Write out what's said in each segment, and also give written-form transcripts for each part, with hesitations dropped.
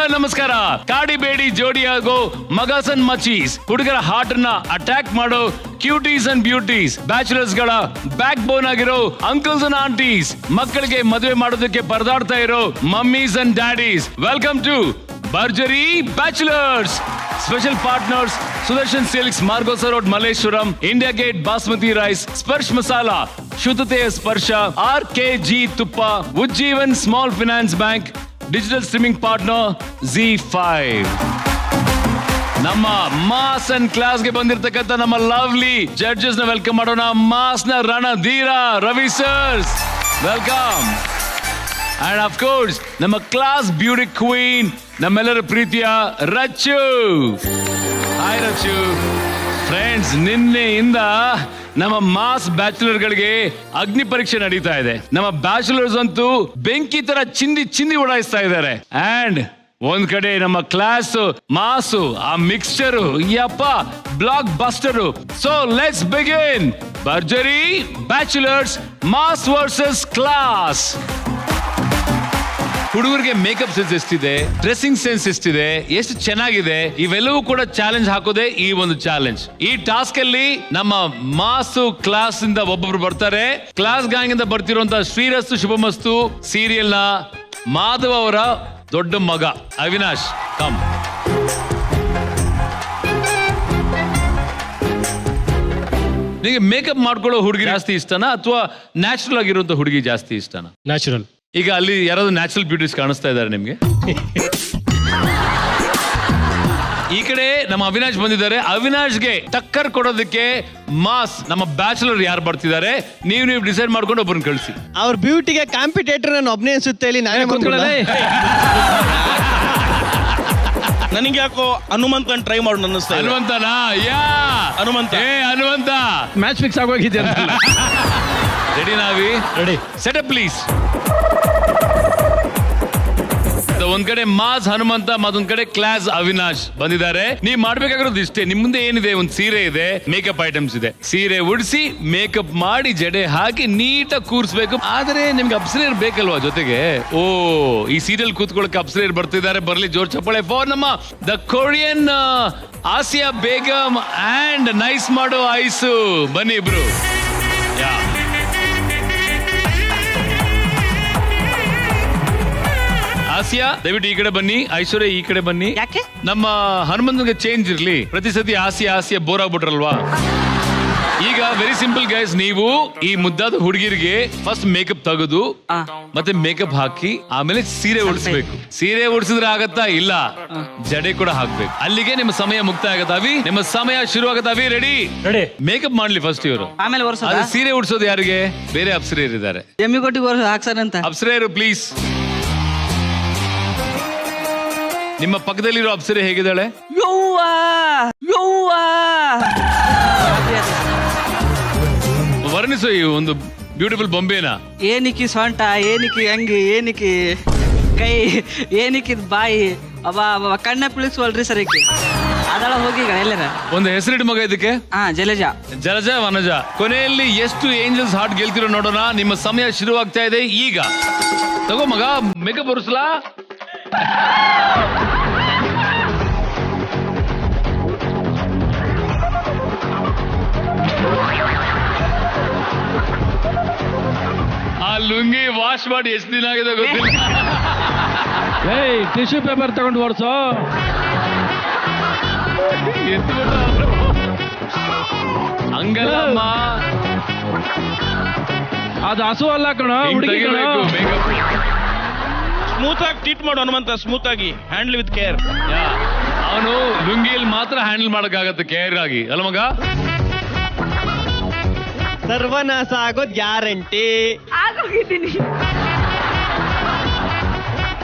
Sir ನಮಸ್ಕಾರ. ಕಾಡಿಬೇಡಿ ಜೋಡಿಯಾಗೋ ಮಗಸನ್ ಮಚೀಸ್, ಹುಡುಗರ heart ನ ಅಟ್ಯಾಕ್ ಮಾಡೋ ಕ್ಯೂಟೀಸ್ ಅಂಡ್ ಬ್ಯೂಟೀಸ್, ಬ್ಯಾಚುಲರ್ಸ್ ಗಳ ಬ್ಯಾಕ್ ಬೋನ್ ಆಗಿರೋ ಅಂಕಲ್ಸ್ ಅಂಡ್ ಆಂಟೀಸ್, ಮಕ್ಕಳಿಗೆ ಮದುವೆ ಮಾಡೋದಕ್ಕೆ ಪರದಾಡ್ತಾ ಇರೋ mummies and daddies, welcome to Bharjari Bachelors. Special partners Sudarshan Silks, Margosa Road, Malleshwaram, India Gate Basmati Rice, Sparsh Masala, ಶುದ್ಧತೆಯ ಸ್ಪರ್ಶ, RKG ತುಪ್ಪ, Ujjivan Small Finance Bank, digital streaming partner ZEE5. ನಮ್ಮ ಮಾಸ್ ಅಂಡ್ ಕ್ಲಾಸ್ ಗೆ ಬಂದಿರತಕ್ಕಂತ ನಮ್ಮ ಲವ್ಲಿ ಜಡ್ಜಸ್ ನ ವೆಲ್ಕಮ್ ಮಾಡೋಣ. ಮಾಸ್ ನ Ranadheera Ravi sirs, welcome. And of course ನಮ್ಮ ಕ್ಲಾಸ್ ಬ್ಯೂಟಿ ಕ್ವೀನ್, ನಮ್ಮೆಲ್ಲರ ಪ್ರೀತಿಯ ರಚ್ಚು. ಹಾಯ್ ರಚ್ಚು. ಫ್ರೆಂಡ್ಸ್, ನಿನ್ನೆಯಿಂದ ನಮ್ಮ ಮಾಸ್ ಬ್ಯಾಚುಲರ್ ಗಳಿಗೆ ಅಗ್ನಿ ಪರೀಕ್ಷೆ ನಡೀತಾ ಇದೆ. ನಮ್ಮ ಬ್ಯಾಚುಲರ್ಸ್ ಅಂತೂ ಬೆಂಕಿ ತರ ಚಿಂದಿ ಉಡಾಯಿಸ್ತಾ ಇದ್ದಾರೆ. ಅಂಡ್ ಒಂದ್ ಕಡೆ ನಮ್ಮ ಕ್ಲಾಸ್ ಮಾಸು, ಆ ಮಿಕ್ಸ್ಚರು ಯಪ್ಪ blockbuster. So let's begin Bharjari bachelors mass versus class. ಹುಡುಗರಿಗೆ ಮೇಕಪ್ ಸೆನ್ಸ್ ಎಷ್ಟಿದೆ, ಡ್ರೆಸ್ಸಿಂಗ್ ಸೆನ್ಸ್ ಎಷ್ಟಿದೆ, ಎಷ್ಟು ಚೆನ್ನಾಗಿದೆ, ಇವೆಲ್ಲವೂ ಕೂಡ ಚಾಲೆಂಜ್ ಹಾಕೋದೇ ಈ ಒಂದು ಚಾಲೆಂಜ್. ಈ ಟಾಸ್ಕ್ ಅಲ್ಲಿ ನಮ್ಮ ಮಾಸು ಕ್ಲಾಸ್ ಇಂದ ಒಬ್ಬೊಬ್ರು ಬರ್ತಾರೆ. ಕ್ಲಾಸ್ ಗ್ಯಾಂಗ್ ಇಂದ ಬರ್ತಿರುವಂತ ಶ್ರೀರಸ್ತು ಶುಭಮಸ್ತು ಸೀರಿಯಲ್ ನ ಮಾಧವ್ ಅವರ ದೊಡ್ಡ ಮಗ ಅವಿನಾಶ್, ಕಮ್. ನಿಮಗೆ ಮೇಕಪ್ ಮಾಡ್ಕೊಳ್ಳೋ ಹುಡುಗಿ ಜಾಸ್ತಿ ಇಷ್ಟನಾ ಅಥವಾ ನ್ಯಾಚುರಲ್ ಆಗಿರುವಂತ ಹುಡುಗಿ ಜಾಸ್ತಿ ಇಷ್ಟನಾ? ನ್ಯಾಚುರಲ್. ಈಗ ಅಲ್ಲಿ ಯಾರಾದ್ರೂ ನ್ಯಾಚುರಲ್ ಬ್ಯೂಟೀಸ್ ಕಾಣಿಸ್ತಾ ಇದ್ದಾರೆ ನಿಮ್ಗೆ? ಈ ಕಡೆ ನಮ್ಮ ಅವಿನಾಶ್ ಬಂದಿದ್ದಾರೆ. ಅವಿನಾಶ್ಗೆ ಟಕ್ಕರ್ ಕೊಡೋದಕ್ಕೆ ಮಾಸ್ ನಮ್ಮ ಬ್ಯಾಚುಲರ್ ಯಾರು ಬರ್ತಿದ್ದಾರೆ, ನೀವು ಡಿಸೈಡ್ ಮಾಡ್ಕೊಂಡು ಒಬ್ಬರನ್ನ ಕಳಿಸಿ. ಅವ್ರ ಬ್ಯೂಟಿಗೆ ಕಾಂಪಿಟೇಟರ್ ನಾನು ಒಬ್ಬನೇ ಅನ್ಸುತ್ತೆ ಇಲ್ಲಿ. ನಾನೇ ನನಗೆ ಯಾಕೋ ಹನುಮಂತನ್ ಟ್ರೈ ಮಾಡೋಣ ಅನ್ನಿಸ್ತಾ ಇದೆ. ಹನುಮಂತನಾ? ಯಾ ಹನುಮಂತ. ಹನುಮಂತ ಮ್ಯಾಚ್ ಫಿಕ್ಸ್ ಆಗೋಗಿದೆ. ರೆಡಿ ನಾವಿ? ರೆಡಿ. Setup please. ಒಂದ್ ಕಡೆ ಮಾಸ್ ಹನುಮಂತ, ಮತ್ತೊಂದ್ ಕಡೆ ಕ್ಲಾಸ್ ಅವಿನಾಶ್ ಬಂದಿದ್ದಾರೆ. ನೀವ್ ಮಾಡ್ಬೇಕಾಗಿರೋದು ಇಷ್ಟೇ. ನಿಮ್ ಮುಂದೆ ಏನಿದೆ, ಒಂದ್ ಸೀರೆ ಇದೆ, ಮೇಕಪ್ ಐಟಮ್ಸ್ ಇದೆ. ಸೀರೆ ಉಡಿಸಿ ಮೇಕಪ್ ಮಾಡಿ ಜಡೆ ಹಾಕಿ ನೀಟಾಗಿ ಕೂರಿಸ್ಬೇಕು. ಆದ್ರೆ ನಿಮ್ಗೆ ಅಪ್ಸರೇರ್ ಬೇಕಲ್ವಾ ಜೊತೆಗೆ? ಓ, ಈ ಸೀರಿಯಲ್ ಕೂತ್ಕೊಳ್ಳಕ್ಕೆ ಅಪ್ಸರೇರ್ ಬರ್ತಿದ್ದಾರೆ. ಬರ್ಲಿ ಜೋರ್ ಚಪ್ಪಾಳೆ ಫಾರ್ ನಮ್ಮ the Korean Asiya Begum and nice ಮಾಡೋ ಐಸು. ಬನ್ನಿ ಇಬ್ರು. ಯಾ ಆಸಿಯಾ ದಯವಿಟ್ಟು ಈ ಕಡೆ ಬನ್ನಿ, ಐಶ್ವರ್ಯ ಈ ಕಡೆ ಬನ್ನಿ. ಯಾಕೆ? ನಮ್ಮ ಹನುಮಂತನಿಗೆ ಚೇಂಜ್ ಇರ್ಲಿ. ಪ್ರತಿ ಸತಿ ಆಸಿಯಾ ಬೋರ್ ಆಗ್ಬಿಟ್ರಲ್ವಾ? ಈಗ ವೆರಿ ಸಿಂಪಲ್ ಗೈಸ್, ನೀವು ಈ ಮುದ್ದಾದ ಹುಡುಗಿರಿಗೆ ಫಸ್ಟ್ ಮೇಕಪ್ ತೆಗೆದು ಮತ್ತೆ ಮೇಕಪ್ ಹಾಕಿ ಆಮೇಲೆ ಸೀರೆ ಉಡಿಸ್ಬೇಕು. ಸೀರೆ ಉಡಿಸಿದ್ರೆ ಆಗತ್ತಾ? ಇಲ್ಲ, ಜಡೆ ಕೂಡ ಹಾಕ್ಬೇಕು. ಅಲ್ಲಿಗೆ ನಿಮ್ಮ ಸಮಯ ಮುಕ್ತಾಯ ಆಗತ್ತ. ಅವಿ, ನಿಮ್ಮ ಸಮಯ ಶುರು ಆಗತ್ತ. ಅವಿ ರೆಡಿ? ರೆಡಿ. ಮೇಕಪ್ ಮಾಡ್ಲಿ ಫಸ್ಟ್ ಇವರು, ಆಮೇಲೆ ಅದು ಸೀರೆ ಉಡಿಸೋದು ಯಾರಿಗೆ? ಬೇರೆ ಅಪ್ಸರೇರ್ ಇದ್ದಾರೆ. ಎಮ್ಮಿಗೊಟ್ಟಿಗೆ ಹಾಕ್ಸಾರಂತ. ಅಪ್ಸರೇರು ಪ್ಲೀಸ್. ನಿಮ್ಮ ಪಕ್ಕದಲ್ಲಿರೋ ಅಪ್ಸರೆ ಹೇಗಿದ್ದಾಳೆ? ವರ್ಣಿಸು ಈ ಒಂದು ಬ್ಯೂಟಿಫುಲ್ ಬೊಂಬೆನ. ಏನಿಕ್ಕಿ ಸೊಂಟ, ಏನಿಕ್ಕಿ ಅಂಗಿ, ಏನಿಕ್ಕಿ ಕೈ, ಏನಿಕ್ಕಿದ್ ಬಾಯಿ, ಅವ ಕಣ್ಣ ಪಿಳಿಸುವಲ್ರಿ ಸರ್. ಈಕಿ ಅದಳ ಹೋಗಿ ಎಲ್ಲರ ಒಂದು ಹೆಸರಿಟ್ಟು ಮಗ ಇದಕ್ಕೆ. ಜಲಜ. ಜಲಜ, ವನಜ. ಕೊನೆಯಲ್ಲಿ ಎಷ್ಟು ಏಂಜಲ್ಸ್ ಹಾರ್ಟ್ ಗೆಲ್ತಿರೋ ನೋಡೋಣ. ನಿಮ್ಮ ಸಮಯ ಶುರುವಾಗ್ತಾ ಇದೆ ಈಗ. ತಗೋ ಮಗ, ಮೇಕಪ್ ಒರೆಸ್ಲಾ? ಆ ಲುಂಗಿ ವಾಶ್ ಮಾಡಿ ಎಷ್ಟು ದಿನ ಆಗಿದೆ ಗೊತ್ತಿಲ್ಲ. ಟಿಶ್ಯೂ ಪೇಪರ್ ತಗೊಂಡು ಓಡಿಸೋ. ಹಂಗಲ್ಲಮ್ಮ, ಅದು ಹಸು ಅಲ್ಲ ಕಣ, ಸ್ಮೂತ್ ಆಗಿ ಟ್ರೀಟ್ ಮಾಡು ಹನುಮಂತ. ಸ್ಮೂತ್ ಆಗಿ ಹ್ಯಾಂಡಲ್ ವಿತ್ ಕೇರ್. ಅವನು ಲುಂಗಿಯಲ್ಲಿ ಮಾತ್ರ ಹ್ಯಾಂಡಲ್ ಮಾಡಕ್ಕಾಗತ್ತೆ ಕೇರ್ ಆಗಿ, ಅಲ್ಲ ಮಗ? ಸರ್ವನಾಶ ಆಗೋದ್ ಗ್ಯಾರಂಟಿ. ಆಗೋಗಿದ್ದೀನಿ.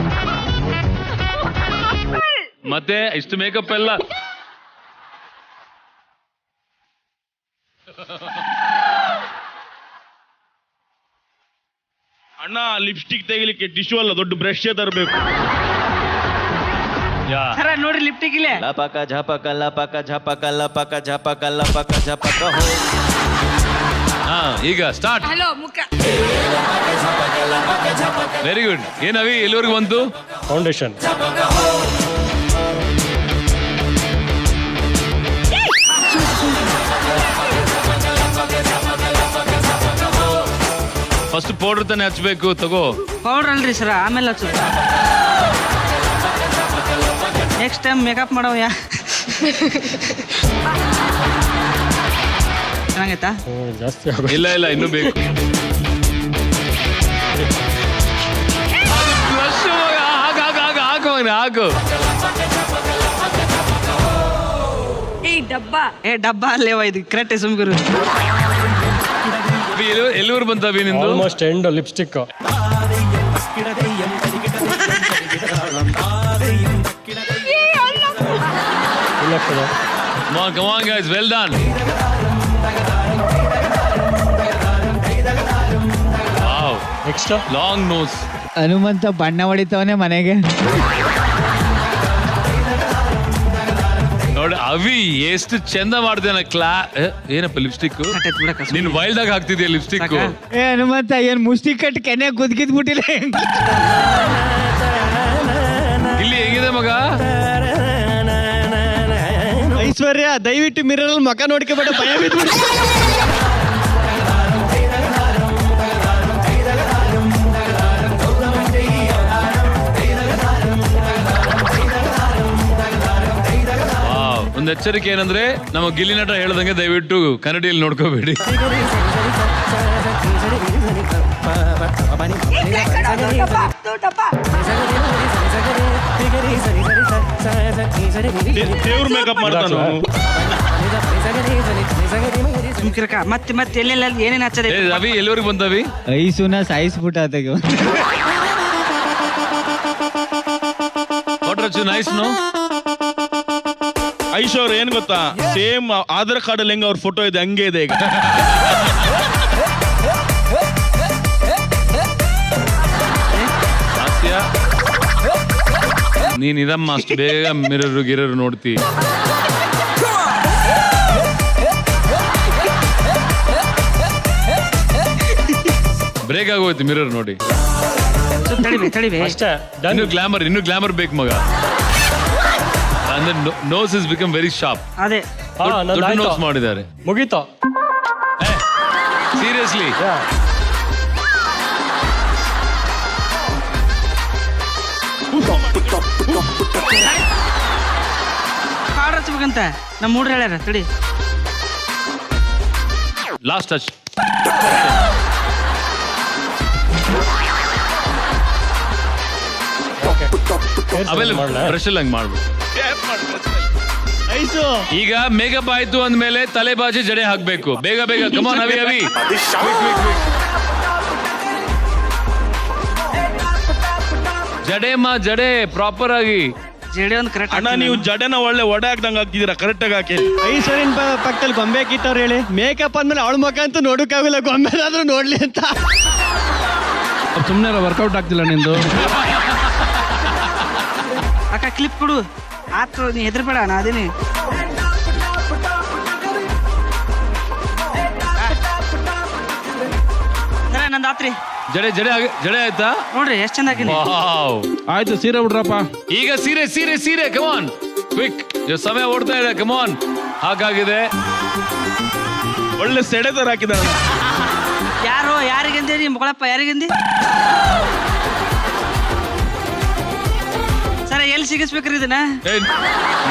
ಮತ್ತೆ ಇಷ್ಟು ಮೇಕಪ್ ಎಲ್ಲ ಅಣ್ಣ, ಲಿಪ್ಸ್ಟಿಕ್ ತೆಗಿಲಿಕ್ಕೆ ಟಿಶ್ಯೂ ಅಲ್ಲ, ದೊಡ್ಡ ಬ್ರಷ್ ತರಬೇಕು. ಸರ ನೋಡಿ ಲಿಪ್ಟಿಕ್ ಇಲ್ಲೇ. ಲಪಕ ಝಪಕ ಲಪಕ ಝಪಕ ಲಪಕ ಝಪಕ ಲಪಕ ಝಪಕ. ಈಗ ಸ್ಟಾರ್ಟ್. ಹಲೋ ಮುಖ. Very good. ಏನವಿ ಎಲ್ಲಿವರೆಗೂ ಬಂತು? ಫೌಂಡೇಶನ್. ಫಸ್ಟ್ ಪೌಡರ್ ತಾನೇ ಹಚ್ಬೇಕು, ತಗೋ. ಪೌಡ್ರ್ ಅಲ್ರಿ ಸರ್, ಆಮೇಲೆ ಹಚ್ಚು. ನೆಕ್ಸ್ಟ್ ಟೈಮ್ ಮೇಕಪ್ ಮಾಡೋ ಚೆನ್ನಾಗೈತಾ? ಇಲ್ಲ ಇಲ್ಲ, ಇನ್ನೂ ಬೇಕು. ಹಾಕು. ಡಬ್ಬ ಅಲ್ಲೇವ ಇದು, ಕರೆಕ್ಟ್ ಸುಮ್ಗಿರು. ಎಲ್ಲೂರು ಬಂತವಿ ನಿಂದು? Almost end lipstick. Come on guys, well done. Wow. Next Long nose. Hanumantha ಬಣ್ಣ ಹೊಡಿತವನೆ ಮನೆಗೆ. ನೋಡಿ ಅವಿ ಎಷ್ಟು ಚಂದ ಮಾಡ್ದೇನ ಏನಪ್ಪ ಲಿಪ್ಸ್ಟಿಕ್ ನೀನ್ ವೈಲ್ಡ್ ಆಗಿ ಹಾಕ್ತಿದ್ಯಾ ಲಿಪ್ಸ್ಟಿಕ್. ಏ ಹನುಮಂತ ಏನ್ ಮುಷ್ಟಿ ಕಟ್ ಕೆನೆ ಕುದ್ಕಿದ್ ಬಿಟ್ಟಿಲ್ಲ. ಇಲ್ಲಿ ಹೇಗಿದೆ ಮಗ? ಐಶ್ವರ್ಯ ದಯವಿಟ್ಟು ಮಿರರ್ ಅಲ್ಲಿ ಮಕ ನೋಡ್ಕೋಬೇಡ, ಭಯ ಬಿದ್ಬಿಡಿ. ಒಂದು ಎಚ್ಚರಿಕೆ ಏನಂದ್ರೆ, ನಮ್ಮ ಗಿಲ್ಲಿ ನಟ ಹೇಳ್ದಂಗೆ ದಯವಿಟ್ಟು ಕನ್ನಡಿಯಲ್ಲಿ ನೋಡ್ಕೋಬೇಡಿ. ದೇವ್ರ ಮೇಕಪ್ ಮಾಡ್ತಾನ ಮತ್ತೆ ಮತ್ತೆ ಎಲ್ಲೆಲ್ಲ ಏನೇನು ಹಚ್ಚದೆ. ರವಿ ಎಲ್ಲಿವರೆಗೆ ಬಂದವಿ? ಐಸುನ ಸಾಯಿಸ್ಬಿಟ್ಟ ತೆಗೆ ನೈಸ್. ನೋ ಐಶ್ವರ್ಯ ಏನ್ ಗೊತ್ತಾ, ಸೇಮ್ ಆಧಾರ್ ಕಾರ್ಡ್ ಅಲ್ಲಿ ಹೆಂಗ ಅವ್ರ ಫೋಟೋ ಇದೆ ಹಂಗೆ ಇದೆ ಈಗ. ನೀನ್ ಇದಮ್ಮ ಅಷ್ಟು ಬೇಗ ಮಿರರು ಗಿರರು ನೋಡ್ತಿ. ಬ್ರೇಕ್ ಆಗೋಯ್ತು ಮಿರರ್ ನೋಡಿ. ಅಷ್ಟೇ, ಇನ್ನು ಗ್ಲಾಮರ್ ಬೇಕು ಮಗ. ಅಂದ್ರೆ nose is become very sharp. ಅದೇ ನೋಸ್ ಮಾಡಿದ್ದಾರೆ. ಮುಗೀತು. ಸೀರಿಯಸ್ಲಿ ಹಾಡು ಹಚ್ಬೇಕಂತ ನಮ್ಮ ಮೂಡ್ರು ಹೇಳ್ಯಾರ. ತಡಿ ಲಾಸ್ಟ್ ಟಚ್. ಆಮೇಲೆ ಬ್ರಷ್ ಅಲ್ಲಿ ಹಂಗ್ ಮಾಡ್ಬೇಕು. ಈಗ ಮೇಕಪ್ ಆಯ್ತು ಅಂದ್ಮೇಲೆ ತಲೆ ಬಾಚಿ ಜಡೆ ಹಾಕ್ಬೇಕು. ಬೇಗ ಬೇಗ ಕಮಾನ್ ಅವಿ ಅವಿ. ಜಡೆ ಪ್ರಾಪರ್ ಆಗಿ. ಜಡೆ ಒಂದು ಕರೆಕ್ಟ್. ಅಣ್ಣ ನೀವು ಜಡೆನ ಒಳ್ಳೆ ಒಡೆ ಹಾಕ್ದಂಗ ಹಾಕಿದೀರಾ, ಕರೆಕ್ಟ್ ಆಗಿ ಹಾಕಿ. ಐಶ್ವರ್ಯನ್ ಪಕ್ಕದಲ್ಲಿ ಗೊಂಬೆ ಹಾಕಿತ್ತವ್ರು ಹೇಳಿ. ಮೇಕಪ್ ಅಂದ್ಮೇಲೆ ಅವಳ ಮುಖ ಅಂತೂ ನೋಡಕ್ಕಾಗಲ್ಲ, ಗೊಂಬೆನಾದ್ರೂ ನೋಡ್ಲಿ ಅಂತ. ಸುಮ್ಮನೆ ವರ್ಕೌಟ್ ಆಗ್ತಿಲ್ಲ ನಿಂದು. ಅಕ್ಕ ಕ್ಲಿಪ್ ಕೊಡು ಆತು, ನೀ ಹೆದರ್ಬೇಡ, ನಾ ಅದೇನಿ. ನಂದು ಆತ್ರಿ. ಜಡೆ ಆಯ್ತಾ ನೋಡ್ರಿ ಎಷ್ಟ್ ಚಂದ ಹಾಕಿನಿ. ಆಯ್ತು, ಸೀರೆ ಬಿಡ್ರಪ್ಪ. ಈಗ ಸೀರೆ ಕಮಾನ್ ಕ್ವಿಕ್. ಸಮಯ ಓಡ್ತಾ ಇದೆ, ಕಮಾನ್. ಹಾಗಾಗಿದೆ ಒಳ್ಳೆ ಸೆಡೆ ತರ ಹಾಕಿದಾರ. ಯಾರಿಗಂದಿ ನೀ ಮಗಳಪ್ಪ? ಯಾರಿಗಂದಿ ಸರ? ಎಲ್ಲಿ ಸಿಗಿಸ್ಬೇಕ್ರಿ ಇದನ್ನ?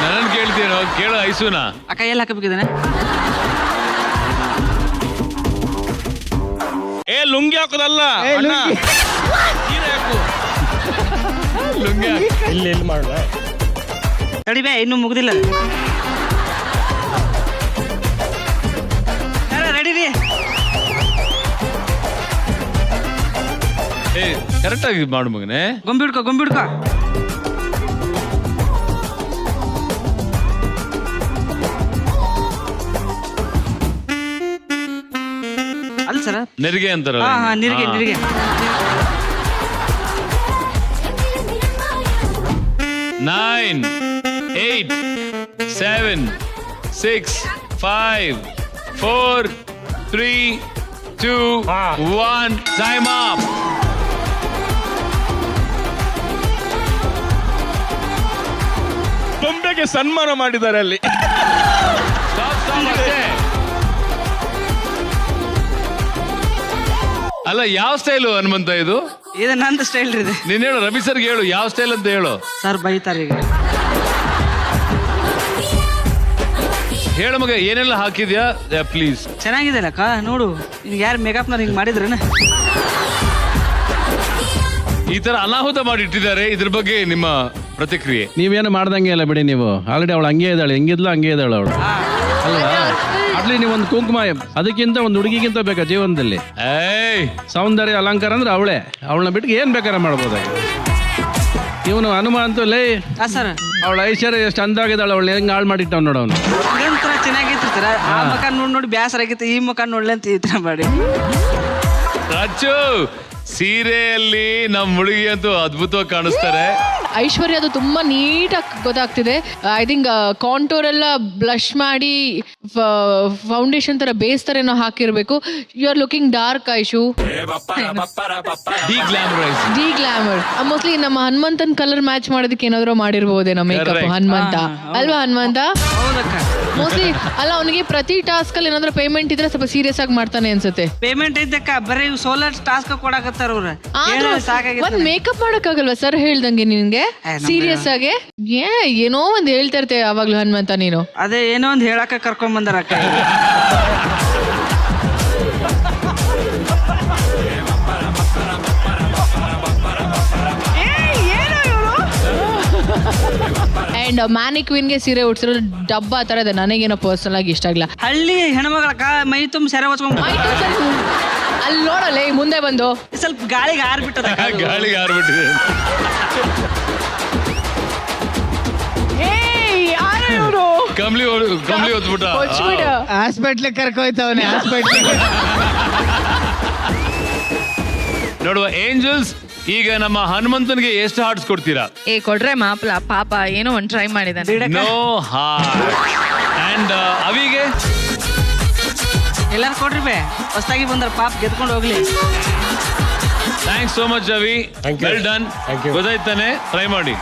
ನನ್ನ ಕೇಳ್ತೀನೋ? ಕೇಳು ಐಸುನ. ಅಕ್ಕ ಎಲ್ಲಿ ಹಾಕಬೇಕಿದನ? ಲುಂಗಿ ಹಾಕೋದಲ್ಲ, ಸೀರೆ ಹಾಕು. ಲುಂಗಿ ಇಲ್ಲಿ ಮಾಡುವ. ತಡಿಬೇ, ಇನ್ನೂ ಮುಗ್ದಿಲ್ಲ. ರೆಡಿ ರೀ? ಕರೆಕ್ಟ್ ಆಗಿ ಮಾಡು ಮಗನೇ. ಗೊಂಬಿಡ್ಕೋ ಅಲ್ಲ ಸರ, ನೆರಿಗೆ ಅಂತಾರ. ನಿರಿಗೆ. 9, 8, 7, 6, 5, 4, 3, 2, 1. Time up. ಗೊಂಬೆಗೆ ಸನ್ಮಾನ ಮಾಡಿದ್ದಾರೆ ಅಲ್ಲಿ. ಅಲ್ಲ ಯಾವ ಸ್ಟೈಲು ಹನುಮಂತ ಇದು? ಇದು ನಂದು ಸ್ಟೈಲ್ ರೀ ಇದು. ನೀನ್ ಹೇಳು, ರವಿ ಸರ್ಗೆ ಹೇಳು ಯಾವ ಸ್ಟೈಲ್ ಅಂತ ಹೇಳು. ಸರ್ ಬೈತಾರೆ ಈಗ. ಹೇಳು ಮಗ, ಏನೆಲ್ಲ ಹಾಕಿದ್ಯಾ ಪ್ಲೀಸ್. ಚೆನ್ನಾಗಿದೆ ಅಕ್ಕ ನೋಡು. ನಿನ್ಗೆ ಯಾರು ಮೇಕಪ್ನವ್ರು ಹಿಂಗೆ ಮಾಡಿದ್ರೇನ? ಈ ತರ ಅನಾಹುತ ಮಾಡಿ ಇಟ್ಟಿದ್ದಾರೆ, ಇದ್ರ ಬಗ್ಗೆ ನಿಮ್ಮ ಪ್ರತಿಕ್ರಿಯೆ? ನೀವೇನು ಮಾಡ್ದಂಗೆ ಇಲ್ಲ ಬಿಡಿ. ನೀವು ಆಲ್ರೆಡಿ ಅವಳು ಹಂಗೆ ಇದ್ದಾಳೆ, ಹೆಂಗಿದ್ಲು ಹಂಗೆ ಇದ್ದಾಳೆ ಅವಳು ಅಲ್ವಾ? ಅಟ್ಲಿ ನೀವು ಒಂದು ಕುಂಕುಮ ಅದಕ್ಕಿಂತ ಒಂದು ಹುಡುಗಿಗಿಂತ ಬೇಕಾ ಜೀವನದಲ್ಲಿ? ಏಯ್ ಸೌಂದರ್ಯ ಅಲಂಕಾರ ಅಂದ್ರೆ ಅವಳನ್ನ ಬಿಟ್ಟು ಏನ್ ಬೇಕಾರ ಮಾಡ್ಬೋದಾಗ. ಇವನು ಹನುಮ ಅಂತೂ ಲೇ ಸರ್ ಅವಳ ಐಶ್ವರ್ಯ ಎಷ್ಟು ಅಂದಾಗಿದ್ದಾಳೆ, ಅವಳು ಹೆಂಗ್ ಹಾಳು ಮಾಡಿಟ್ಟವ್ ನೋಡ ಅವನು. ಇದೊಂಥರ ಚೆನ್ನಾಗಿತ್ತು ಸರ್. ಆ ಮುಖ ನೋಡಿ ಬೇಸರ ಆಗಿತ್ತು, ಈ ಮುಖ ನೋಡ್ಲಿ ಅಂತ ಈ ತರ ಮಾಡಿ. ರಾಜು, ಸೀರೆಯಲ್ಲಿ ನಮ್ಮ ಹುಡುಗಿ ಅಂತೂ ಅದ್ಭುತವಾಗಿ ಕಾಣಿಸ್ತಾರೆ. ಐಶ್ವರ್ಯ ಅದು ತುಂಬಾ ನೀಟಾಗಿ ಗೊತ್ತಾಗ್ತಿದೆ. ಐ ಥಿಂಕ್ ಕಾಂಟೋರ್ ಎಲ್ಲ ಬ್ಲಶ್ ಮಾಡಿ ಫೌಂಡೇಶನ್ ತರ ಬೇಸ್ ತರ ಏನೋ ಹಾಕಿರ್ಬೇಕು. You are looking dark Aishu. The glamour mostly ನಮ್ಮ ಹನುಮಂತನ್ ಕಲರ್ ಮ್ಯಾಚ್ ಮಾಡೋದಕ್ಕೆ ಏನಾದ್ರು ಮಾಡಿರ್ಬೋದೇನೋ ಮೇಕಪ್ ಹನುಮಂತ ಅಲ್ವಾ? ಹನುಮಂತ ಮೋಸ್ಟ್ಲಿ ಅಲ್ಲ, ಅವನಿಗೆ ಪ್ರತಿ ಟಾಸ್ಕ್ ಅಲ್ಲಿ ಏನಾದ್ರು ಪೇಮೆಂಟ್ ಇದ್ರೆ ಸ್ವಲ್ಪ ಸೀರಿಯಸ್ ಆಗಿ ಮಾಡ್ತಾನೆ ಅನ್ಸುತ್ತೆ. ಪೇಮೆಂಟ್ ಐತಕ್ಕ, ಬರೀ ಸೋಲಾರ್ ಟಾಸ್ಕ್ ಕೊಡಕತ್ತಾರ ಅವ್ರ. ಒಂದ್ ಮೇಕಪ್ ಮಾಡಕ್ಕಾಗಲ್ವಾ ಸರ್ ಹೇಳ್ದಂಗೆ ನಿನ್ಗೆ ಸೀರಿಯಸ್ ಆಗಿ? ಏನೋ ಒಂದ್ ಹೇಳ್ತಾ ಇರ್ತೇವೆ ಯಾವಾಗ್ಲೂ ಹನುಮಂತ ನೀನು. ಅದೇ ಏನೋ ಒಂದ್ ಹೇಳಕ ಕರ್ಕೊಂಡ್ ಬಂದಾರಕ್ಕ. ಅಂಡ್ ಮ್ಯಾನಿಕ್ವಿನ್ಗೆ ಸೀರೆ ಉಡ್ಸಿರೋದು ಡಬ್ಬಾ ತರ ಇದೆ. ನನಗೇನೋ ಪರ್ಸನಲ್ ಆಗಿ ಇಷ್ಟ ಆಗಿಲ್ಲ. ಹಳ್ಳಿ ಹೆಣ್ಮಗಳಕ್ಕ ಮೈ ತುಂಬ ಸೆರೆ ಹೊಚ್ಕೊಂಡ್ ಅಲ್ಲಿ ನೋಡಲ್ಲ ಮುಂದೆ ಬಂದು ಸ್ವಲ್ಪ ಗಾಳಿಗೆ ಆರ್ಬಿಟ್ಟದ. ಗಾಳಿಗೆ ಹಾರ್ಬಿಟ್ಟಿದೆ. ಕಂಬ್ಲಿ ಹೊತ್ಬಿಟ್ಟ. ಹಾಸ್ಪಿಟ್ಲಿಗೆ ಕರ್ಕೋಯ್ತವನೆ ಹಾಸ್ಪಿಟ್ಲಿಗೆ. ನೋಡುವ ಏಂಜಲ್ಸ್, ಈಗ ನಮ್ಮ ಹನುಮಂತನಿಗೆ ಎಷ್ಟು ಹಾರ್ಟ್ಸ್ ಕೊಡ್ತೀರಾ? ಕೊಡ್ರೆ ಮಾಪ್ಲ ಪಾಪ ಏನೋ ಒಂದ್ ಟ್ರೈ ಮಾಡಿದಾನೆ. No heart. ಅಂಡ್ ಅವಿಗೆ ಎಲ್ಲಾರು ಕೊಡ್ರಿ ಬೇ, ಹೊಸದಾಗಿ ಬಂದ್ರ ಪಾಪ ಗೆದ್ಕೊಂಡು ಹೋಗ್ಲಿ. ಥ್ಯಾಂಕ್ಸ್ ಸೋ ಮಚ್ ಅವಿ, ವೆಲ್ ಡನ್. ಗೊತ್ತಾಯ್ತಾನೆ, ಟ್ರೈ ಮಾಡಿ.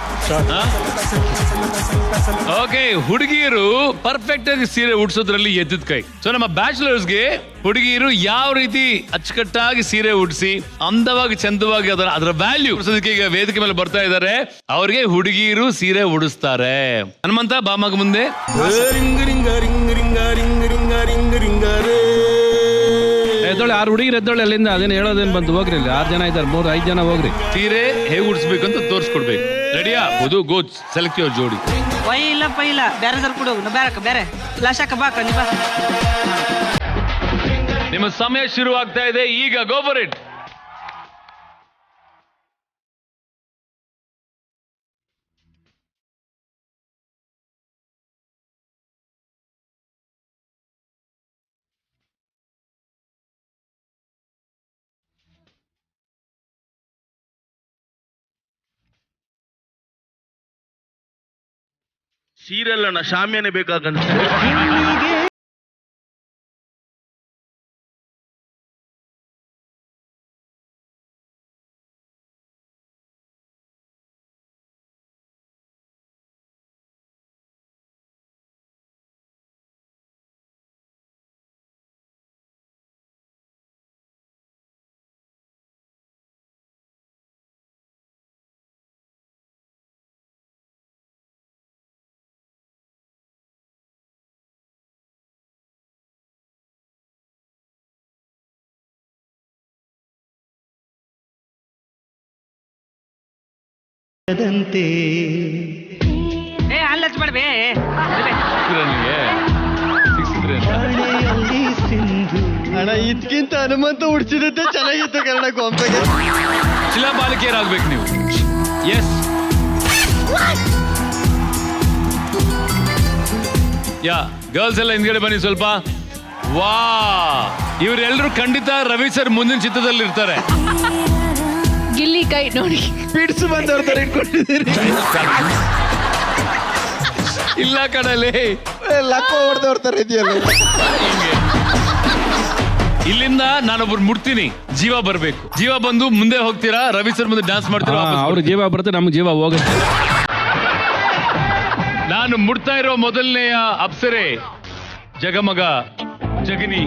ಓಕೆ, ಹುಡುಗಿಯರು ಪರ್ಫೆಕ್ಟ್ ಆಗಿ ಸೀರೆ ಉಡ್ಸೋದ್ರಲ್ಲಿ ಎದ್ದಿದ್ ಕೈ. ಸೊ ನಮ್ಮ ಬ್ಯಾಚುಲರ್ಸ್ಗೆ ಹುಡುಗಿಯರು ಯಾವ ರೀತಿ ಅಚ್ಚುಕಟ್ಟಾಗಿ ಸೀರೆ ಉಡ್ಸಿ ಅಂದವಾಗಿ ಚಂದವಾಗಿ ಅದರ ವ್ಯಾಲ್ಯೂ ಉಡ್ಸೋದಕ್ಕೆ ಈಗ ವೇದಿಕೆ ಮೇಲೆ ಬರ್ತಾ ಇದ್ದಾರೆ. ಅವ್ರಿಗೆ ಹುಡುಗಿಯರು ಸೀರೆ ಉಡಿಸ್ತಾರೆ. ಹನುಮಂತ ಬಾಮಗ ಮುಂದೆ. ಎದ್ದೊಳ್ಳೆ 6 ಹುಡುಗಿರು ಎದ್ದೊಳ್ಳೆ ಅಲ್ಲಿಂದ. ಅದೇನು ಹೇಳೋದೇನು ಬಂತು, ಹೋಗ್ರಿ. 6 ಜನ ಇದ್ದಾರೆ, 3-5 ಜನ ಹೋಗ್ರಿ. ಸೀರೆ ಹೇಗೆ ಉಡಿಸ್ಬೇಕು ಅಂತ ತೋರಿಸ್ಕೊಡ್ಬೇಕು. ರೆಡಿಯಾ? ಅದು ಗೋ ಸೆಲೆಕ್ಟ್ ಯುವರ್ ಜೋಡಿ. ಇಲ್ಲಪ್ಪ ಇಲ್ಲ, ಬೇರೆ ಕೊಡು. ಬೇರೆ ಬೇರೆ ಲಾಶಕ್ಕ ಬಾಕ ನೀ ಬಾ. ನಿಮ್ಮ ಸಮಯ ಶುರು ಆಗ್ತಾ ಇದೆ ಈಗ. Go for it. ಸೀರೆಲ್ಲ ಶಾಮ್ಯಾನೆ ಬೇಕಾಗಂತ. ಅಲ್ಲಿ ಹಚ್ಬೇಡ್ಬೇ. ಅಣ್ಣ ಇದಕ್ಕಿಂತ ಹನುಮಂತ ಉಡ್ಸಿದಂತೆ ಚೆನ್ನಾಗಿತ್ತು ಕನ್ನಡ ಗೊಂಬೆಗೆ. ಶಿಲಾಬಾಲಿಕೆಯರಾಗ್ಬೇಕು ನೀವು. ಎಸ್, ಯಾ ಗರ್ಲ್ಸ್ ಎಲ್ಲ ಹಿಂದ್ಗಡೆ ಬನ್ನಿ ಸ್ವಲ್ಪ. ವಾ, ಇವರೆಲ್ಲರೂ ಖಂಡಿತ ರವಿ ಸರ್ ಮುಂದಿನ ಚಿತ್ರದಲ್ಲಿ ಇರ್ತಾರೆ. ಗಿಲ್ಲಿ ಕೈ ನೋಡಿ ಪಿಡ್ಸ್ ಬಂದವ್ರ ತರ ಇಟ್ಕೊಂಡಿದ್ದೀರಿ. ಇಲ್ಲ ಕಡಲೆ ಲಕ್ಕ ಹೊಡೆದವ್ರ ತರ ಇದೆಯಲ್ಲ. ಇಲ್ಲಿಂದ ನಾನೊಬ್ರು ಮುಡ್ತೀನಿ, ಜೀವ ಬರ್ಬೇಕು. ಜೀವ ಬಂದು ಮುಂದೆ ಹೋಗ್ತೀರಾ, ರವಿ ಸರ್ ಮುಂದೆ ಡ್ಯಾನ್ಸ್ ಮಾಡ್ತೀರಾ. ಅವ್ರ ಜೀವ ಬರುತ್ತೆ, ನಮ್ಗೆ ಜೀವ ಹೋಗುತ್ತೆ. ನಾನು ಮುಡ್ತಾ ಇರೋ ಮೊದಲನೆಯ ಅಪ್ಸರೆ ಜಗಮಗ ಜಗನಿ.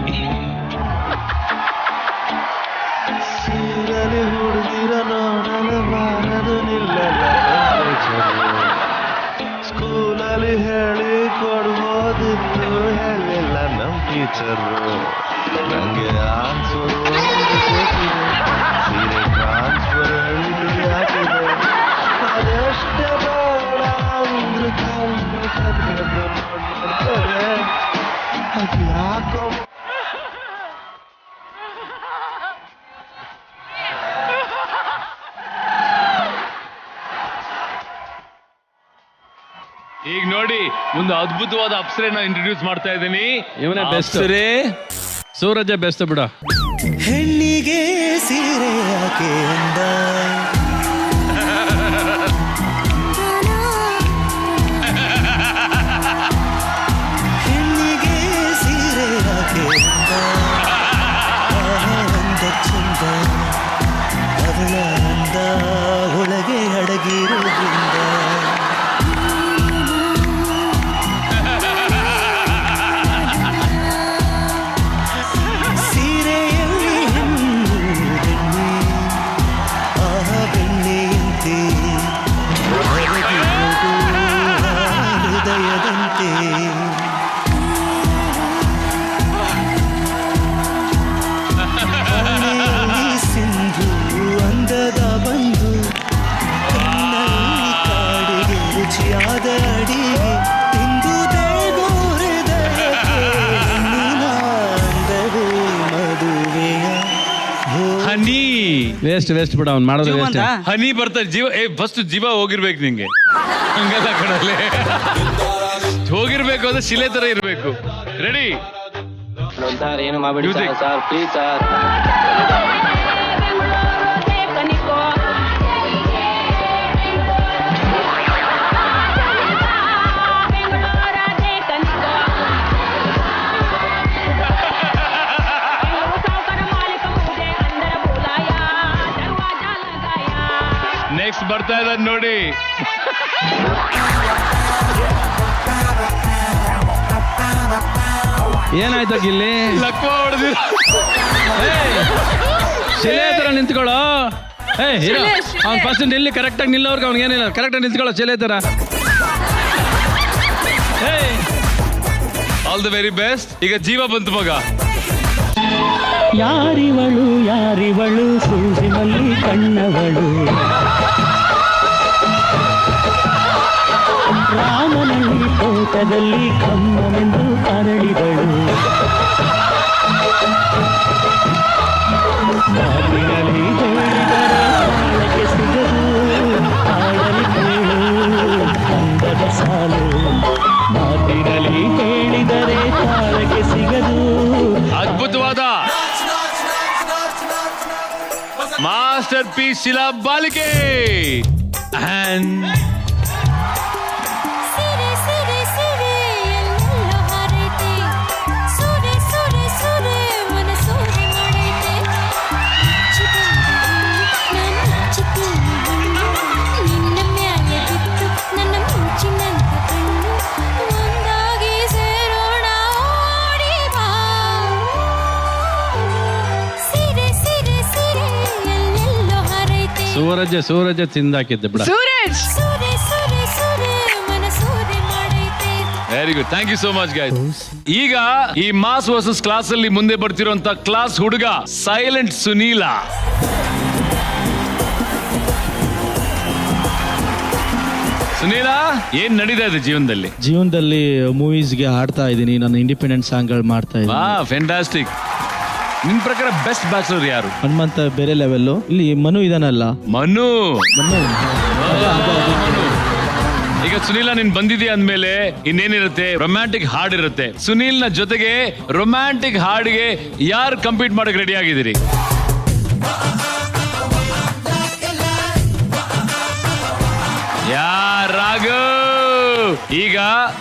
ಈಗ ನೋಡಿ ಒಂದು ಅದ್ಭುತವಾದ ಅಪ್ಸರೆನ ಇಂಟ್ರೊಡ್ಯೂಸ್ ಮಾಡ್ತಾ ಇದ್ದೀನಿ. ಇವನೇ ಬೆಸ್ಟ್. ಅಪ್ಸರೆ ಸೂರಜ ಬೆಸ್ಟ್ ಬಿಡ. ಹೆಣ್ಣಿಗೆ ಸೀರೆ ಯಾಕೆ ಅಂದ, ಹೆಣ್ಣಿಗೆ ಸೀರೆ ಯಾಕೆ ಅಂದ, ಅಂದ ಚಂದ ಅವಳ ಅಂದ ಒಳಗೆ ಅಡಗಿರೋದ್ರಿಂದ. ಸೀರೆಯಲ್ಲಿ ಹೆಣ್ಣು ಬೆಣ್ಣೆ, ಆಹ ಬೆಣ್ಣೆಯಂತೆ ಹೊರಗಿರೋದು ಹೃದಯದಂತೆ. ಸಿಂಧು ಅಂದದ ಬಂದು ಕಣ್ಣಲ್ಲಿ ಕಾಡಿಗೆ ರುಚಿಯಾದ ಅಡಿಗೆ ತಿಂದು ದೇಗೋರದವೇ ಮದುವೆಯ ಹನಿ ವೇಸ್ಟ್ ಬಿಡ, ಅವ್ನು ಮಾಡೋದು ವೇಸ್ಟ್. ಹನಿ ಬರ್ತಾರೆ ಜೀವ. ಫಸ್ಟ್ ಜೀವ ಹೋಗಿರ್ಬೇಕು ನಿಂಗೆ, ಹಂಗೆಲ್ಲ ಕಡಲೆ ಹೋಗಿರ್ಬೇಕು ಅಂದ್ರೆ ಶಿಲೆ ತರ ಇರ್ಬೇಕು. ರೆಡಿ? ಏನು ಮಾಡ್ಬಿಡಿ ಸರ್, ಪ್ಲೀಸ್ ಸರ್. ನೆಕ್ಸ್ಟ್ ಬರ್ತಾ ಇದ್ದಾನೆ ನೋಡಿ. ಏನಾಯ್ತು ಗಿಲ್ಲಿ? ಲಕ್ವ ಹೊಡೆದಿರ. ಶಿಲೆ ತರ ನಿಂತ್ಕೊಳ್ಳೋ. ಅವ್ನು ಫಸ್ಟ್ ನಿಲ್ಲಿ, ಕರೆಕ್ಟಾಗಿ ನಿಲ್ಲೋರ್ಗೆ ಅವ್ನಿಗೆ ಏನಿಲ್ಲ, ಕರೆಕ್ಟಾಗಿ ನಿಂತ್ಕೊಳ್ಳೋ ಶಿಲೆ ತರ. All the very best. ಈಗ ಜೀವ ಬಂತು ಮಗ. ಯಾರಿವಳು ಸೂಜಿನಲ್ಲಿ ಕಣ್ಣವಳು, ರಾಮನಲ್ಲಿ ತೋಟದಲ್ಲಿ ಕಮ್ಮನೆಂದು ಅರಳಿದಳು, ಮಾತಿನಲ್ಲಿ ಹೇಳಿದರೆ ತಾಳಕ್ಕೆ ಸಿಗದು, ಹಾಡಲಿ ಕೇಳು ಅಂದದ ಸಾಲು, ಮಾತಿನಲ್ಲಿ ಹೇಳಿದರೆ ತಾಳಕ್ಕೆ ಸಿಗದು. ಅದ್ಭುತವಾದ ಮಾಸ್ಟರ್ ಪೀಸ್ ಶಿಲಾ ಬಾಲಿಕೆ. ಸೂರಜ ತಿಂದಾಕಿದ್ದೆ ಬಿಡ. Suraj very good, thank you so much guys. ಈಗ ಈ ಮಾಸ್ ವರ್ಸಸ್ ಕ್ಲಾಸ್ ಅಲ್ಲಿ ಮುಂದೆ ಬರ್ತಿರುವಂತ ಕ್ಲಾಸ್ ಹುಡುಗ ಸೈಲೆಂಟ್ ಸುನೀಲ. ಸುನೀಲ, ಏನ್ ನಡೀತಾ ಇದೆ ಜೀವನದಲ್ಲಿ ಮೂವೀಸ್ಗೆ ಹಾಡ್ತಾ ಇದ್ದೀನಿ, ನಾನು ಇಂಡಿಪೆಂಡೆಂಟ್ ಸಾಂಗ್ಗಳು ಮಾಡ್ತಾ ಇದ್ದೀನಿ. ಫ್ಯಾಂಟಾಸ್ಟಿಕ್. ನಿಮ್ ಪ್ರಕಾರ ಬೆಸ್ಟ್ ಬ್ಯಾಚಲರ್ ಯಾರು? ಹನುಮಂತ ಬೇರೆ ಲೆವೆಲ್ಲು. ಇಲ್ಲಿ ಮನು ಇದಾನಲ್ಲ, ಮನು. ಈಗ ಸುನೀಲ ನೀನ್ ಬಂದಿದ್ಯಾ ಅಂದ್ಮೇಲೆ ಇನ್ನೇನಿರುತ್ತೆ, ರೊಮ್ಯಾಂಟಿಕ್ ಹಾಡ್ ಇರುತ್ತೆ. ಸುನೀಲ್ ನ ಜೊತೆಗೆ ರೊಮ್ಯಾಂಟಿಕ್ ಹಾಡಿಗೆ ಯಾರು ಕಂಪೀಟ್ ಮಾಡಕ್ ರೆಡಿ ಆಗಿದ್ದೀರಿ? ಯಾರಾಗೋ? ಈಗ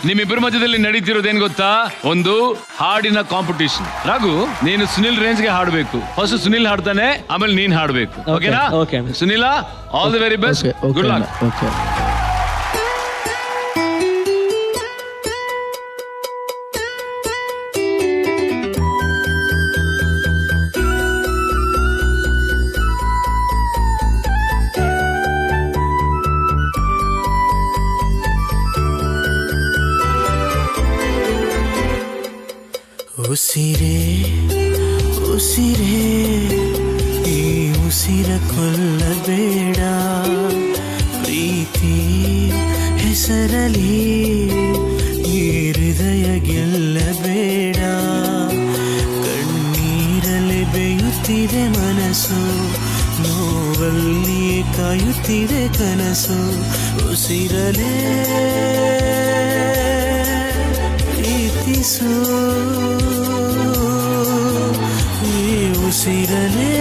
ನಿಮ್ಮಿಬ್ಬರ ಮಧ್ಯದಲ್ಲಿ ನಡೀತಿರೋದೇನ್ ಗೊತ್ತಾ? ಒಂದು ಹಾಡಿನ ಕಾಂಪಿಟಿಷನ್. ರಾಘು, ನೀನು ಸುನಿಲ್ ರೇಂಜ್ಗೆ ಹಾಡಬೇಕು. ಫಸ್ಟ್ ಸುನಿಲ್ ಹಾಡ್ತಾನೆ, ಆಮೇಲೆ ನೀನ್ ಹಾಡ್ಬೇಕು. ಓಕೆನಾ? Sunil, all the very best, good luck. ಉಸಿರೇ ಉಸಿರೇ ಈ ಉಸಿರ ಕೊಲ್ಲಬೇಡ, ಪ್ರೀತಿ ಹೆಸರಲಿ ಈ ಹೃದಯ ಗೆಲ್ಲಬೇಡ. ಕಣ್ಣೀರಲೆ ಬೇಯುತ್ತಿದೆ ಮನಸ್ಸು, ನೋವಲ್ಲಿ ಕಾಯುತ್ತಿದೆ ಕನಸು. ಉಸಿರಲೇ ಪ್ರೀತಿಸು ಈ ಉಸಿರಲೇ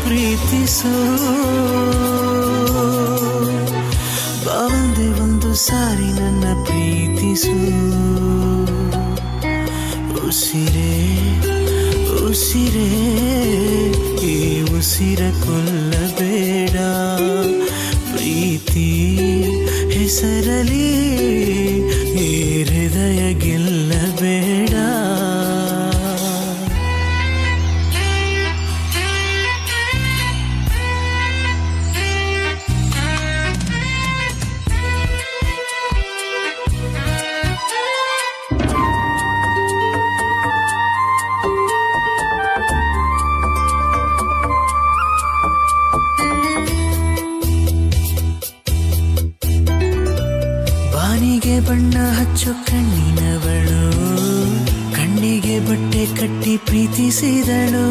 ಪ್ರೀತಿಸು ಬಾವಂದೆ ಒಂದು ಸಾರಿ ನನ್ನ ಪ್ರೀತಿಸು ಉಸಿರೇ ಉಸಿರೇ ಈ ಉಸಿರ ಕೊಲ್ಲಬೇಡ ಪ್ರೀತಿ ಹೆಸರಲಿ ಈ ಹೃದಯ ಗೆಲ್ಲಬೇಡ ಬಾನಿಗೆ ಬಣ್ಣ ಹಚ್ಚು ಕಣ್ಣಿನವಳು ಕಣ್ಣಿಗೆ ಬಟ್ಟೆ ಕಟ್ಟಿ ಪ್ರೀತಿಸಿದಳು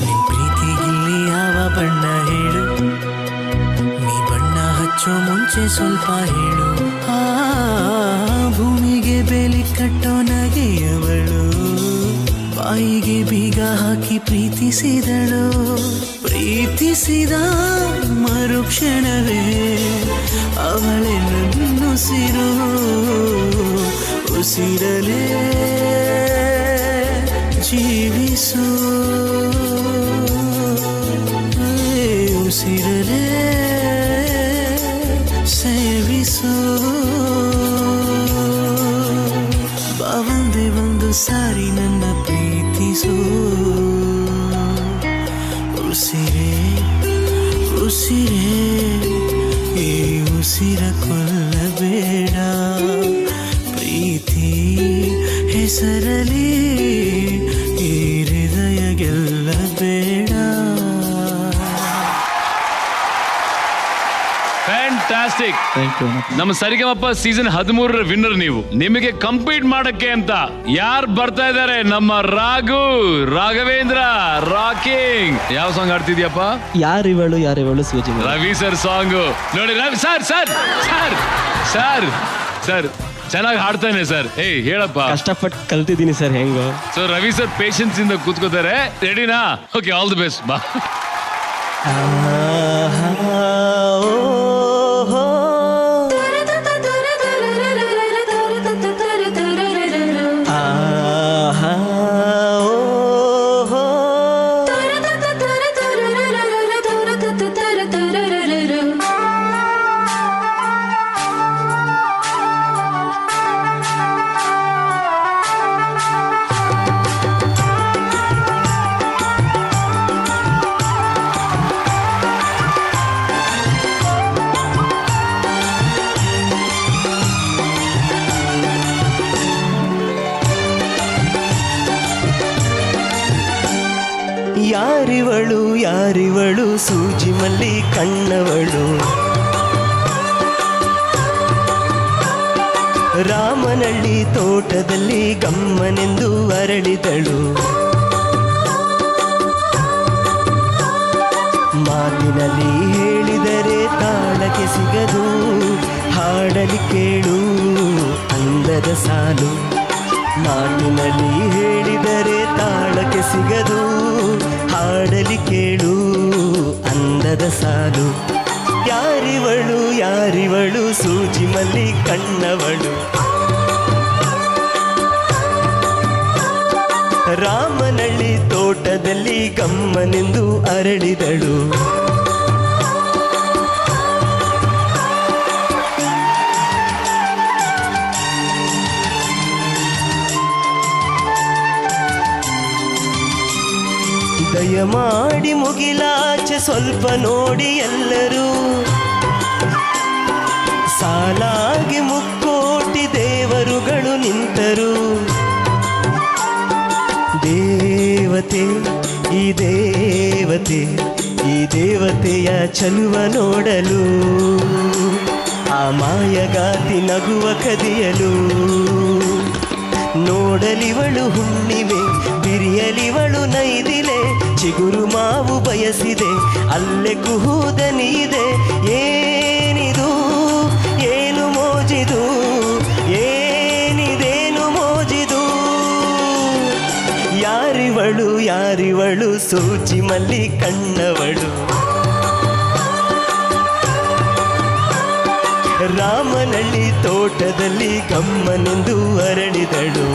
ನಿನ್ ಪ್ರೀತಿಗಿಲ್ಲಿ ಯಾವ ಬಣ್ಣ ಹೇಳು ನೀ ಬಣ್ಣ ಹಚ್ಚೋ ಮುಂಚೆ ಸ್ವಲ್ಪ ಹೇಳು ಆ ಭೂಮಿಗೆ ಬೇಲಿ ಕಟ್ಟೋ ನಗೆಯವಳು ಬಾಯಿಗೆ ಬೀಗ ಹಾಕಿ ಪ್ರೀತಿಸಿದಳು ಪ್ರೀತಿಸಿದ ಮರುಕ್ಷಣವೇ ಅವಳೆ ನನ್ನುಸಿರು ಉಸಿರಲೇ ಜೀವಿಸು ಉಸಿರಲೇ ಸೇವಿಸು ಬಾವಂದೆ ಒಂದು ಸಾರಿ ನನ್ನ ಪ್ರೀತಿಸು ಉಸಿರೇ ಉಸಿರೇ ಈ ಉಸಿರ ಕೊಲ್ಲಬೇಡ ಪ್ರೀತಿ ಹೆಸರಲಿ ಈ ಹೃದಯ ಗೆಲ್ಲಬೇಡ. ಫ್ಯಾಂಟಾಸ್ಟಿಕ್. ನಮ್ಮ ಸರಿಗಮಪ್ಪ ಸೀಸನ್ 13 ವಿನ್ನರ್ ನೀವು. ನಿಮಗೆ ಕಂಪೀಟ್ ಮಾಡಕ್ಕೆ ಅಂತ ಯಾರು ಬರ್ತಾ ಇದ್ದಾರೆ? ನಮ್ಮ ರಾಘವೇಂದ್ರ ರಾಕಿಂಗ್. ಯಾವ ಸಾಂಗ್ ಆಡ್ತಿದ್ಯಪ್ಪ? ಯಾರಿವಳು ಸೂಜಿ. ರವಿ ಸರ್ ಸಾಂಗ್ ನೋಡಿ. Ravi sir sir sir sir sir ಚೆನ್ನಾಗಿ ಹಾಡ್ತಾನೆ ಸರ್. ಹೇಳಪ್ಪ. ಕಷ್ಟಪಟ್ಟು ಕಲ್ತಿದ್ದೀನಿ ಸರ್. ಹೆಂಗೋ ಸೊ ರವಿ ಸರ್ ಪೇಷನ್ಸ್ ಇಂದ ಕೂತ್ಕೋತಾರೆ. ರೆಡಿನಾ? Okay, all the best. ಬಾ. ಯಾರಿವಳು ಸೂಜಿ ಮಲ್ಲಿ ಕಣ್ಣವಳು, ರಾಮನಳ್ಳಿ ತೋಟದಲ್ಲಿ ಗಮ್ಮನೆಂದು ಅರಳಿದಳು. ಮಾತಿನಲ್ಲಿ ಹೇಳಿದರೆ ತಾಳಕ್ಕೆ ಸಿಗದು, ಹಾಡಲಿ ಕೇಳು ಅಂದದ ಸಾಲು. ಮಾತಿನಲ್ಲಿ ಹೇಳಿದರೆ ತಾಳಕ್ಕೆ ಸಿಗದು, ಹಾಡಲಿ ಕೇಳು ಅಂದದ ಸಾಲು. ಯಾರಿವಳು ಸೂಜಿ ಮಲ್ಲಿ ಕಣ್ಣವಳು, ರಾಮನಳ್ಳಿ ತೋಟದಲ್ಲಿ ಗಮ್ಮನೆಂದು ಅರಳಿದಳು. ದಯಮಾಡಿ ಮುಗಿಲಾಚೆ ಸ್ವಲ್ಪ ನೋಡಿ ಎಲ್ಲರೂ, ಸಾಲಾಗಿ ಮುಕ್ಕೋಟಿ ದೇವರುಗಳು ನಿಂತರು. ದೇವತೆ ಈ ದೇವತೆಯ ಚಲುವ ನೋಡಲು, ಆ ಮಾಯಗಾತಿ ನಗುವ ಕದಿಯಲು. ನೋಡಲಿವಳು ಹುಣ್ಣಿಮೆ, ಬಿರಿಯಲಿವಳು ನೈದಿಲೆ, ಚಿಗುರು ಮಾವು ಬಯಸಿದೆ ಅಲ್ಲೇ ಕುಹೂದನಿದೆ. ಏನಿದು ಏನು ಮೋಜಿದು ಏನಿದೆ ಸೂಜಿ ಮಲ್ಲಿ ಕಣ್ಣವಳು ರಾಮನಳ್ಳಿ ತೋಟದಲ್ಲಿ ಗಮ್ಮನೆಂದು ಅರಳಿದಳು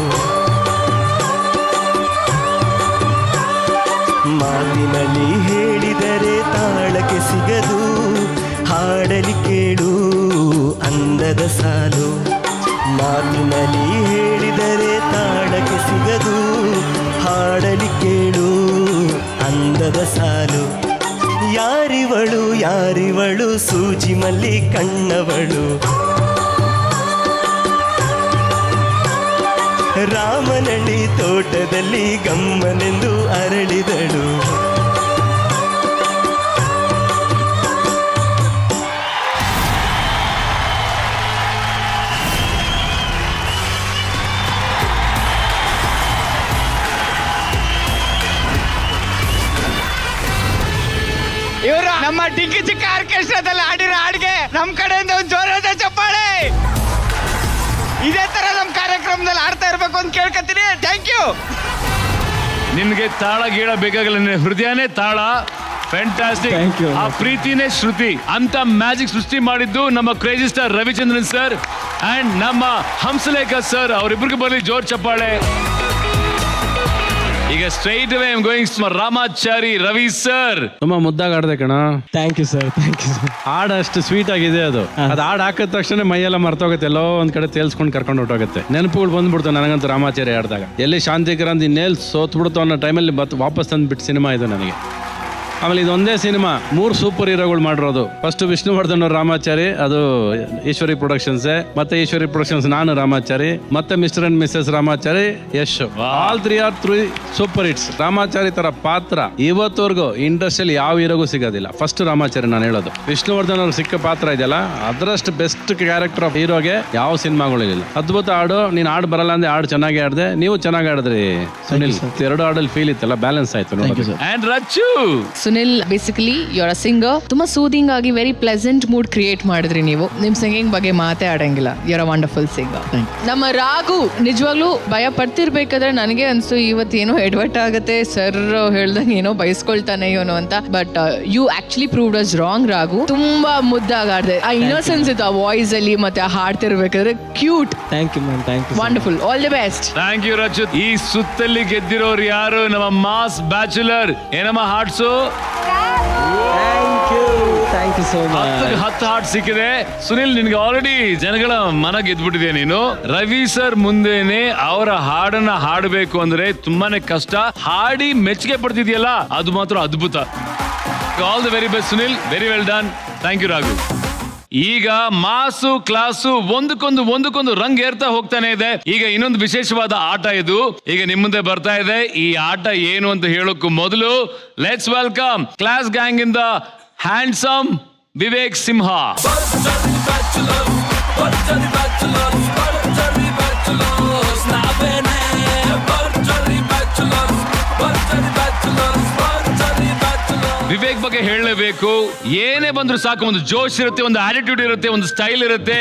ಮಾತಿನಲ್ಲಿ ಹೇಳಿದರೆ ತಾಳಕ್ಕೆ ಸಿಗದು ಹಾಡಲಿ ಕೇಳು ಅಂದದ ಸಾಲು ಮಾತಿನಲ್ಲಿ ಹೇಳಿದರೆ ತಾಳಕ್ಕೆ ಸಿಗದು ಹಾಡಲಿ ಕೇಳು ಅಂದದ ಸಾಲು ಯಾರಿವಳು ಯಾರಿವಳು ಸೂಜಿ ಮಲ್ಲಿ ಕಣ್ಣವಳು ರಾಮನಳ್ಳಿ ತೋಟದಲ್ಲಿ ಗಮ್ಮನೆಂದು ಅರಳಿದಳು ಇವರು ನಮ್ಮ ಡಿಕ್ಕಿ ಚಿಕ್ಕ ಆರ್ಕೆಸ್ಟ್ರಾದಲ್ಲಿ ಆಡಿರೋ ಹಾಡಿಗೆ ನಮ್ ಕಡೆಯಿಂದ ಒಂದು ಜೋರಾದ ಚಪ್ಪಾಳೆ. ಇದೇ ತರ ನಮ್ ಕಾರ್ಯಕ್ರಮದಲ್ಲಿ ಆಡ್ತಾ ಇರ್ಬೇಕು ಅಂತ ಕೇಳ್ಕೊತೀನಿ. Thank you. ನಿನ್ಗೆ ತಾಳ ಗೀಳ ಬೇಕಾಗಲ್ಲ, ನಿನ್ನ ಹೃದಯನೇ ತಾಳ. ಫ್ಯಾಂಟಾಸ್ಟಿಕ್. ಆ ಪ್ರೀತಿನೇ ಶ್ರುತಿ ಅಂತ ಮ್ಯಾಜಿಕ್ ಸೃಷ್ಟಿ ಮಾಡಿದ್ದು ನಮ್ಮ crazy star Ravichandran sir and ನಮ್ಮ ಹಂಸಲೇಖ ಸರ್. ಅವರಿಬ್ಬರಿಗೂ ಬರಲಿ ಜೋರ್ ಚಪ್ಪಾಳೆ. ಈಗ straight away I am going Ramachari Ravi sir. ತುಂಬಾ ಮುದ್ದಾಗಿ ಆಡ್ದೆ ಕಣ. Thank you sir, thank you sir. ಹಾಡು ಅಷ್ಟು ಸ್ವೀಟ್ ಆಗಿದೆ ಅದು. ಅದು ಹಾಡು ಹಾಕಿದ ತಕ್ಷಣ ಮೈಯೆಲ್ಲ ಮರ್ತೋಗುತ್ತೆ, ಎಲ್ಲೋ ಒಂದ್ ಕಡೆ ತೇಲ್ಸ್ಕೊಂಡು ಕರ್ಕೊಂಡು ಹೊಟ್ಟೋಗುತ್ತೆ. ನೆನಪುಗಳು ಬಂದ್ಬಿಡ್ತು ನನಗಂತೂ ರಾಮಾಚಾರಿ ಆಡಿದಾಗ. ಎಲ್ಲಿ ಶಾಂತಿಕರಂದ್ ಇನ್ನೇಲ್ ಸೋತ್ಬಿಡ್ತು ಅನ್ನೋ ಟೈಮಲ್ಲಿ ವಾಪಸ್ ತಂದ್ಬಿಟ್ಟು ಸಿನಿಮಾ ಇದು ನನಗೆ. ಆಮೇಲೆ ಇದೊಂದೇ ಸಿನಿಮಾ 3 ಸೂಪರ್ ಹೀರೋಗಳು ಮಾಡಿರೋದು. ಫಸ್ಟ್ ವಿಷ್ಣುವರ್ಧನ್ ಅವ್ರು ರಾಮಾಚಾರಿ, ಅದು ಈಶ್ವರಿ ಪ್ರೊಡಕ್ಷನ್ಸ್. ಮತ್ತೆ ಈಶ್ವರಿ ಪ್ರೊಡಕ್ಷನ್ಸ್ ನಾನು ರಾಮಾಚಾರಿ, ಮತ್ತೆ mister and Mrs Ramachari Yash. All 3 super hits. Ramachari ತರ ಪಾತ್ರ ಇವತ್ತವರೆಗೂ ಇಂಡಸ್ಟ್ರಿಯಲ್ಲಿ ಯಾವ ಹೀರೋಗೂ ಸಿಗೋದಿಲ್ಲ. ಫಸ್ಟ್ ರಾಮಾಚಾರಿ ನಾನು ಹೇಳೋದು. ವಿಷ್ಣುವರ್ಧನ್ ಅವ್ರು ಸಿಕ್ಕ ಪಾತ್ರ ಇದೆಯಲ್ಲ, ಅದರಷ್ಟು ಬೆಸ್ಟ್ ಕ್ಯಾರೆಕ್ಟರ್ ಆಫ್ ಹೀರೋಗೆ ಯಾವ ಸಿನಿಮಾಗಳಿಲ್ಲ. ಅದ್ಭುತ ಹಾಡು. ನೀನ್ ಹಾಡು ಬರಲ್ಲ ಅಂದ್ರೆ ಹಾಡು ಚೆನ್ನಾಗಿ ಆಡ್ದೆ, ನೀವು ಚೆನ್ನಾಗಿ ಆಡಿದ್ರಿ ಸುನಿಲ್. 2 ಹಾಡಲ್ಲಿ ಫೀಲ್ ಇತ್ತಲ್ಲ, ಬ್ಯಾಲೆನ್ಸ್ ಆಯ್ತು ನೋಡಿ. And Rachu Sunil, basically you're a singer. ತುಂಬಾ ಸೂದಿಂಗ್ ಆಗಿ ವೆರಿ ಪ್ಲೆಸೆಂಟ್ ಮೂಡ್ ಕ್ರಿಯೇಟ್ ಮಾಡಿದ್ರಿ ನೀವು. ನಿಮ್ ಸಿಂಗಿಂಗ್ ಬಗ್ಗೆ ಮಾತೇ ಆಡಂಗಿಲ್ಲ. You're a wonderful singer. ನಮ್ಮ ರಾಘು ನಿಜವಾಗ್ಲೂ ಭಯ ಪಡ್ತಿರ್ಬೇಕಾದ್ರೆ ನನಗೆ ಅನ್ಸು ಇವತ್ತೇನೋ ಎಡ್ವರ್ಟ್ ಆಗುತ್ತೆ, ಸರ್ ಹೇಳ್ದಂಗೆ ಏನೋ ಬಯಸ್ಕೊಳ್ತಾನೆ ಇವನು ಅಂತ. But you actually proved us wrong. Raghu ತುಂಬಾ ಮುದ್ದಾಗಿ ಆಡ್ದೆ. ಆ ಇನ್ನೋಸೆನ್ಸ್ ಇತ್ತು ಆ ವಾಯ್ಸ್ ಅಲ್ಲಿ, ಮತ್ತೆ ಹಾಡ್ತಿರ್ಬೇಕಾದ್ರೆ cute. Thank you ma'am, thank you. Wonderful. All the best. Thank you Rachu. ಈ ಸುತ್ತಲ್ಲಿ ಗೆದ್ದಿರೋರು ಯಾರು? ನಮ್ಮ ಮಾಸ್ ಬ್ಯಾಚುಲರ್ ಏನಮ್ಮ ಹಾಡ್ಸು. Thank you so much. 10 ಹಾಡ್ ಸಿಕ್ಕಿದೆ. ಸುನಿಲ್, ನಿನ್ಗೆ ಆಲ್ರೆಡಿ ಜನಗಳ ಮನ ಗೆದ್ಬಿಟ್ಟಿದೆ ನೀನು. ರವಿ ಸರ್ ಮುಂದೆನೆ ಅವರ ಹಾಡನ್ನ ಹಾಡಬೇಕು ಅಂದ್ರೆ ತುಂಬಾನೇ ಕಷ್ಟ. ಹಾಡಿ ಮೆಚ್ಚುಗೆ ಪಡ್ತಿದ್ಯಲ್ಲ, ಅದು ಮಾತ್ರ ಅದ್ಭುತ. All the very best Sunil. Very well done. Thank you Raghu. ಈಗ ಮಾಸು ಕ್ಲಾಸು ಒಂದಕ್ಕೊಂದು ರಂಗ್ ಏರ್ತಾ ಹೋಗ್ತಾನೆ ಇದೆ. ಈಗ ಇನ್ನೊಂದು ವಿಶೇಷವಾದ ಆಟ ಇದು ಈಗ ನಿಮ್ಮ ಮುಂದೆ ಬರ್ತಾ ಇದೆ. ಈ ಆಟ ಏನು ಅಂತ ಹೇಳೋಕ್ಕೂ ಮೊದಲು ಲೆಟ್ಸ್ ವೆಲ್ಕಮ್ ಕ್ಲಾಸ್ ಗ್ಯಾಂಗ್ ಇಂದ ಹ್ಯಾಂಡ್ಸಮ್ ವಿವೇಕ್ ಸಿಂಹ. ವಿವೇಕ್ ಬಗ್ಗೆ ಹೇಳಲೇಬೇಕು. ಏನೇ ಬಂದ್ರು ಸಾಕು, ಒಂದು ಜೋಶ್ ಇರುತ್ತೆ, ಒಂದು ಆಟಿಟ್ಯೂಡ್ ಇರುತ್ತೆ, ಒಂದು ಸ್ಟೈಲ್ ಇರುತ್ತೆ.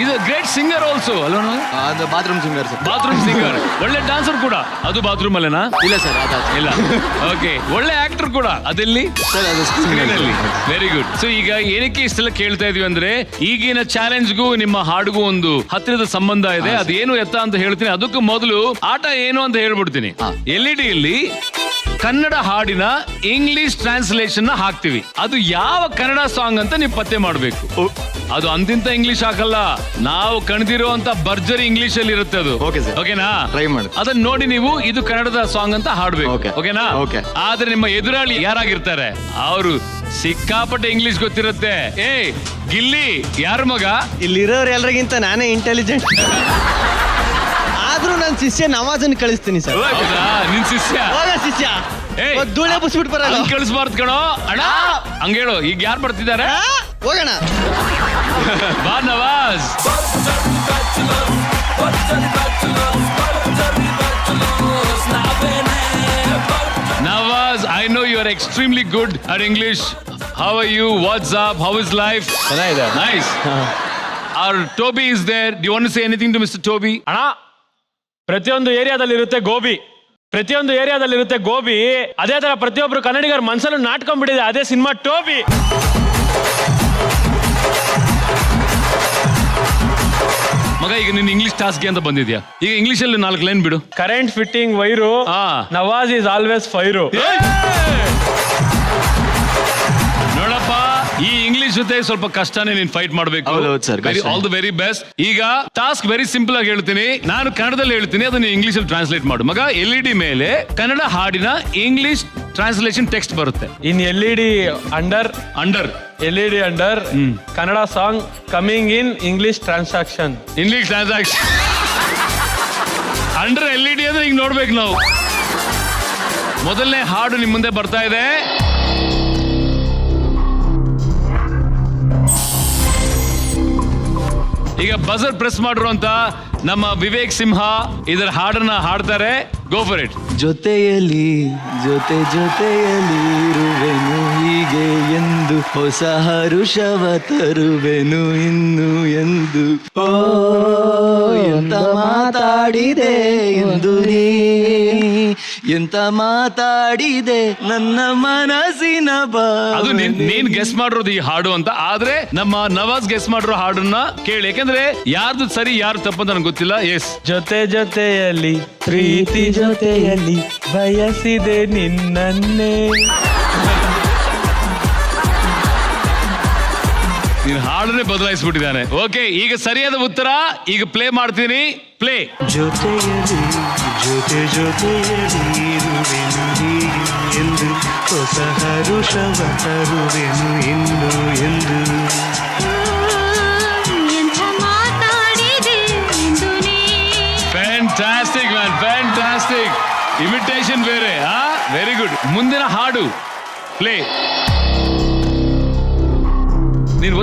ಇದು ಗ್ರೇಟ್ ಸಿಂಗರ್ ಆಲ್ಸೋ ಅಲ್ವಾ? ಅದು bathroom singer sir. Bathroom singer, ಒಳ್ಳೆ ಡಾನ್ಸರ್ ಕೂಡ. ಅದು ಬಾತ್ರೂಮ್ ಅಲ್ಲೇನಾ? ಇಲ್ಲ ಸರ್, ಇಲ್ಲ. ಓಕೆ, ಒಳ್ಳೆ ಆಕ್ಟರ್ ಕೂಡ. ಅದೆಲ್ಲಿ? ಸ್ಕ್ರೀನ್ ಅಲ್ಲಿ. Very good. ಸೊ ಈಗ ಏನಕ್ಕೆ ಇಷ್ಟೆಲ್ಲ ಕೇಳ್ತಾ ಇದೀವಿ ಅಂದ್ರೆ, ಈಗಿನ ಚಾಲೆಂಜ್ಗೂ ನಿಮ್ಮ ಹಾಡಿಗೂ ಒಂದು ಹತ್ತಿರದ ಸಂಬಂಧ ಇದೆ. ಅದೇನು ಎತ್ತ ಅಂತ ಹೇಳ್ತೀನಿ. ಅದಕ್ಕೂ ಮೊದಲು ಆಟ ಏನು ಅಂತ ಹೇಳ್ಬಿಡ್ತೀನಿ. LED ಯಲ್ಲಿ ಕನ್ನಡ ಹಾಡಿನ ಇಂಗ್ಲಿಷ್ ಟ್ರಾನ್ಸ್ಲೇಷನ್ ಹಾಕ್ತಿವಿ. ಅದು ಯಾವ ಕನ್ನಡ ಸಾಂಗ್ ಅಂತ ನೀವು ಪತ್ತೆ ಮಾಡಬೇಕು. ಅದು ಅಂತಿಂತ ಇಂಗ್ಲಿಷ್ ಹಾಕಲ್ಲ, ನಾವು ಕಣ್ದಿರುವಂತ ಭರ್ಜರಿ ಇಂಗ್ಲಿಷ್ ಅಲ್ಲಿ ಇರುತ್ತೆ ಅದು. ಓಕೆನಾ? ಟ್ರೈ ಮಾಡಿ. ಅದನ್ನ ನೋಡಿ ನೀವು ಇದು ಕನ್ನಡದ ಸಾಂಗ್ ಅಂತ ಹಾಡ್ಬೇಕು. ಓಕೆನಾ? ಆದ್ರೆ ನಿಮ್ಮ ಎದುರಾಳಿ ಯಾರಾಗಿರ್ತಾರೆ, ಅವರು ಸಿಕ್ಕಾಪಟ್ಟೆ ಇಂಗ್ಲಿಷ್ ಗೊತ್ತಿರುತ್ತೆ. ಏ ಗಿಲ್ಲಿ, ಯಾರ ಮಗ? ಇಲ್ಲಿರೋರು ಎಲ್ರಿಗಿಂತ ನಾನೇ ಇಂಟೆಲಿಜೆಂಟ್. ಆದ್ರೂ ನನ್ನ ಶಿಷ್ಯ ನವಾಜನ್ ಕಳಿಸ್ತೀನಿ ಸರ್. ನಿನ್ ಶಿಷ್ಯ? ಶಿಷ್ಯ ಧೂಳೆ ಬುಸ್ಬಿಟ್ಟು ಬರಲ್ಲ. ಕಳಿಸ್ಬಾರ್ದು ಕಣೋ ಅಣ್ಣ, ಹಂಗೇಳು. ಈಗ ಯಾರು ಬರ್ತಿದ್ದಾರೆ? ಹೋಗೋಣ ಬಾ Nawaz. Nawaz, I know you are extremely good at English. How are you? What's up? How is life? Nice. Our Toby is there. Do you want to say anything to Mr. Toby? ಅಣ್ಣ, ಪ್ರತಿಯೊಂದು ಏರಿಯಾದಲ್ಲಿ ಇರುತ್ತೆ ಗೋಬಿ. ಪ್ರತಿಯೊಂದು ಏರಿಯಾದಲ್ಲಿ ಇರುತ್ತೆ ಗೋಬಿ, ಅದೇ ತರ ಪ್ರತಿಯೊಬ್ರು ಕನ್ನಡಿಗರ ಮನ್ಸಲ್ಲೂ ನಾಟ್ಕೊಂಡ್ಬಿಟ್ಟಿದೆ, ಅದೇ ಸಿನಿಮಾ ಟೋಬಿ. ಮಗ ಈಗ ನೀನ್ ಇಂಗ್ಲಿಷ್ ಟಾಸ್ಕ್ ಅಂತ ಬಂದಿದ್ಯಾ, ಈಗ ಇಂಗ್ಲಿಷ್ ಅಲ್ಲಿ 4 ಲೈನ್ ಬಿಡು. Current fitting wire, Nawaz is always fire. ನೋಡಪ್ಪ, ಈ ಇಂಗ್ಲಿಷ್ ಜೊತೆ ಸ್ವಲ್ಪ ಕಷ್ಟನೇ ನೀನ್ ಫೈಟ್ ಮಾಡ್ಬೇಕು. All the very best. ಈಗ ಟಾಸ್ಕ್ ವೆರಿ ಸಿಂಪಲ್ ಆಗಿ ಹೇಳ್ತೀನಿ, ನಾನು ಕನ್ನಡದಲ್ಲಿ ಹೇಳ್ತೀನಿ, ಅದನ್ನ ಇಂಗ್ಲಿಷ್ ಅಲ್ಲಿ ಟ್ರಾನ್ಸ್ಲೇಟ್ ಮಾಡು. ಮಗ LED ಮೇಲೆ ಕನ್ನಡ ಹಾಡಿನ ಇಂಗ್ಲಿಷ್ ಟ್ರಾನ್ಸ್ಲೇಷನ್ ಟೆಕ್ಸ್ಟ್ ಬರುತ್ತೆ. ಇನ್ LED under LED under Kannada song coming in English transaction. Under LED ಅಂದ್ರೆ ಈಗ ನೋಡ್ಬೇಕು ನಾವು. ಮೊದಲನೇ ಹಾಡು ನಿಮ್ ಮುಂದೆ ಬರ್ತಾ ಇದೆ. ಈಗ ಬಜರ್ ಪ್ರೆಸ್ ಮಾಡಿರುವಂತ ನಮ್ಮ ವಿವೇಕ್ ಸಿಂಹ ಇದರ ಹಾಡನ್ನ ಹಾಡ್ತಾರೆ. ಗೋ ಫಾರ್ ಇಟ್. ಜೊತೆಯಲ್ಲಿ ಜೊತೆಯಲ್ಲಿ ಇರುವೆನು ಹೀಗೆ ಎಂದು, ಹೊಸ ಹರುಷವ ತರುವೆನು ಇನ್ನು ಎಂದು. ಓ ಎಂತ ಮಾತಾಡಿದೆ ಎಂದು ನೀ, ಎಂತ ಮಾತಾಡಿದೆ ನನ್ನ ಮನಸ್ಸಿನ ಅದು ನೀನ್ ಗೆಸ್ ಮಾಡಿರೋದು ಈ ಹಾಡು ಅಂತ, ಆದ್ರೆ ನಮ್ಮ ನವಾಜ್ ಗೆಸ್ ಮಾಡಿರೋ ಹಾಡನ್ನ ಕೇಳಿ, ಯಾಕಂದ್ರೆ ಯಾರ್ದು ಸರಿ ಯಾರು ತಪ್ಪು ಅಂತ ನನಗೆ ಗೊತ್ತಿಲ್ಲ. ಎಸ್, ಜೊತೆಯಲ್ಲಿ ಪ್ರೀತಿ ಜೊತೆಯಲ್ಲಿ ಬಯಸಿದೆ ನಿನ್ನನ್ನೇ. ನೀನ್ ಹಾಡನ್ನೇ ಬದಲಾಯಿಸ್ಬಿಟ್ಟಿದ್ದಾನೆ. ಓಕೆ, ಈಗ ಸರಿಯಾದ ಉತ್ತರ ಈಗ ಪ್ಲೇ ಮಾಡ್ತೀನಿ. ಪ್ಲೇ. ಜೊತೆಯಲ್ಲಿ ಇರುವೆನು ಹೀಗೆ ಎಂದು, ಹೊಸ ಹರುಷವ ತರುವೆನು ಇನ್ನು ಎಂದು. Fantastic man, fantastic. ಇಮಿಟೇಷನ್ ಬೇರೆ. Very good. ಮುಂದಿನ ಹಾಡು ಪ್ಲೇ. ನೀನು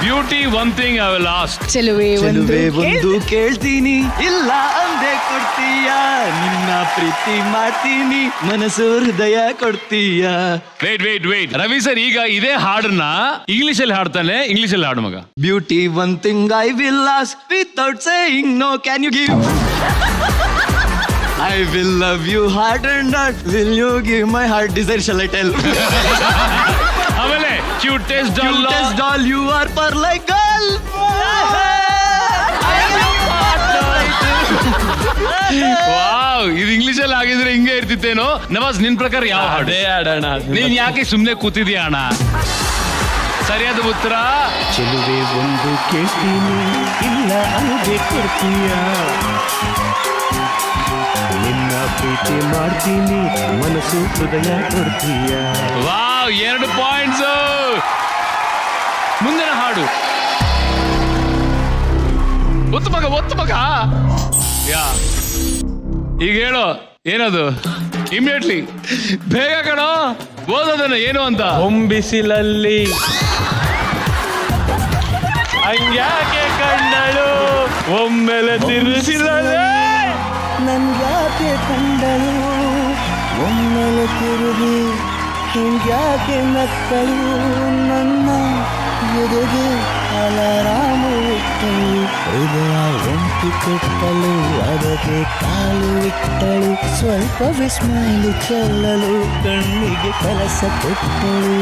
beauty one thing I will ask. ಚೆಲುವೆ ಒಂದು ಕೇಳ್ತೀನಿ, ಇಲ್ಲ ಅಂದೆ ಕೊಡ್ತೀಯ, ನಿನ್ನ ಪ್ರೀತಿ ಮಾಡ್ತೀನಿ, ಮನಸ್ಸು ಹೃದಯ ಕೊಡ್ತೀಯ. ವೇಟ್ ರವಿ ಸರ್, ಈಗ ಇದೇ ಹಾಡನ್ನ ಇಂಗ್ಲಿಷ್ ಅಲ್ಲಿ ಹಾಡ್ತಾನೆ. ಇಂಗ್ಲಿಷ್ ಅಲ್ಲಿ ಹಾಡು ಮಗ. Beauty one thing I will ask without saying no, can you give? I will love you heart and heart. Will you give my heart desire? Shall I tell? ಆಮೇಲೆ cutest doll, you are per like girl. Wow, ಇದು English ಅಲ್ಲಿ ಆಗಿದ್ರೆ ಹಿಂಗೆ ಇರ್ತಿತ್ತೇನೋ. ನವಾಜ್, ನಿನ್ ಪ್ರಕಾರ ಯಾವ ಹಾಡು? ಹಾಡೋಣ. ನೀನ್ ಯಾಕೆ ಸುಮ್ನೆ ಕೂತಿದ್ಯಾ ಅಣ್ಣ? ಸರಿಯಾದ ಉತ್ತರ ಚೆಲುವೆ ಒಂದು ಕೇಳ್ತೀನಿ, ಇಲ್ಲ ಅನುಗೆ ಕೊಡ್ತೀಯ, ನಿನ್ನ ಪ್ರೀತಿ ಮಾಡ್ತೀನಿ, ಮನಸ್ಸು ಹೃದಯ ಕೊಡ್ತೀಯ. Wow, 2 points. ಮುಂದಿನ ಹಾಡು ಒತ್ತು ಮಗ. ಯಾ, ಈಗ ಹೇಳು ಏನದು? ಇಮಿಡಿಯೇಟ್ಲಿ ಬೇಗ ಕಣೋ, ಓದೋದನ್ನ ಏನು ಅಂತ. ಹೊಂಬಿಸಿಲಲ್ಲಿ ಹಂಗ್ಯಾಕೆ ಕಂಡಳು, ಒಮ್ಮೆಲೆ ತಿರುಸಿಲೇ ನನ್ಯಾಕೆ ಕಂಡಳು, ಒಮ್ಮೆಲೆ ತಿರುಗಿ ಹಿಂಗ್ಯಾಕೆ ನಕ್ಕಳು, ನನ್ನ ಎದೆಗೆ ಅಲಾರಾಮು ಇಟ್ಟಳು, ಹೃದಯ ಗಂಟು ಕಟ್ಟಲು ಅದಕ್ಕೆ ಕಾಲು ಇಟ್ಟಳು, ಸ್ವಲ್ಪ ವಿಸ್ಮೈಲು ಚೆಲ್ಲಲು ಕಣ್ಣಿಗೆ ಕೆಲಸ ಕೊಟ್ಟಳು,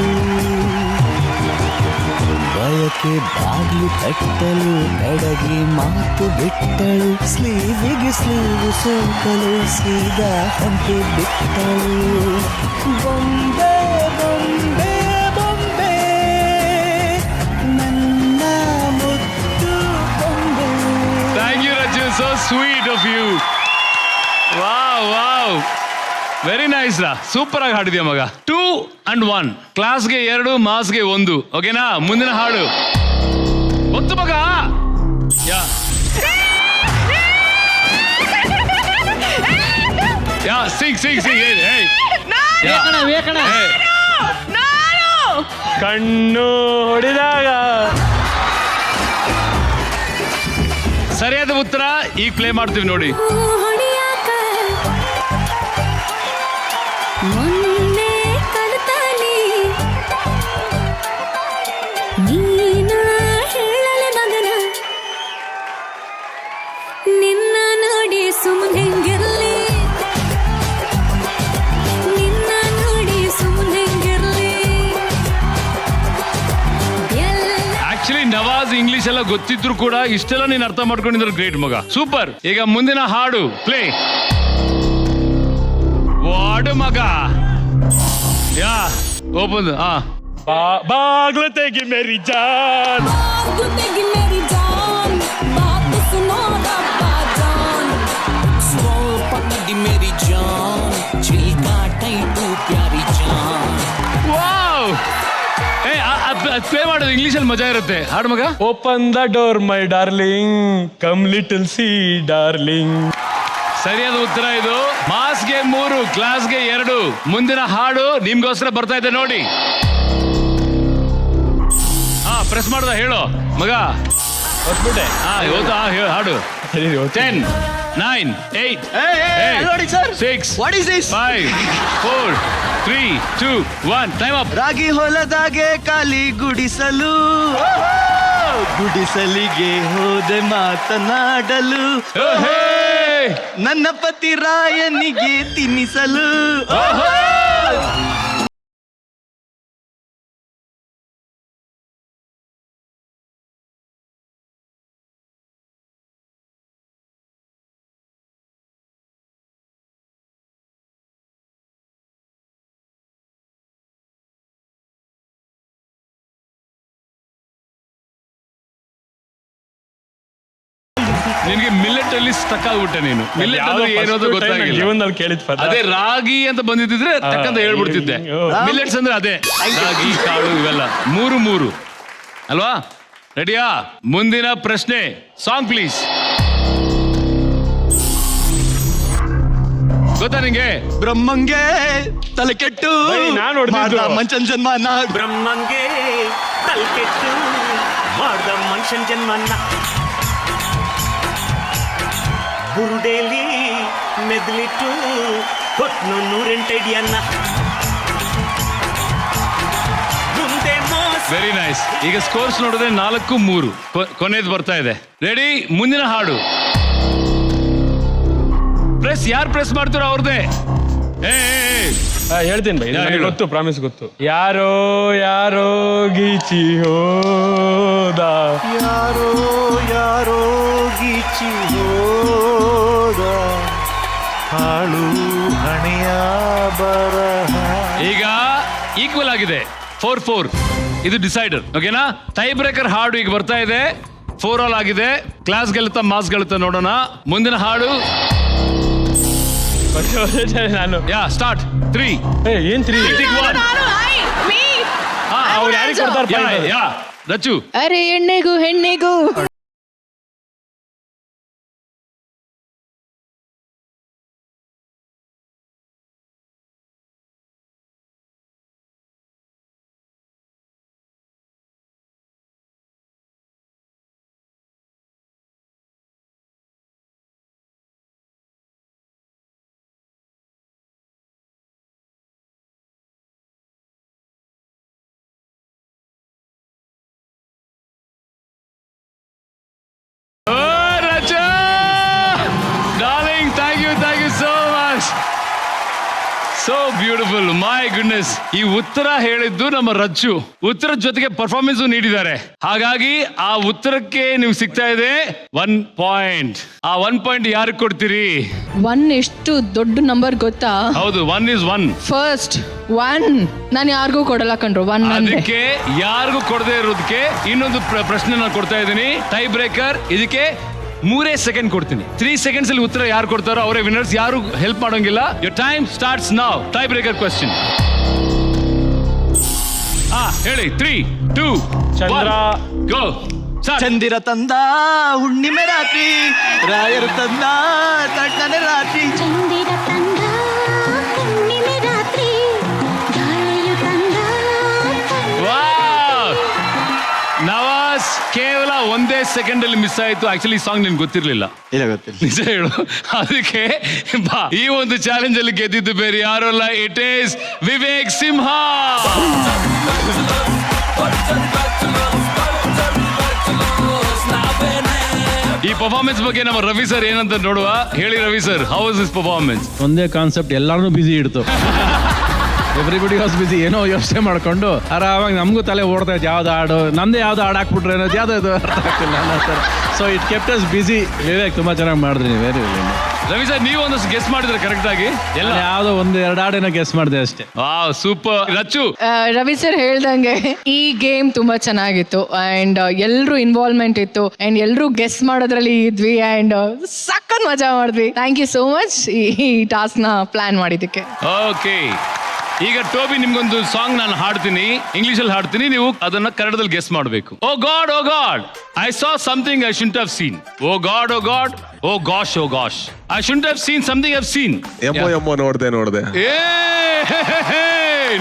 ಬಯಕೆ ಬಾಗ್ಲು ಕಟ್ಟಲು ಕಡಗಿ ಮಾತು ಬಿಟ್ಟಳು, ಸ್ಲೀವಿಗೆ ಸ್ಲೀವು ಸೋಕಲು ಸೀದಾ ಹಂಪಿ ಬಿಟ್ಟಳು. ಬೊಂಬೆ ಬೊಂಬೆ ಬೊಂಬೆ ನನ್ನ ಮುದ್ದು ಬೊಂಬೆ. Thank you Raju, so sweet of you. Wow, very nice ರಾ, ಸೂಪರ್ ಆಗಿ ಹಾಡಿದ್ಯಾ ಮಗ. 2 and 1, ಕ್ಲಾಸ್ಗೆ 2, ಮಾಸ್ಗೆ 1. ಓಕೆನಾ? ಮುಂದಿನ ಹಾಡು ಒತ್ತು ಮಗ. ಯಾ ಸಿಂಗ್. ಕಣ್ಣು ಹೊಡೆದಾಗ. ಸರಿಯಾದ ಉತ್ತರ ಈಗ ಪ್ಲೇ ಮಾಡ್ತೀವಿ ನೋಡಿ. ಮೊನ್ನೆ ಕಲಿತಲಿ ನೀನ ಹೇಳಲೆ ಮಗನ, ನಿನ್ನ ನೋಡಿ ಇಂಗ್ಲಿಷ್ ಎಲ್ಲ ಗೊತ್ತಿದ್ರು ಕೂಡ ಇಷ್ಟೆಲ್ಲ ನೀನ್ ಅರ್ಥ ಮಾಡ್ಕೊಂಡಿದ್ರೆ ಗ್ರೇಟ್ ಮಗ, ಸೂಪರ್. ಈಗ ಮುಂದಿನ ಹಾಡು ಪ್ಲೇ. ವಾಡು ಮಗ, ಯಾ ಓಪನ್. ಬಾಗ್ಲು ತೆಗಿ ಮೇರಿ ಜಾನ್, मेरी जान चिल्का टाइटू प्यारी जान. ವಾವ್, ಪ್ಲೇ ಮಾಡೋದು ಇಂಗ್ಲಿಷ್ ಅಲ್ಲಿ ಮಜಾ ಇರುತ್ತೆ. ಹಾಡು ಮಗ. Open the door my darling, come little C darling. ಸರಿಯಾದ ಉತ್ತರ ಇದು. ಮಾಸ್ಗೆ 3, ಕ್ಲಾಸ್ಗೆ 2. ಮುಂದಿನ ಹಾಡು ನಿಮ್ಗೋಸ್ಕರ ಬರ್ತಾ ಇದೆ ನೋಡಿ. ಪ್ರೆಸ್ ಮಾಡ್ದ ಹೇಳು ಮಗ. ಹೊಸ್ಬಿಟ್ಟೆ. ಹೇಳು ಹಾಡು. 10, 9, 8, 6, What is this? 5, 4, 3, 2, 1. Time up. ರಾಗಿ ಹೊಲದಾಗೆ ಖಾಲಿ ಗುಡಿಸಲು, ಗುಡಿಸಲಿಗೆ ಹೋದೆ ಮಾತನಾಡಲು, ನನ್ನ ಪತಿ ರಾಯನಿಗೆ ತಿನ್ನಿಸಲು. ನಿನ್ಗೆ ಮಿಲೆಟ್ ಅಲ್ಲಿ ಸ್ಟಕ್ ಆಗ್ಬಿಟ್ಟೆ ನೀನು. ಮಿಲೆಟ್ ಅಂದ್ರೆ ಏನೋದು ಗೊತ್ತಾಗಿಲ್ಲ. ಜೀವನದಲ್ಲಿ ಕೇಳಿದ ಪದ ಅದೇ ರಾಗಿ ಅಂತ ಬಂದಿದ್ರೆ ತಕ್ಕಂತ ಹೇಳ್ಬಿಡ್ತಿದ್ದೆ. ಮಿಲೆಟ್ಸ್ ಅಂದ್ರೆ ಅದೇ ರಾಗಿ ಕಾಳು ಇವೆಲ್ಲ. 3 ಅಲ್ವಾ? ರೆಡಿಯಾ? ಮುಂದಿನ ಪ್ರಶ್ನೆ. Song please. ಗೊತ್ತಾ ನಿಂಗೆ? ಬ್ರಹ್ಮಂಗೆ ತಲೆ ಕೆಟ್ಟು ನಾನು ಮನುಷ್ಯನ್ ಜನ್ಮನ, ಬ್ರಹ್ಮಂಗೆ ತಲೆ ಕೆಟ್ಟು ಮಾಡ್ದ ಮನುಷ್ಯನ್ ಜನ್ಮನ್ನ, ಬುರುಡೇಲಿ ಮೆದ್ಲಿಟ್ಟು ಕೊಟ್ನು 108 ಅಡಿಯನ್ನ. Very nice. ಈಗ ಸ್ಕೋರ್ಸ್ ನೋಡಿದ್ರೆ 4-3. ಕೊನೆದು ಬರ್ತಾ ಇದೆ. ರೆಡಿ? ಮುಂದಿನ ಹಾಡು. ಪ್ರೆಸ್ ಯಾರು ಪ್ರೆಸ್ ಮಾಡ್ತಾರೋ ಅವ್ರದೇ. ಹೇಳ್ತೀನಿ ಬೈ, ನನಗೆ ಗೊತ್ತು, ಪ್ರಾಮಿಸ್ ಗೊತ್ತು. ಯಾರೋ ಯಾರೋ ಗೀಚಿ ಹೋದ, ಯಾರೋ ಯಾರೋ ಗೀಚಿ ಹೋದ, ಹಾಳು ಹಣೆಯ ಬರಹ. ಈಗ ಈಕ್ವಲ್ ಆಗಿದೆ. 4-4. ಇದು ಡಿಸೈಡರ್. ಓಕೆನಾ? ಟೈ ಬ್ರೇಕರ್ ಹಾಡು ಈಗ ಬರ್ತಾ ಇದೆ. 4-all ಆಗಿದೆ. ಕ್ಲಾಸ್ ಗೆಲ್ಲುತ್ತಾ ಮಾಸ್ ಗೆಲ್ಲುತ್ತಾ ನೋಡೋಣ. ಮುಂದಿನ ಹಾಡು ನಾನು ಸ್ಟಾರ್ಟ್. 3. ಏನ್ 3? ಅವ್ರು ಯಾರಿಗೆ ಕೊಡ್ತಾರೆ? ರಚ್ಚು. ಅರೆ ಎಣ್ಣೆಗೂ ಹೆಣ್ಣಿಗೂ ಸೋ ಬ್ಯೂಟಿಫುಲ್. My goodness. ಈ ಉತ್ತರ ಹೇಳಿದ್ದು ನಮ್ಮ ರಚ್ಚು. ಉತ್ತರದ ಜೊತೆಗೆ ಪರ್ಫಾರ್ಮೆನ್ಸ್ ನೀಡಿದ್ದಾರೆ. ಹಾಗಾಗಿ ಆ ಉತ್ತರಕ್ಕೆ ನೀವು ಸಿಗ್ತಾ ಇದೆ 1 ಪಾಯಿಂಟ್. ಆ 1 ಪಾಯಿಂಟ್ ಯಾರಿಗೆ ಕೊಡ್ತೀರಿ? 1 ಎಷ್ಟು ದೊಡ್ಡ ನಂಬರ್ ಗೊತ್ತಾ? ಹೌದು, 1 is 1. ಫಸ್ಟ್ 1 ನಾನು ಯಾರಿಗೂ ಕೊಡಲ್ಲ ಕಣ್ರು. 1 ಅದಕ್ಕೆ ಯಾರಿಗೂ ಕೊಡದೆ ಇರೋದಕ್ಕೆ ಇನ್ನೊಂದು ಪ್ರಶ್ನೆ ನಾನು ಕೊಡ್ತಾ ಇದ್ದೀನಿ. Tie breaker. ಇದಕ್ಕೆ 3 ಸೆಕೆಂಡ್ ಕೊಡ್ತೀನಿ. 3 seconds ಅಲ್ಲಿ ಉತ್ತರ ಯಾರು ಕೊಡ್ತಾರೋ ಅವರೇ ವಿನ್ನರ್ಸ್. ಯಾರು ಹೆಲ್ಪ್ ಮಾಡೋಂಗಿಲ್ಲ. Your time starts now. Tie breaker question. ಹೇಳಿ. 3, 2, 1 ಗೋ. ಚಂದಿರ ತಂದ ಹುಣ್ಣಿಮೆ ರಾತ್ರಿ, ರಾಯರು ತಂದ ತಣ್ಣನೆ ರಾತ್ರಿ. ಚಂದಿರ ತಂದ ಹುಣ್ಣಿಮೆ ರಾತ್ರಿ, ರಾಯರು ತಂದ. ನವಾಸ್ ಕೇವಲ 1 ಸೆಕೆಂಡ್ ಅಲ್ಲಿ ಮಿಸ್ ಆಯ್ತು. ಆಕ್ಚುಲಿ ಸಾಂಗ್ ನಿನ್ಗೆ ಗೊತ್ತಿರ್ಲಿಲ್ಲ. ಇಲ್ಲ, ಗೊತ್ತಿಲ್ಲ. ನಿಜ ಹೇಳು. ಅದಕ್ಕೆ ಈ ಒಂದು ಚಾಲೆಂಜ್ ಅಲ್ಲಿ ಗೆದ್ದಿದ್ದು ಬೇರೆ ಯಾರು ಅಲ್ಲ, ಇಟ್ ಈಸ್ ವಿವೇಕ್ ಸಿಂಹ. ಈ ಪರ್ಫಾರ್ಮೆನ್ಸ್ ಬಗ್ಗೆ ನಮ್ಮ ರವಿ ಸರ್ ಏನಂತ ನೋಡುವ. ಹೇಳಿ Ravi sir, how was this performance? ಒಂದೇ ಕಾನ್ಸೆಪ್ಟ್ ಎಲ್ಲಾರನ್ನೂ ಬಿಸಿ ಇಡ್ತು. ಎವ್ರಿಬಡಿ ವಾಸ್ ಬಿಸಿ, ಏನೋ ಯೋಚನೆ ಮಾಡ್ಕೊಂಡು ಆರಾಮಾಗಿ ನಮಗೂ ತಲೆ ಓಡ್ತಾ ಇತ್ತು, ಯಾವ್ದು ಹಾಡು ನಮ್ದೇ ಯಾವ್ದು ಹಾಡು ಹಾಕ್ಬಿಟ್ರೆ ಅನ್ನೋದು ಯಾವ್ದು ಅರ್ಥ ಆಗ್ತಿಲ್ಲ ಅನ್ನೋ ಥರ. ಸೊ ಇಟ್ ಕೆಪ್ಟ್ ಅಸ್ ಬಿಸಿ. ವಿವೇಕ್ ತುಂಬಾ ಚೆನ್ನಾಗಿ ಮಾಡಿದ್ರಿ ನೀವು. Very very. ರವಿ ಸರ್, ನೀವು ಒಂದಷ್ಟು ಗೆಸ್ ಮಾಡಿದ್ರೆ ಕರೆಕ್ಟ್ ಆಗಿ ಎಲ್ಲ ಯಾವ್ದೋ ಒಂದು ಎರಡು ಹಾಡೇನೋ ಗೆಸ್ ಮಾಡಿದೆ ಅಷ್ಟೇ. ಸೂಪರ್. ರಚ್ಚು, ರವಿ ಸರ್ ಹೇಳ್ದಂಗೆ ಈ ಗೇಮ್ ತುಂಬಾ ಚೆನ್ನಾಗಿತ್ತು ಅಂಡ್ ಎಲ್ರು ಇನ್ವಾಲ್ವ್ಮೆಂಟ್ ಇತ್ತು ಅಂಡ್ ಎಲ್ರು ಗೆಸ್ ಮಾಡೋದ್ರಲ್ಲಿ ಇದ್ವಿ ಅಂಡ್ ಸಖತ್ ಮಜಾ ಮಾಡಿದ್ವಿ. ಥ್ಯಾಂಕ್ ಯು ಸೋ ಮಚ್ ಈ ಟಾಸ್ಕ್ ನ ಪ್ಲಾನ್ ಮಾಡಿದ್ದಕ್ಕೆ. ಓಕೆ, ಈಗ ಟೋಬಿ ನಿಮ್ಗೊಂದು ಸಾಂಗ್ ನಾನು ಹಾಡ್ತೀನಿ, ಇಂಗ್ಲಿಷ್ ಅಲ್ಲಿ ಹಾಡ್ತೀನಿ, ನೀವು ಅದನ್ನ ಕನ್ನಡದಲ್ಲಿ ಗೆಸ್ ಮಾಡಬೇಕು. Oh God, oh God, I saw something I shouldn't have seen. Oh God, oh God, oh gosh, oh gosh, I shouldn't have seen something I have seen. ಎಮ್ಮೋ ನೋಡ್ದೆ.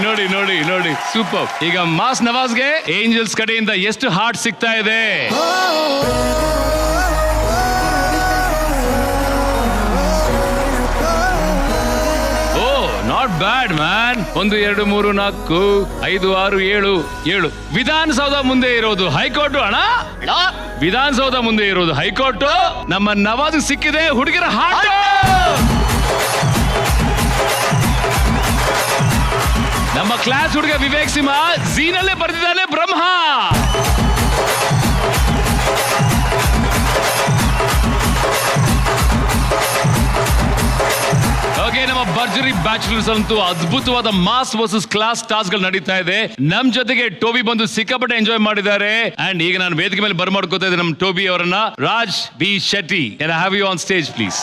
ನೋಡಿ ನೋಡಿ ನೋಡಿ, ಸೂಪರ್. ಈಗ ಮಾಸ್ ನವಾಜ್ಗೆ ಏಂಜಲ್ಸ್ ಕಡೆಯಿಂದ ಎಷ್ಟು heart ಸಿಗ್ತಾ ಇದೆ? Not bad man. 1 2 3 4 5 6 7 7. ವಿಧಾನಸೌಧ ಮುಂದೆ ಇರೋದು ಹೈಕೋರ್ಟ್ ಅಣ್ಣ. ವಿಧಾನಸೌಧ ಮುಂದೆ ಇರೋದು ಹೈಕೋರ್ಟ್. ನಮ್ಮ ನವಾಜ್ ಸಿಕ್ಕಿದೆ ಹುಡುಗಿರ ಹಾರ್ಟ್. ನಮ್ಮ ಕ್ಲಾಸ್ ಹುಡುಗ ವಿವೇಕ್ ಸಿಂಹ ಝೀನಲ್ಲೇ ಬರೆದಿದ್ದಾನೆ ಬ್ರಹ್ಮ. ಓಕೆ, ನಮ್ಮ ಭರ್ಜರಿ ಬ್ಯಾಚುಲರ್ಸ್ ಅಂತೂ ಅದ್ಭುತವಾದ ಮಾಸ್ ವರ್ಸಸ್ ಕ್ಲಾಸ್ ಟಾಸ್ಕ್ ಗಳು ನಡೀತಾ ಇದೆ. ನಮ್ ಜೊತೆಗೆ ಟೋಬಿ ಬಂದು ಸಿಕ್ಕಾಪಟ್ಟೆ ಎಂಜಾಯ್ ಮಾಡಿದ್ದಾರೆ. ಅಂಡ್ ಈಗ ನಾನು ವೇದಿಕೆ ಮೇಲೆ ಬರ್ಮಾಡ್ಕೋತಾ ಇದ್ದೆ ನಮ್ಮ ಟೋಬಿ ಅವರನ್ನ. Raj B Shetty, can I have you on stage please?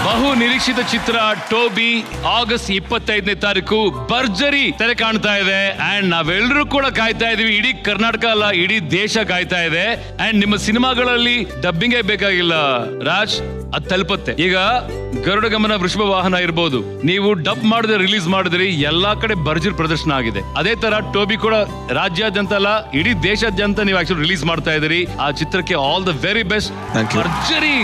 ಬಹು ನಿರೀಕ್ಷಿತ ಚಿತ್ರ ಟೋಬಿ ಆಗಸ್ಟ್ 25ನೇ ತಾರೀಕು ಭರ್ಜರಿ ತೆರೆ ಕಾಣ್ತಾ ಇದೆ. ಅಂಡ್ ನಾವೆಲ್ಲರೂ ಕೂಡ ಕಾಯ್ತಾ ಇದೀವಿ. ಇಡೀ ಕರ್ನಾಟಕ ಅಲ್ಲ, ಇಡೀ ದೇಶ ಕಾಯ್ತಾ ಇದೆ. ಅಂಡ್ ನಿಮ್ಮ ಸಿನಿಮಾಗಳಲ್ಲಿ ಡಬ್ಬಿಂಗೇ ಬೇಕಾಗಿಲ್ಲ ರಾಜ್, ಅದ್ ತಲುಪತ್ತೆ. ಈಗ ಗರುಡ ಗಮನ, ವೃಷಭ ವಾಹನ ಇರ್ಬೋದು, ನೀವು ಡಬ್ ಮಾಡದೆ ರಿಲೀಸ್ ಮಾಡಿದ್ರಿ, ಎಲ್ಲಾ ಕಡೆ ಭರ್ಜರಿ ಪ್ರದರ್ಶನ ಆಗಿದೆ. ಅದೇ ತರ ಟೋಬಿ ಕೂಡ ರಾಜ್ಯಾದ್ಯಂತ ಅಲ್ಲ, ಇಡೀ ದೇಶಾದ್ಯಂತ ನೀವು ಆಕ್ಚುಲಿ ರಿಲೀಸ್ ಮಾಡ್ತಾ ಇದ್ದೀರಿ. ಆ ಚಿತ್ರಕ್ಕೆ ಆಲ್ ದ ವೆರಿ ಬೆಸ್ಟ್. ಭರ್ಜರಿ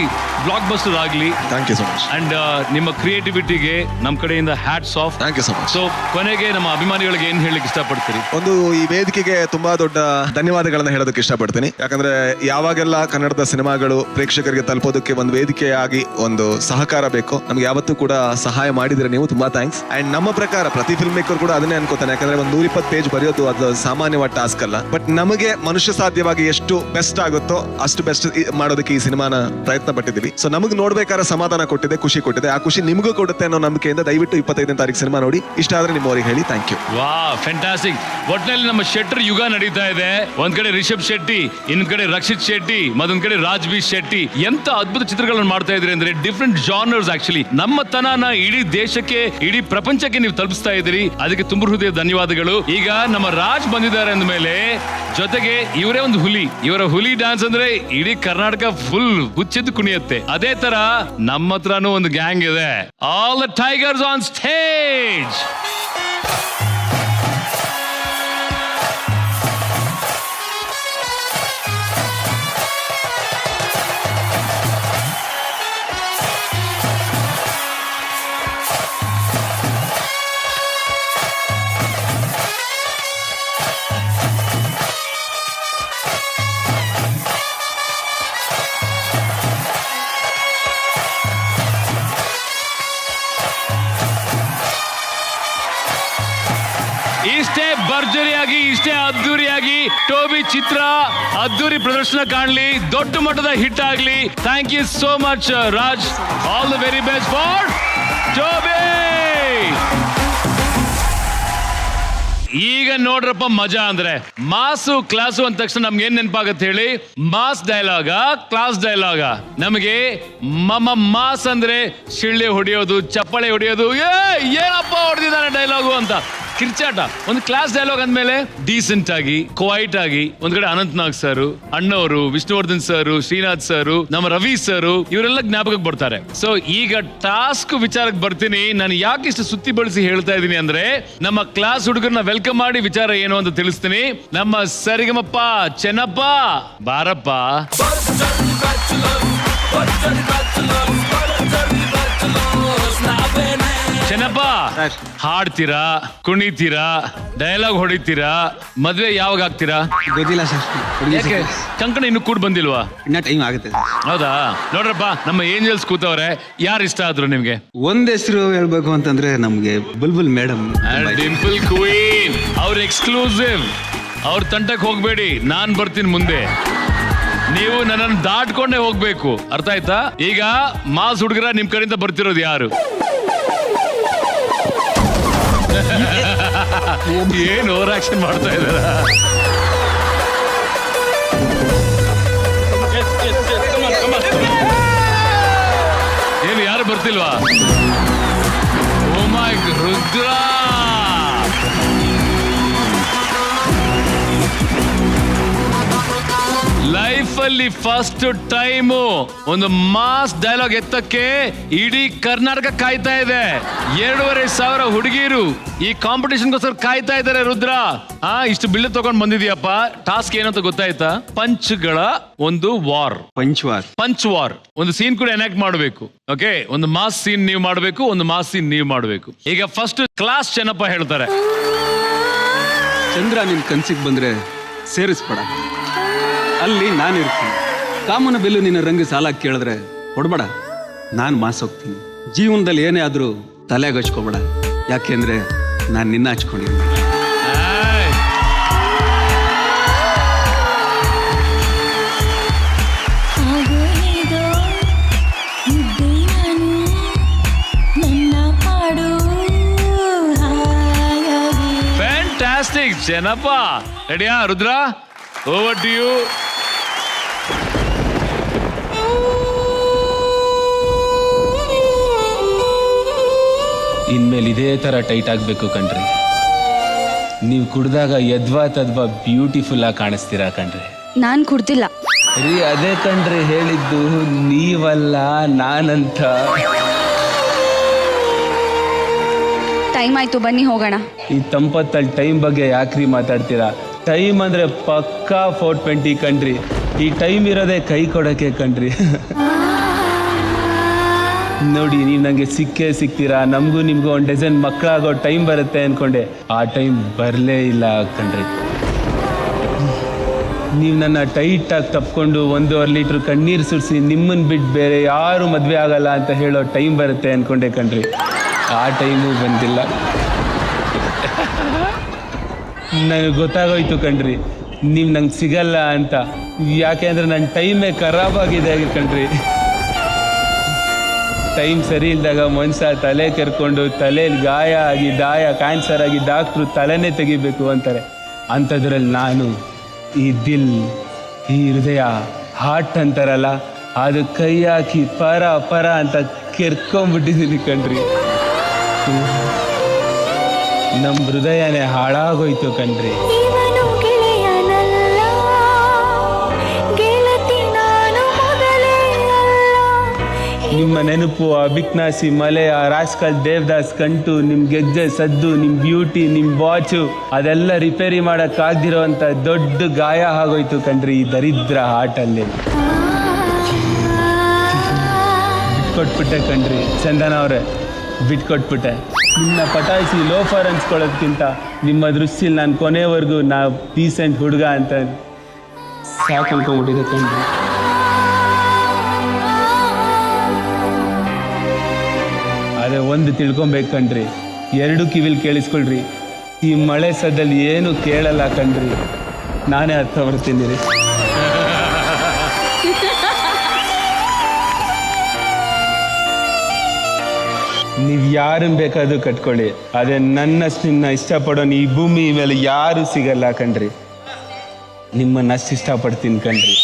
ಬ್ಲಾಕ್ ಬಸ್ಟರ್ ಆಗ್ಲಿ. Thank you so much. And ನಿಮ್ಮ ಕ್ರಿಯೇಟಿವಿಟಿಗೆ ನಮ್ಮ ಕಡೆಯಿಂದ hats off. Thank you so much. So ಕೊನೆಗೆ ನಮ್ಮ ಅಭಿಮಾನಿಗಳಿಗೆ ಏನ್ ಹೇಳಲಿಕ್ಕೆ ಇಷ್ಟಪಡ್ತೀರಿ? ಒಂದು ಈ ವೇದಿಕೆಗೆ ತುಂಬಾ ದೊಡ್ಡ ಧನ್ಯವಾದಗಳನ್ನ ಹೇಳೋದಕ್ಕೆ ಇಷ್ಟಪಡ್ತೀನಿ. ಯಾಕಂದ್ರೆ ಯಾವಾಗೆಲ್ಲ ಕನ್ನಡದ ಸಿನಿಮಾಗಳು ಪ್ರೇಕ್ಷಕರಿಗೆ ತಲುಪೋದಕ್ಕೆ ಒಂದು ವೇದಿಕೆಯಾಗಿ ಒಂದು ಸಹಕಾರ ಬೇಕು. ನಮ್ಗೆ ಯಾವತ್ತೂ ಕೂಡ ಸಹಾಯ ಮಾಡಿದ್ರೆ ನೀವು, ತುಂಬಾ ಥ್ಯಾಂಕ್ಸ್. ಅಂಡ್ ನಮ್ಮ ಪ್ರಕಾರ ಪ್ರತಿ ಫಿಲ್ಮ್ ಮೇಕರ್ ಕೂಡ ಅದನ್ನೇ ಅನ್ಕೋತಾನೆ. ಯಾಕಂದ್ರೆ ಒಂದು 120 ಪೇಜ್ ಬರೆಯೋದು ಅದು ಸಾಮಾನ್ಯವಾದ ಟಾಸ್ಕ್ ಅಲ್ಲ. ಬಟ್ ನಮಗೆ ಮನುಷ್ಯ ಸಾಧ್ಯವಾಗಿ ಎಷ್ಟು ಬೆಸ್ಟ್ ಆಗುತ್ತೋ ಅಷ್ಟು ಬೆಸ್ಟ್ ಮಾಡೋದಕ್ಕೆ ಈ ಸಿನಿಮಾನ ಪ್ರಯತ್ನ ಪಟ್ಟಿದ್ದೀವಿ. ಸೊ ನಮಗೆ ನೋಡ್ಬೇಕಾದ್ರೆ ಸಮಾಧಾನ ಕೊಟ್ಟಿದೆ, ಖುಷಿ ಕೊಟ್ಟಿದೆ. ಆ ಖುಷಿ ನಿಮಗೂ ಕೊಡುತ್ತೆ ಅನ್ನೋ ನಂಬಿಕೆಯಿಂದ ದಯವಿಟ್ಟು 25ನೇ ತಾರೀಕು ಸಿನಿಮಾ ನೋಡಿ. ಇಷ್ಟ ಆದ್ರೆ ನಿಮ್ಮವರಿಗೆ ಹೇಳಿ ಥ್ಯಾಂಕ್ ಯು. ವಾ, ಫ್ಯಾಂಟಾಸ್ಟಿಕ್. ಒಟ್ಟಿನಲ್ಲಿ ನಮ್ಮ ಶೆಟ್ಟರ್ ಯುಗ ನಡೀತಾ ಇದೆ. ಒಂದ್ ಕಡೆ ರಿಷಬ್ ಶೆಟ್ಟಿ, ಇನ್ನೊಂದ್ ಕಡೆ ರಕ್ಷಿತ್ ಶೆಟ್ಟಿ, ಮತ್ತೊಂದ್ ಕಡೆ ರಾಜ್ ಬಿ ಶೆಟ್ಟಿ. ಎಂತ ಅದ್ಭುತ ಚಿತ್ರಗಳನ್ನು ಮಾಡ್ತಾ ಇದ್ರಿ ಅಂದ್ರೆ, ಡಿಫ್ರೆಂಟ್ ಜಾನರ್ಸ್. ಆಕ್ಚುಲಿ ನಮ್ಮ ತನನ ಇಡೀ ದೇಶಕ್ಕೆ, ಇಡೀ ಪ್ರಪಂಚಕ್ಕೆ ನೀವು ತಲುಪಿಸ್ತಾ ಇದ್ದೀರಿ. ಅದಕ್ಕೆ ತುಂಬ ಹೃದಯ ಧನ್ಯವಾದಗಳು. ಈಗ ನಮ್ಮ ರಾಜ್ ಬಂದಿದ್ದಾರೆ ಅಂದ್ಮೇಲೆ ಜೊತೆಗೆ ಇವರೇ ಒಂದು ಹುಲಿ. ಇವರ ಹುಲಿ ಡ್ಯಾನ್ಸ್ ಅಂದ್ರೆ ಇಡೀ ಕರ್ನಾಟಕ ಫುಲ್ ಹುಚ್ಚಿದ್ದು ಕುಣಿಯುತ್ತೆ. ಅದೇ ತರ ನಮ್ಮ ಹತ್ರನೂ ಒಂದು ಗ್ಯಾಂಗ್ ಇದೆ. All the tigers on stage. ಇಷ್ಟೇ ಭರ್ಜರಿಯಾಗಿ, ಇಷ್ಟೇ ಅದ್ದೂರಿಯಾಗಿ ಟೋಬಿ ಚಿತ್ರ ಅದ್ದೂರಿ ಪ್ರದರ್ಶನ ಕಾಣಲಿ, ದೊಡ್ಡ ಮಟ್ಟದ ಹಿಟ್ ಆಗ್ಲಿ. Thank you so much Raj. All the very best for Toby. ಈಗ ನೋಡ್ರಪ್ಪ ಮಜಾ ಅಂದ್ರೆ ಮಾಸು ಕ್ಲಾಸು ಅಂದ ತಕ್ಷಣ ನಮ್ಗೆ ಏನ್ ನೆನಪಾಗತ್ತೆ ಹೇಳಿ? Mass ಡೈಲಾಗ, class ಡೈಲಾಗ. ನಮಗೆ ಮಾಸ್ ಅಂದ್ರೆ ಶಿಳ್ಳೆ ಹೊಡೆಯೋದು, ಚಪ್ಪಳೆ ಹೊಡೆಯೋದು, ಏನಪ್ಪ ಹೊಡೆದಿದ್ದಾನೆ ಡೈಲಾಗು ಅಂತ ಕಿರ್ಚಾಟ. ಒಂದು ಕ್ಲಾಸ್ ಡೈಲಾಗ್ ಅಂದ್ಮೇಲೆ ಡೀಸೆಂಟ್ ಆಗಿ, ಕ್ವೈಟ್ ಆಗಿ, ಒಂದ್ ಕಡೆ ಅನಂತ್ ನಾಗ್ ಸರ್, ಅಣ್ಣವರು, ವಿಷ್ಣುವರ್ಧನ್ ಸರ್, ಶ್ರೀನಾಥ್ ಸರ್, ನಮ್ಮ ರವಿ ಸರ್, ಇವರೆಲ್ಲ ಜ್ಞಾಪಕಕ್ಕೆ ಬರ್ತಾರೆ. ಸೊ ಈಗ ಟಾಸ್ಕ್ ವಿಚಾರಕ್ಕೆ ಬರ್ತೀನಿ. ನಾನು ಯಾಕೆ ಇಷ್ಟು ಸುತ್ತಿ ಬಳಸಿ ಹೇಳ್ತಾ ಇದ್ದೀನಿ ಅಂದ್ರೆ, ನಮ್ಮ ಕ್ಲಾಸ್ ಹುಡುಗರನ್ನ ವೆಲ್ಕಮ್ ಮಾಡಿ ವಿಚಾರ ಏನು ಅಂತ ತಿಳಿಸ್ತೀನಿ. ನಮ್ಮ ಸರಿಗಮಪ್ಪ ಚೆನ್ನಪ್ಪ ಬಾರಪ್ಪ. ಚೆನ್ನ ಚಿನ್ನಪ್ಪ ಹಾಡ್ತೀರಾ, ಕುಣಿತೀರಾ, ಡೈಲಾಗ್ ಹೊಡಿತೀರಾ, ಮದ್ವೆ ಯಾವಾಗ ಆಗ್ತೀರಾ? ಗೊತ್ತಿಲ್ಲ ಸರ್. ಯಾಕೆ ಕಂಕಣ ಇನ್ನು ಕೂಡ ಬಂದಿಲ್ವಾ? ಇನ್ನ ಟೈಮ್ ಆಗುತ್ತೆ. ಹೌದಾ? ನೋಡ್ರಪ್ಪ, ನಮ್ಮ ಏಂಜಲ್ಸ್ ಕೂತವ್ರೆ, ಯಾರು ಇಷ್ಟ ಆದ್ರು ನಿಮ್ಗೆ? ಒಂದ್ ಹೆಸರು ಹೇಳ್ಬೇಕು ಅಂತಂದ್ರೆ ನಮ್ಗೆ ಬುಲ್ಬುಲ್ ಮೇಡಮ್. ಡಿಂಪಲ್ ಕ್ವೀನ್ ಅವ್ರ ಎಕ್ಸ್ಕ್ಲೂಸಿವ್. ಅವ್ರ ತಂಟಕ್ಕೆ ಹೋಗ್ಬೇಡಿ, ನಾನ್ ಬರ್ತೀನಿ ಮುಂದೆ. ನೀವು ನನ್ನನ್ನು ದಾಟ್ಕೊಂಡೇ ಹೋಗ್ಬೇಕು, ಅರ್ಥ ಆಯ್ತಾ? ಈಗ ಮಾಸ್ ಹುಡುಗರ ನಿಮ್ ಕಡೆಯಿಂದ ಬರ್ತಿರೋದು ಯಾರು? ಏನ್ ಓವರ್ ಆಕ್ಷನ್ ಮಾಡ್ತಾ ಇದಾರ? ಏನು ಯಾರು ಬರ್ತಿಲ್ವಾ? ಓ ಮೈ ರುದ್ರ, ಲೈಫ್ ಅಲ್ಲಿ ಫಸ್ಟ್ ಟೈಮು ಒಂದು ಮಾಸ್ ಡೈಲಾಗ್ ಎತ್ತಕ್ಕೆ ಇಡೀ ಕರ್ನಾಟಕ ಕಾಯ್ತಾ ಇದೆ. 2500 ಹುಡುಗಿರು ಈ ಕಾಂಪಿಟೇಷನ್ಗೋಸ್ಕರ ಕಾಯ್ತಾ ಇದ್ದಾರೆ. ರುದ್ರ, ಇಷ್ಟು ಬಿಲ್ಲು ತಗೊಂಡ್ ಬಂದಿದ್ಯಪ್ಪ. ಟಾಸ್ಕ್ ಏನಂತ ಗೊತ್ತಾಯ್ತಾ? ಪಂಚ್ಗಳ ಒಂದು ವಾರ್. ಪಂಚ್ ವಾರ್ ಒಂದು ಸೀನ್ ಕೂಡ ಎನಾಕ್ಟ್ ಮಾಡಬೇಕು. ಓಕೆ, ಒಂದು ಮಾಸ್ ಸೀನ್ ನೀವು ಮಾಡಬೇಕು, ಒಂದು ಮಾಸ್ ಸೀನ್ ನೀವು ಮಾಡಬೇಕು. ಈಗ ಫಸ್ಟ್ ಕ್ಲಾಸ್ ಚೆನ್ನಪ್ಪ ಹೇಳ್ತಾರೆ. ಚಂದ್ರ ನಿನ್ ಕನ್ಸಿಗೆ ಬಂದ್ರೆ ಸೇರಿಸ್ಬೇಡ, ಅಲ್ಲಿ ನಾನಿರ್ತೀನಿ. ಕಾಮನ ಬೆಲ್ಲು ನಿನ್ನ ರಂಗ ಸಾಲ ಕೇಳಿದ್ರೆ ಕೊಡ್ಬೇಡ, ನಾನು ಮಾಸ್ ಹೋಗ್ತೀನಿ. ಜೀವನದಲ್ಲಿ ಏನೇ ಆದ್ರೂ ತಲೆಗೆ ಹಚ್ಕೋಬೇಡ, ಯಾಕೆಂದ್ರೆ ನಾನು ನಿನ್ನ ಹಚ್ಕೊಂಡಿದ್ದೀನಿ. ಫ್ಯಾಂಟಾಸ್ಟಿಕ್ ಚೆನ್ನಪ್ಪ. ರೆಡಿಯಾ ರುದ್ರ? Over to you. ಇನ್ಮೇಲೆ ಇದೇ ತರ ಟೈಟ್ ಆಗ್ಬೇಕು ಕಣ್ರಿ. ನೀವು ಕುಡ್ದಾಗ ಯದ್ವಾ ತದ್ವಾ ಬ್ಯೂಟಿಫುಲ್ ಆಗಿ ಕಾಣಿಸ್ತೀರಾ ಕಣ್ರಿ. ನಾನ್ ಕುಡ್ದಿಲ್ಲ ರೀ, ಅದೇ ಕಣ್ರಿ ಹೇಳಿದ್ದು, ನೀವಲ್ಲ ನಾನಂತ. ಟೈಮ್ ಆಯ್ತು, ಬನ್ನಿ ಹೋಗೋಣ. ಈ ತಂಪತ್ತಲ್ಲಿ ಟೈಮ್ ಬಗ್ಗೆ ಯಾಕ್ರಿ ಮಾತಾಡ್ತೀರಾ? ಟೈಮ್ ಅಂದ್ರೆ ಪಕ್ಕಾ 420 ಕಣ್ರಿ. ಈ ಟೈಮ್ ಇರೋದೇ ಕೈ ಕೊಡಕ್ಕೆ ಕಣ್ರಿ. ನೋಡಿ, ನೀವು ನಂಗೆ ಸಿಗ್ತೀರಾ. ನಮಗೂ ನಿಮ್ಗೂ ಒಂದು ಡಜನ್ ಮಕ್ಕಳಾಗೋ ಟೈಮ್ ಬರುತ್ತೆ ಅನ್ಕೊಂಡೆ, ಆ ಟೈಮ್ ಬರಲೇ ಇಲ್ಲ ಕಣ್ರಿ. ನೀವು ನನ್ನ ಟೈಟಾಗಿ ತಪ್ಕೊಂಡು 1.5 ಲೀಟ್ರ್ ಕಣ್ಣೀರು ಸುರಿಸಿ ನಿಮ್ಮನ್ನು ಬಿಟ್ಟು ಬೇರೆ ಯಾರು ಮದುವೆ ಆಗಲ್ಲ ಅಂತ ಹೇಳೋ ಟೈಮ್ ಬರುತ್ತೆ ಅನ್ಕೊಂಡೆ ಕಣ್ರಿ. ಆ ಟೈಮು ಬಂದಿಲ್ಲ. ನನಗೆ ಗೊತ್ತಾಗೋಯ್ತು ಕಣ್ರಿ, ನೀವು ನಂಗೆ ಸಿಗಲ್ಲ ಅಂತ. ಯಾಕೆ ಅಂದರೆ ನನ್ನ ಟೈಮೇ ಖರಾಬಾಗಿದೆ ಕಣ್ರಿ. ಟೈಮ್ ಸರಿ ಇಲ್ದಾಗ ಮನುಷ್ಯ ತಲೆ ಕೆರ್ಕೊಂಡು ತಲೆಯಲ್ಲಿ ಗಾಯ ಆಗಿ ಕ್ಯಾನ್ಸರ್ ಆಗಿ ಡಾಕ್ಟ್ರು ತಲೆನೇ ತೆಗಿಬೇಕು ಅಂತಾರೆ. ಅಂಥದ್ರಲ್ಲಿ ನಾನು ಈ ದಿಲ್, ಈ ಹೃದಯ, ಹಾರ್ಟ್ ಅಂತಾರಲ್ಲ, ಅದು ಕೈ ಹಾಕಿ ಪರ ಅಂತ ಕೆರ್ಕೊಂಡ್ಬಿಟ್ಟಿದ್ದೀನಿ ಕಣ್ರಿ. ನಮ್ಮ ಹೃದಯನೇ ಹಾಳಾಗೋಯ್ತು ಕಣ್ರಿ. ನಿಮ್ಮ ನೆನಪು, ಅಭಿಜ್ಞಾಸಿ, ಮಲೆ, ರಾಸ್ಕಲ್, ದೇವದಾಸ್, ಕಂಟು, ನಿಮ್ಮ ಗೆಜ್ಜೆ ಸದ್ದು, ನಿಮ್ಮ ಬ್ಯೂಟಿ, ನಿಮ್ಮ ವಾಚು, ಅದೆಲ್ಲ ರಿಪೇರಿ ಮಾಡೋಕ್ಕಾಗ್ದಿರೋ ಅಂತ ದೊಡ್ಡ ಗಾಯ ಆಗೋಯ್ತು ಕಣ್ರಿ ಈ ದರಿದ್ರ ಆಟಲ್ಲಿ. ಬಿಟ್ಕೊಟ್ಬಿಟ್ಟೆ ಕಣ್ರಿ ಚಂದನ ಅವರೇ, ಬಿಟ್ಕೊಟ್ಬಿಟ್ಟೆ. ನಿನ್ನ ಪಟಾಯಿಸಿ ಲೋಫರ್ ಅನ್ಸ್ಕೊಳ್ಳೋದ್ಕಿಂತ ನಿಮ್ಮ ದೃಷ್ಟಿಲಿ ನಾನು ಕೊನೆವರೆಗೂ ಡೀಸೆಂಟ್ ಹುಡುಗ ಅಂತ ಸಾಕು ಅನ್ಕೊಂಡ್ಬಿಟ್ಟಿದೆ ಕಣ್ರಿ. ಅದೇ ಒಂದು ತಿಳ್ಕೊಬೇಕು ಕಣ್ರಿ, 2 ಕಿವಿಲ್ ಕೇಳಿಸ್ಕೊಳ್ರಿ. ಈ ಮಳೆ ಸದ್ದಲ್ಲಿ ಏನು ಕೇಳಲ್ಲ ಕಣ್ರಿ, ನಾನೇ ಅರ್ಥ ಬರ್ತೀನಿ ರೀ. ನೀವು ಯಾರನ್ನ ಬೇಕಾದ್ರೂ ಕಟ್ಕೊಳ್ಳಿ, ಅದೇ ನನ್ನಷ್ಟು ನಿಮ್ಮನ್ನ ಇಷ್ಟಪಡೋನು ಈ ಭೂಮಿ ಮೇಲೆ ಯಾರು ಸಿಗಲ್ಲ ಕಣ್ರಿ. ನಿಮ್ಮನ್ನಷ್ಟು ಇಷ್ಟಪಡ್ತೀನಿ ಕಣ್ರಿ.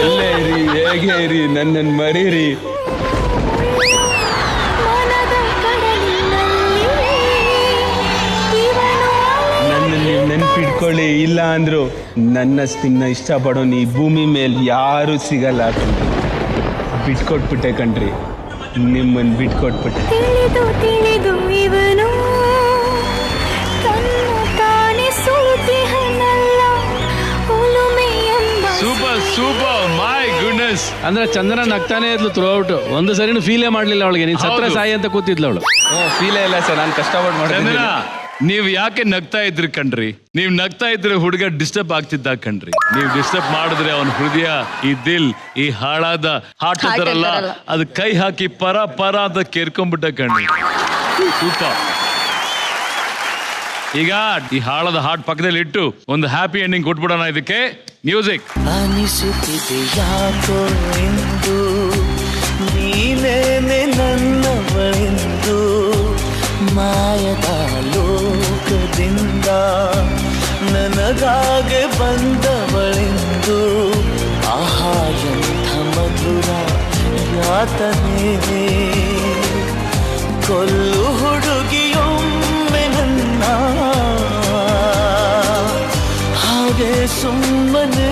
ಎಲ್ಲೇ ಇರಿ, ಹೇಗೆ ಇರಿ, ನನ್ನನ್ನು ಮರೀರಿ. ನನ್ನ ನೀವು ನೆನ್ಪಿಟ್ಕೊಳ್ಳಿ, ಇಲ್ಲ ಅಂದ್ರು ನನ್ನಷ್ಟು ನಿಮ್ಮನ್ನ ಇಷ್ಟಪಡೋನು ಈ ಭೂಮಿ ಮೇಲೆ ಯಾರು ಸಿಗಲ್ಲ ಕಣ್ರಿ. ಬಿಟ್ಕೊಟ್ಬಿಟ್ಟೆ ಕಣ್ರಿ, ನಿಮ್ಮನ್ನು ಬಿಟ್ಕೊಟ್ಬಿಟ್ಟೆ. ತಿಳಿದು ಇವನು ತಾನೇ ಸೂತಿಹನಲ್ಲ, ಸೂಪರ್ ಮೈ ಗುಡ್ನೆಸ್. ಅಂದ್ರೆ ಚಂದನ ನಗ್ತಾನೆ ಇದ್ಲು ಥ್ರೂ ಔಟ್. ಒಂದು ಸರಿನೂ ಫೀಲೇ ಮಾಡ್ಲಿಲ್ಲ ಅವಳಿಗೆ. ನೀನ್ ಸತ್ರ ಸಾಯಿ ಅಂತ ಕೂತಿದ್ಲು ಅವಳು. ಫೀಲೇ ಇಲ್ಲ ಸರ್, ನಾನು ಕಷ್ಟಪಟ್ಟು ಮಾಡಿದ್ದೀನಿ. ನೀವ್ ಯಾಕೆ ನಗ್ತಾ ಇದ್ರಿ ಕಣ್ರಿ? ನೀವ್ ನಗ್ತಾ ಇದ್ರೆ ಹುಡುಗ ಡಿಸ್ಟರ್ಬ್ ಆಗ್ತಿದ್ದ ಕಣ್ರಿ. ನೀವ್ ಡಿಸ್ಟರ್ಬ್ ಮಾಡಿದ್ರೆ ಅವನ ಹೃದಯ, ಈ ದಿಲ್, ಈ ಹಾಳಾದ ಹಾರ್ಟ್ ಅಂತಾರಲ್ಲ, ಅದು ಕೈ ಹಾಕಿ ಪರ ಪರ ಅಂತ ಕೇರ್ಕೊಂಡ್ಬಿಟ್ಟ ಕಣ್ರಿ. ಸೂಪರ್. ಈಗ ಈ ಹಾಳದ ಹಾರ್ಟ್ ಪಕ್ಕದಲ್ಲಿ ಇಟ್ಟು ಒಂದು ಹ್ಯಾಪಿ ಎಂಡಿಂಗ್ ಕೊಟ್ಬಿಡೋಣ ಇದಕ್ಕೆ. ಮ್ಯೂಸಿಕ್. ಅನಿಸುತ್ತಿದೆ ಯಾಕೋ ಎಂದು ನೀನೇನೆ ನನ್ನವಳೆಂದು, ಮಾಯದ ಲೋಕದಿಂದ ನನಗಾಗೆ ಬಂದವಳೆಂದು, ಆಹಾ ಎಂಥ ಮಧುರ ಯಾತನೆ, ಕೊಲ್ಲು ಹುಡುಗಿಯೊಮ್ಮೆ ನನ್ನ ಹಾಗೆ ಸುಮ್ಮನೆ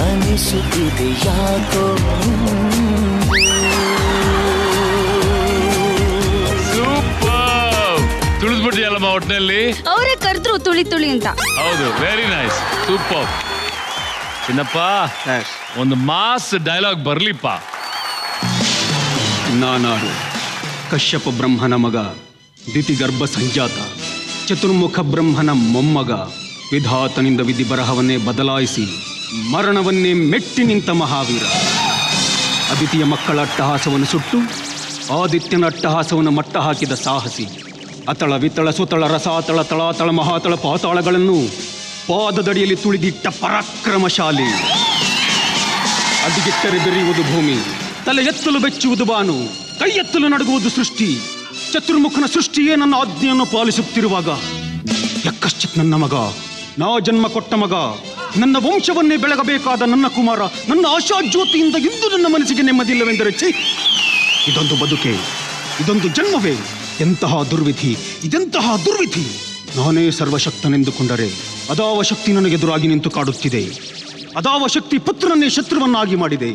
ಅನಿಸುತ್ತಿದೆ ಯಾಕೋ. ತುಳಿದ್ಬಿಟ್ಟಿಯಲ್ಲಮ್ಮ ಒಟ್ಟಿನಲ್ಲಿ. ಅವರೇ ಕರೆದ್ರು ತುಳಿ ತುಳಿ ಅಂತ. ಹೌದು, ವೆರಿ ನೈಸ್, ಸೂಪರ್. ಚಿನ್ನಪ್ಪ, ಒಂದು ಮಾಸ್ ಡೈಲಾಗ್ ಬರ್ಲಿಪ್ಪ. ನಾನಾರು ಕಶ್ಯಪ ಬ್ರಹ್ಮನ ಮಗ, ದಿತಿಗರ್ಭ ಸಂಜಾತ, ಚತುರ್ಮುಖ ಬ್ರಹ್ಮನ ಮೊಮ್ಮಗ, ವಿಧಾತನಿಂದ ವಿಧಿ ಬರಹವನ್ನೇ ಬದಲಾಯಿಸಿ ಮರಣವನ್ನೇ ಮೆಟ್ಟಿ ನಿಂತ ಮಹಾವೀರ. ಅದಿತಿಯ ಮಕ್ಕಳ ಅಟ್ಟಹಾಸವನ್ನು ಸುಟ್ಟು ಆದಿತ್ಯನ ಅಟ್ಟಹಾಸವನ್ನು ಮಟ್ಟ ಹಾಕಿದ ಸಾಹಸಿ. ಅತಳ ವಿತಳ ಸುತಳ ರಸಾತಳ ತಳಾತಳ ಮಹಾತಳ ಪಾತಾಳಗಳನ್ನು ಪಾದದಡಿಯಲ್ಲಿ ತುಳಿದಿಟ್ಟ ಪರಾಕ್ರಮಶಾಲಿ. ಅದಿಗೆಟ್ಟರೆ ಬೆರೆಯುವುದು ಭೂಮಿ, ತಲೆ ಎತ್ತಲು ಬೆಚ್ಚುವುದು ಬಾನು, ಕೈ ಎತ್ತಲು ನಡುಗುವುದು ಸೃಷ್ಟಿ. ಚತುರ್ಮುಖನ ಸೃಷ್ಟಿಯೇ ನನ್ನ ಆಜ್ಞೆಯನ್ನು ಪಾಲಿಸುತ್ತಿರುವಾಗ ಯಕ್ಕಶ್ಚಿತ್ ನನ್ನ ಮಗ, ನಾ ಜನ್ಮ ಕೊಟ್ಟ ಮಗ, ನನ್ನ ವಂಶವನ್ನೇ ಬೆಳಗಬೇಕಾದ ನನ್ನ ಕುಮಾರ, ನನ್ನ ಆಶಾಜ್ಯೋತಿಯಿಂದ ಇಂದು ನನ್ನ ಮನಸ್ಸಿಗೆ ನೆಮ್ಮದಿಲ್ಲವೆಂದರೆ ಛೇ, ಇದೊಂದು ಬದುಕೆ, ಇದೊಂದು ಜನ್ಮವೇ, ಎಂತಹ ದುರ್ವಿಧಿ, ಇದೆಂತಹ ದುರ್ವಿಧಿ. ನಾನೇ ಸರ್ವಶಕ್ತನೆಂದುಕೊಂಡರೆ ಅದಾವ ಶಕ್ತಿ ನನಗೆದುರಾಗಿ ನಿಂತು ಕಾಡುತ್ತಿದೆ. ಅದಾವ ಶಕ್ತಿ ಪುತ್ರನನ್ನೇ ಶತ್ರುವನ್ನಾಗಿ ಮಾಡಿದೆ.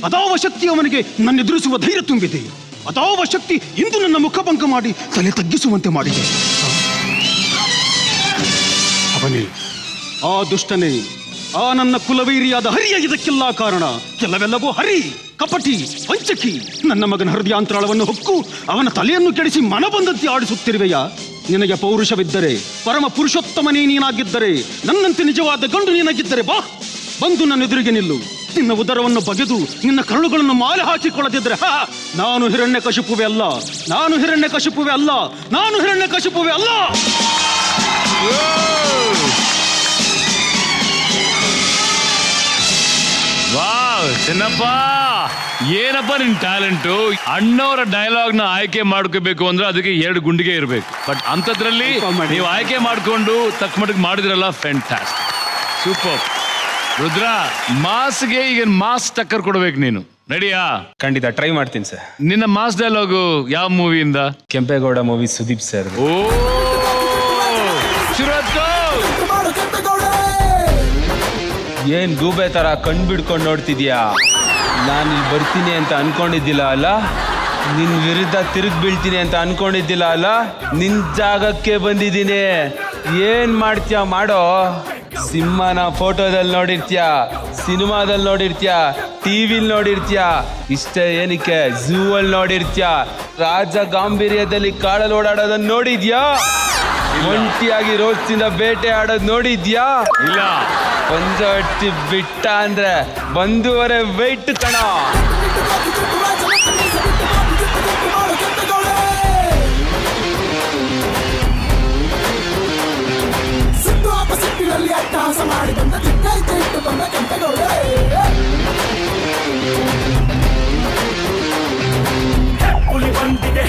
ಅದಾವ ಶಕ್ತಿ ಅವನಿಗೆ ನನ್ನೆದುರಿಸುವ ಧೈರ್ಯ ತುಂಬಿದೆ. ಅದಾವ ಶಕ್ತಿ ಇಂದು ನನ್ನ ಮುಖಭಂಗ ಮಾಡಿ ತಲೆ ತಗ್ಗಿಸುವಂತೆ ಮಾಡಿದೆ. ಅವನೇ, ಆ ದುಷ್ಟನೇ, ಆ ನನ್ನ ಕುಲವೈರಿಯಾದ ಹರಿಯ ಇದಕ್ಕೆಲ್ಲ ಕಾರಣ. ಕೆಲವೆಲ್ಲವೂ ಹರಿ, ಕಪಟಿ, ವಂಚಕಿ. ನನ್ನ ಮಗನ ಹೃದಯಾಂತರಾಳವನ್ನು ಹೊಕ್ಕು ಅವನ ತಲೆಯನ್ನು ಕೆಡಿಸಿ ಮನ ಬಂದಂತೆ ಆಡಿಸುತ್ತಿರುವೆಯ. ನಿನಗೆ ಪೌರುಷವಿದ್ದರೆ, ಪರಮ ಪುರುಷೋತ್ತಮನೇ ನೀನಾಗಿದ್ದರೆ, ನನ್ನಂತೆ ನಿಜವಾದ ಗಂಡು ನೀನಾಗಿದ್ದರೆ ಬಾ, ಬಂದು ನನ್ನ ಎದುರಿಗೆ ನಿಲ್ಲು. ನಿನ್ನ ಉದರವನ್ನು ಬಗೆದು ನಿನ್ನ ಕರುಳುಗಳನ್ನು ಮಾಲೆ ಹಾಕಿಕೊಳ್ಳದಿದ್ದರೆ ನಾನು ಹಿರಣ್ಯಕಶಿಪುವೆ ಅಲ್ಲ, ನಾನು ಹಿರಣ್ಯಕಶಿಪುವೆ ಅಲ್ಲ, ನಾನು ಹಿರಣ್ಯಕಶಿಪುವೆ ಅಲ್ಲ. ವಾವ್ ಚಿನ್ನಪ್ಪ, ಏನಪ್ಪ ನಿನ್ ಟ್ಯಾಲೆಂಟು. ಅಣ್ಣವರ ಡೈಲಾಗ್ ನ ಆಯ್ಕೆ ಮಾಡ್ಕೋಬೇಕು ಅಂದ್ರೆ ಅದಕ್ಕೆ 2 ಗುಂಡಿಗೆ ಇರ್ಬೇಕು. ಬಟ್ ಅಂತದ್ರಲ್ಲಿ ನೀವು ಆಯ್ಕೆ ಮಾಡ್ಕೊಂಡು ತಕ್ಕ ಮಟ್ಟಿಗೆ ಮಾಡಿದ್ರಲ್ಲ, ಫ್ಯಾಂಟಾಸ್ಟಿಕ್, ಸೂಪರ್. ರುದ್ರ, ಮಾಸ್ಗೆ ಈಗ ಮಾಸ್ ಟಕ್ಕರ್ ಕೊಡ್ಬೇಕು ನೀನು. ರೆಡಿಯಾ? ಖಂಡಿತ ಟ್ರೈ ಮಾಡ್ತೀನಿ ಸರ್. ನಿನ್ನ ಮಾಸ್ ಡೈಲಾಗು ಯಾವ ಮೂವಿಯಿಂದ? Kempegowda movie, Sudeep sir. Oh ಏನ್ ಗೂಬೆ ತರ ಕಣ್ ಬಿಡ್ಕೊಂಡು ನೋಡ್ತಿದ್ಯಾ? ನಾನು ಇಲ್ಲಿ ಬರ್ತೀನಿ ಅಂತ ಅನ್ಕೊಂಡಿದ್ದಿಲ್ಲ ಅಲ್ಲ, ನಿನ್ ವಿರುದ್ಧ ತಿರುಗಿ ಬೀಳ್ತೀನಿ ಅಂತ ಅನ್ಕೊಂಡಿದ್ದಿಲ್ಲ ಅಲ್ಲ, ನಿನ್ ಜಾಗಕ್ಕೆ ಬಂದಿದ್ದೀನಿ. ಏನ್ ಮಾಡ್ತೀಯ ಮಾಡೋ. ಸಿಂಹನ ಫೋಟೋದಲ್ಲಿ ನೋಡಿರ್ತೀಯ, ಸಿನಿಮಾದಲ್ಲಿ ನೋಡಿರ್ತೀಯ, ಟಿವಿಲಿ ನೋಡಿರ್ತೀಯ, ಇಷ್ಟ ಏನಕ್ಕೆ ಝೂ ಅಲ್ಲಿ ನೋಡಿರ್ತೀಯ. ರಾಜ ಗಾಂಭೀರ್ಯದಲ್ಲಿ ಕಾಡಲ್ಲಿ ಓಡಾಡೋದನ್ನ ನೋಡಿದ್ಯಾ? ಒಂಟಿಯಾಗಿ ರೋಜಿಂದ ಬೇಟೆ ಆಡೋದು ನೋಡಿದ್ಯಾ? ಇಲ್ಲ. ಪಂಚವಟ್ಟಿ ಬಿಟ್ಟ ಅಂದ್ರೆ 1.5 ವೆಯ್ಟ್ ಕಣ.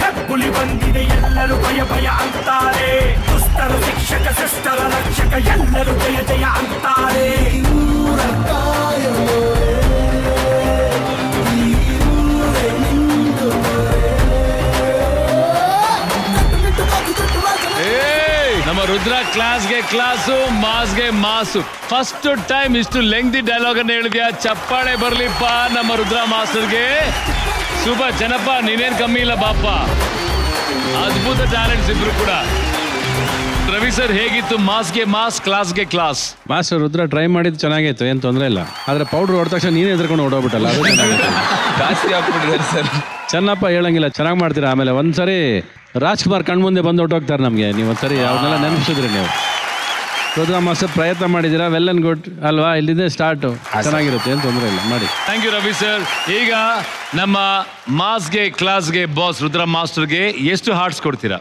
ಹೆಬ್ಬುಲಿ ಬಂದಿದೆ, ಎಲ್ಲರೂ ಭಯ ಭಯ ಅಂತಾರೆ. ದುಷ್ಟರ ಶಿಕ್ಷಕ, ಶಿಷ್ಟರ ರಕ್ಷಕ, ಎಲ್ಲರೂ ಜಯ ಜಯ ಅಂತಾರೆ. ನಮ್ಮ ರುದ್ರ ಕ್ಲಾಸ್ಗೆ ಕ್ಲಾಸು, ಮಾಸ್ಗೆ ಮಾಸು. ಫಸ್ಟ್ ಟೈಮ್ ಇಷ್ಟು ಲೆಂಗ್ದಿ ಡೈಲಾಗ್ ಅನ್ನ ಹೇಳಿದ್ಯಾ. ಚಪ್ಪಾಳೆ ಬರ್ಲಿಪ್ಪ ನಮ್ಮ ರುದ್ರ ಮಾಸ್ಟರ್ಗೆ. ಸೂಪರ್ ಜನಪ್ಪ, ನೀನೇನ್ ಕಮ್ಮಿ ಇಲ್ಲ ಬಾಪ. ಅದ್ಭುತ ಟ್ಯಾಲೆಂಟ್ಸ್ ಇಬ್ರು ಕೂಡ. ರವಿ ಸರ್ ಹೇಗಿತ್ತು? ಮಾಸ್ಗೆ ಮಾಸ್, ಕ್ಲಾಸ್ಗೆ ಕ್ಲಾಸ್. ಮಾಸ್ಟರ್ ರುದ್ರ ಟ್ರೈ ಮಾಡಿದ್ದು ಚೆನ್ನಾಗಿತ್ತು, ಏನ್ ತೊಂದರೆ ಇಲ್ಲ. ಆದ್ರೆ ಪೌಡರ್ ಹೊಡೆದ ತಕ್ಷಣ ನೀನೇ ಎದ್ಕೊಂಡು ಓಡೋಗ್ಬಿಟ್ಟಲ್ಲ, ಅದು ಜಾಸ್ತಿ ಆಗ್ಬಿಟ್ಟಿದ್ದಾರೆ ಸರ್. ಚೆನ್ನಪ್ಪ ಹೇಳಂಗಿಲ್ಲ, ಚೆನ್ನಾಗಿ ಮಾಡ್ತೀರಾ. ಆಮೇಲೆ ಒಂದ್ಸರಿ ರಾಜ್ಕುಮಾರ್ ಕಣ್ಮುಂದೆ ಬಂದು ಹೊಟ್ಟೋಗ್ತಾರೆ ನಮಗೆ. ನೀವು ಒಂದ್ಸರಿ ಅವ್ರನ್ನೆಲ್ಲ ನೆನಪಿಸಿದ್ರಿ ನೀವು. ರುದ್ರ ಮಾಸ್ಟರ್ ಪ್ರಯತ್ನ ಮಾಡಿದ್ದೀರಾ, ವೆಲ್ ಅಂಡ್ ಗುಡ್ ಅಲ್ವಾ? ಇಲ್ಲಿಂದ ಸ್ಟಾರ್ಟ್ ಚೆನ್ನಾಗಿರುತ್ತೆ, ಏನು ತೊಂದರೆ ಇಲ್ಲ, ಮಾಡಿ. Thank you Ravi sir. ಈಗ ನಮ್ಮ ಮಾಸ್ಗೆ ಕ್ಲಾಸ್ಗೆ ಬಾಸ್ ರುದ್ರ ಮಾಸ್ಟರ್ಗೆ ಎಷ್ಟು ಹಾರ್ಟ್ಸ್ ಕೊಡ್ತೀರಾ?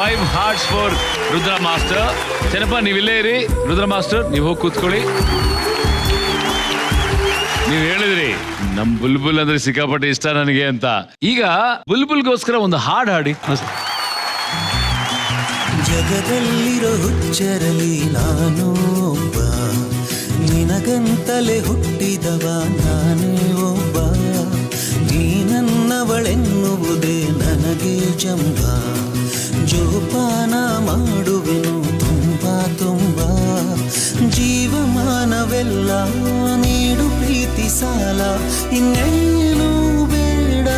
5 hearts for Rudra master. Chennappa ನೀವಿಲ್ಲೇ ಇರಿ. ರುದ್ರ ಮಾಸ್ಟರ್ ನೀವು ಹೋಗಿ ಕೂತ್ಕೊಳ್ಳಿ. ನೀವು ಹೇಳಿದ್ರಿ ನಮ್ ಬುಲ್ಬುಲ್ ಅಂದ್ರೆ ಸಿಕ್ಕಾಪಟ್ಟೆ ಇಷ್ಟ ನನಗೆ ಅಂತ. ಈಗ ಬುಲ್ಬುಲ್ಗೋಸ್ಕರ ಒಂದು ಹಾಡು ಹಾಡಿ. ಜಗದಲ್ಲಿರೋ ಹುಚ್ಚರಲಿ ನಾನು ಒಬ್ಬ, ನಿನಗಂತಲೇ ಹುಟ್ಟಿದವ ನಾನೇ ಒಬ್ಬ, ನೀನನ್ನವಳೆನ್ನುವುದೇ ನನಗೆ ಜಂಬ, ಜೋಪಾನ ಮಾಡುವೆನು ತುಂಬ ತುಂಬ, ಜೀವಮಾನವೆಲ್ಲ ನೀಡು ಪ್ರೀತಿ ಸಾಲ, ಇನ್ನೇನು ಬೇಡ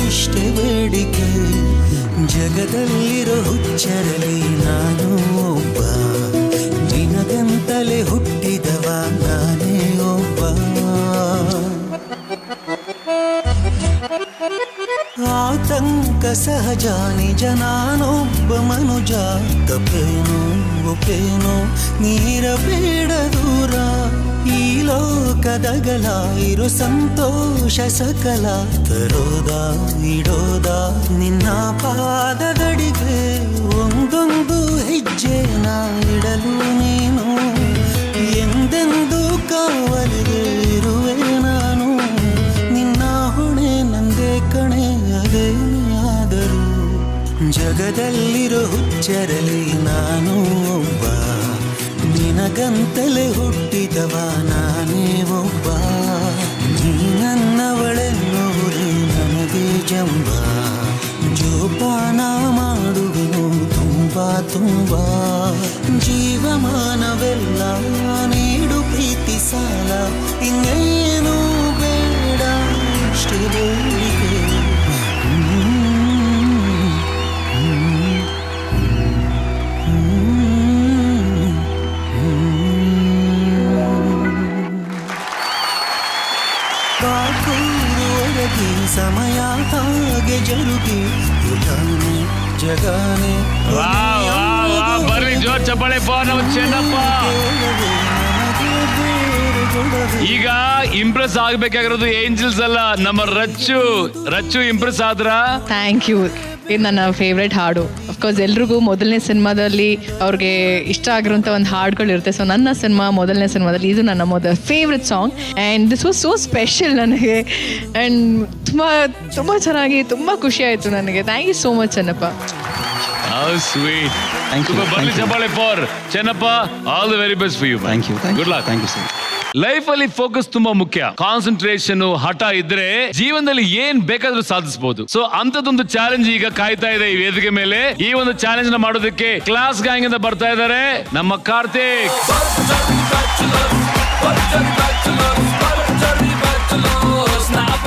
ಇಷ್ಟೇ ಬೇಡಿಕೆ, ಜಗದಲ್ಲಿರೋ ಹುಚ್ಚರಲಿ ನಾನು ಒಬ್ಬ, ನಿನಗಂತಲೇ ಹುಟ್ಟಿದವ ನಾನೇ ಒಬ್ಬ. ಆತಂಕ ಸಹಜ ನಿಜ ನಾನೊಬ್ಬ ಮನುಜ, ತಪ್ಪೇನೋ ಒಪ್ಪೇನೋ ನೀರಬೇಡ ದೂರ, ಈ ಲೋಕದಗಲ ಇರು ಸಂತೋಷ ಸಕಲ, ತರೋದ ಇಡೋದ ನಿನ್ನ ಪಾದದಡಿಗೆ, ಒಂದೊಂದು ಹೆಜ್ಜೆನ ಇಡಲು ನೀನು, ಎಂದೆಂದು ಕಾವಲಿಗೆ ಇರುವೆ ನಾನು, ನಿನ್ನ ಹೊಣೆ ನಂದೇ ಕಣೆ ಅದೇನೇ ಆದರೂ, ಜಗದಲ್ಲಿರೋ ಹುಚ್ಚರಲಿ ನಾನು ಒಬ್ಬ, ನಿನಗಂತಲೇ ಹುಟ್ಟಿದವ ನಾನೇ ಒಬ್ಬ, ನೀನನ್ನವಳೆನ್ನುವುದೇ ನನಗೆ ಜಂಬ, ಜೋಪಾನ ಮಾಡುವೆನು ತುಂಬ ತುಂಬ, ಜೀವಮಾನವೆಲ್ಲ ನೀಡು ಪ್ರೀತಿ ಸಾಲ, ಇನ್ನೇನು ಬೇಡ ಇಷ್ಟೇ ಬೇಡಿಕೆ. ಸಮಯ ಹಾಗೆ ಜರುಗಿ ಯುಗಾನೆ ಜಗಾನೆ. ಬರ್ರಿ ಜೋರ್ ಚಪ್ಪಾಳೆ ಫಾರ್ ನಮ್ಮ ಚೆನ್ನಪ್ಪ. ಈಗ ಇಂಪ್ರೆಸ್ ಆಗ್ಬೇಕಾಗಿರೋದು ಏಂಜಲ್ಸ್ ಅಲ್ಲ, ನಮ್ಮ ರಚ್ಚು ಇಂಪ್ರೆಸ್ ಆದ್ರ. Thank you. ಇದು ನನ್ನ ಫೇವ್ರೆಟ್ ಹಾಡು. ಅಫ್ಕೋರ್ಸ್ ಎಲ್ರಿಗೂ ಮೊದಲನೇ ಸಿನಿಮಾದಲ್ಲಿ ಅವ್ರಿಗೆ ಇಷ್ಟ ಆಗಿರುವಂಥ ಒಂದು ಹಾಡುಗಳಿರುತ್ತೆ. ಸೊ ನನ್ನ ಮೊದಲನೇ ಸಿನಿಮಾದಲ್ಲಿ ಇದು ನನ್ನ favourite song and this was so special ನನಗೆ. ಆ್ಯಂಡ್ ತುಂಬ ಚೆನ್ನಾಗಿ ತುಂಬ ಖುಷಿ ಆಯಿತು ನನಗೆ. Thank you so much Chennappa. Sweet. ಬರ್ಲಿ ಚಪ್ಪಾಳೆ for Chennappa. All the very best for you. Thank you. Good luck. Thank you sir. Life ಅಲ್ಲಿ ಫೋಕಸ್ ತುಂಬಾ ಮುಖ್ಯ. ಕಾನ್ಸಂಟ್ರೇಷನ್ ಹಠ ಇದ್ರೆ ಜೀವನದಲ್ಲಿ ಏನ್ ಬೇಕಾದ್ರೂ ಸಾಧಿಸಬಹುದು. ಸೊ ಅಂತದೊಂದು ಚಾಲೆಂಜ್ ಈಗ ಕಾಯ್ತಾ ಇದೆ ಈ ವೇದಿಕೆ ಮೇಲೆ. ಈ ಒಂದು ಚಾಲೆಂಜ್ ನ ಮಾಡೋದಕ್ಕೆ ಕ್ಲಾಸ್ ಗ್ಯಾಂಗ್ ಇಂದ ಬರ್ತಾ ಇದ್ದಾರೆ ನಮ್ಮ ಕಾರ್ತಿಕ್.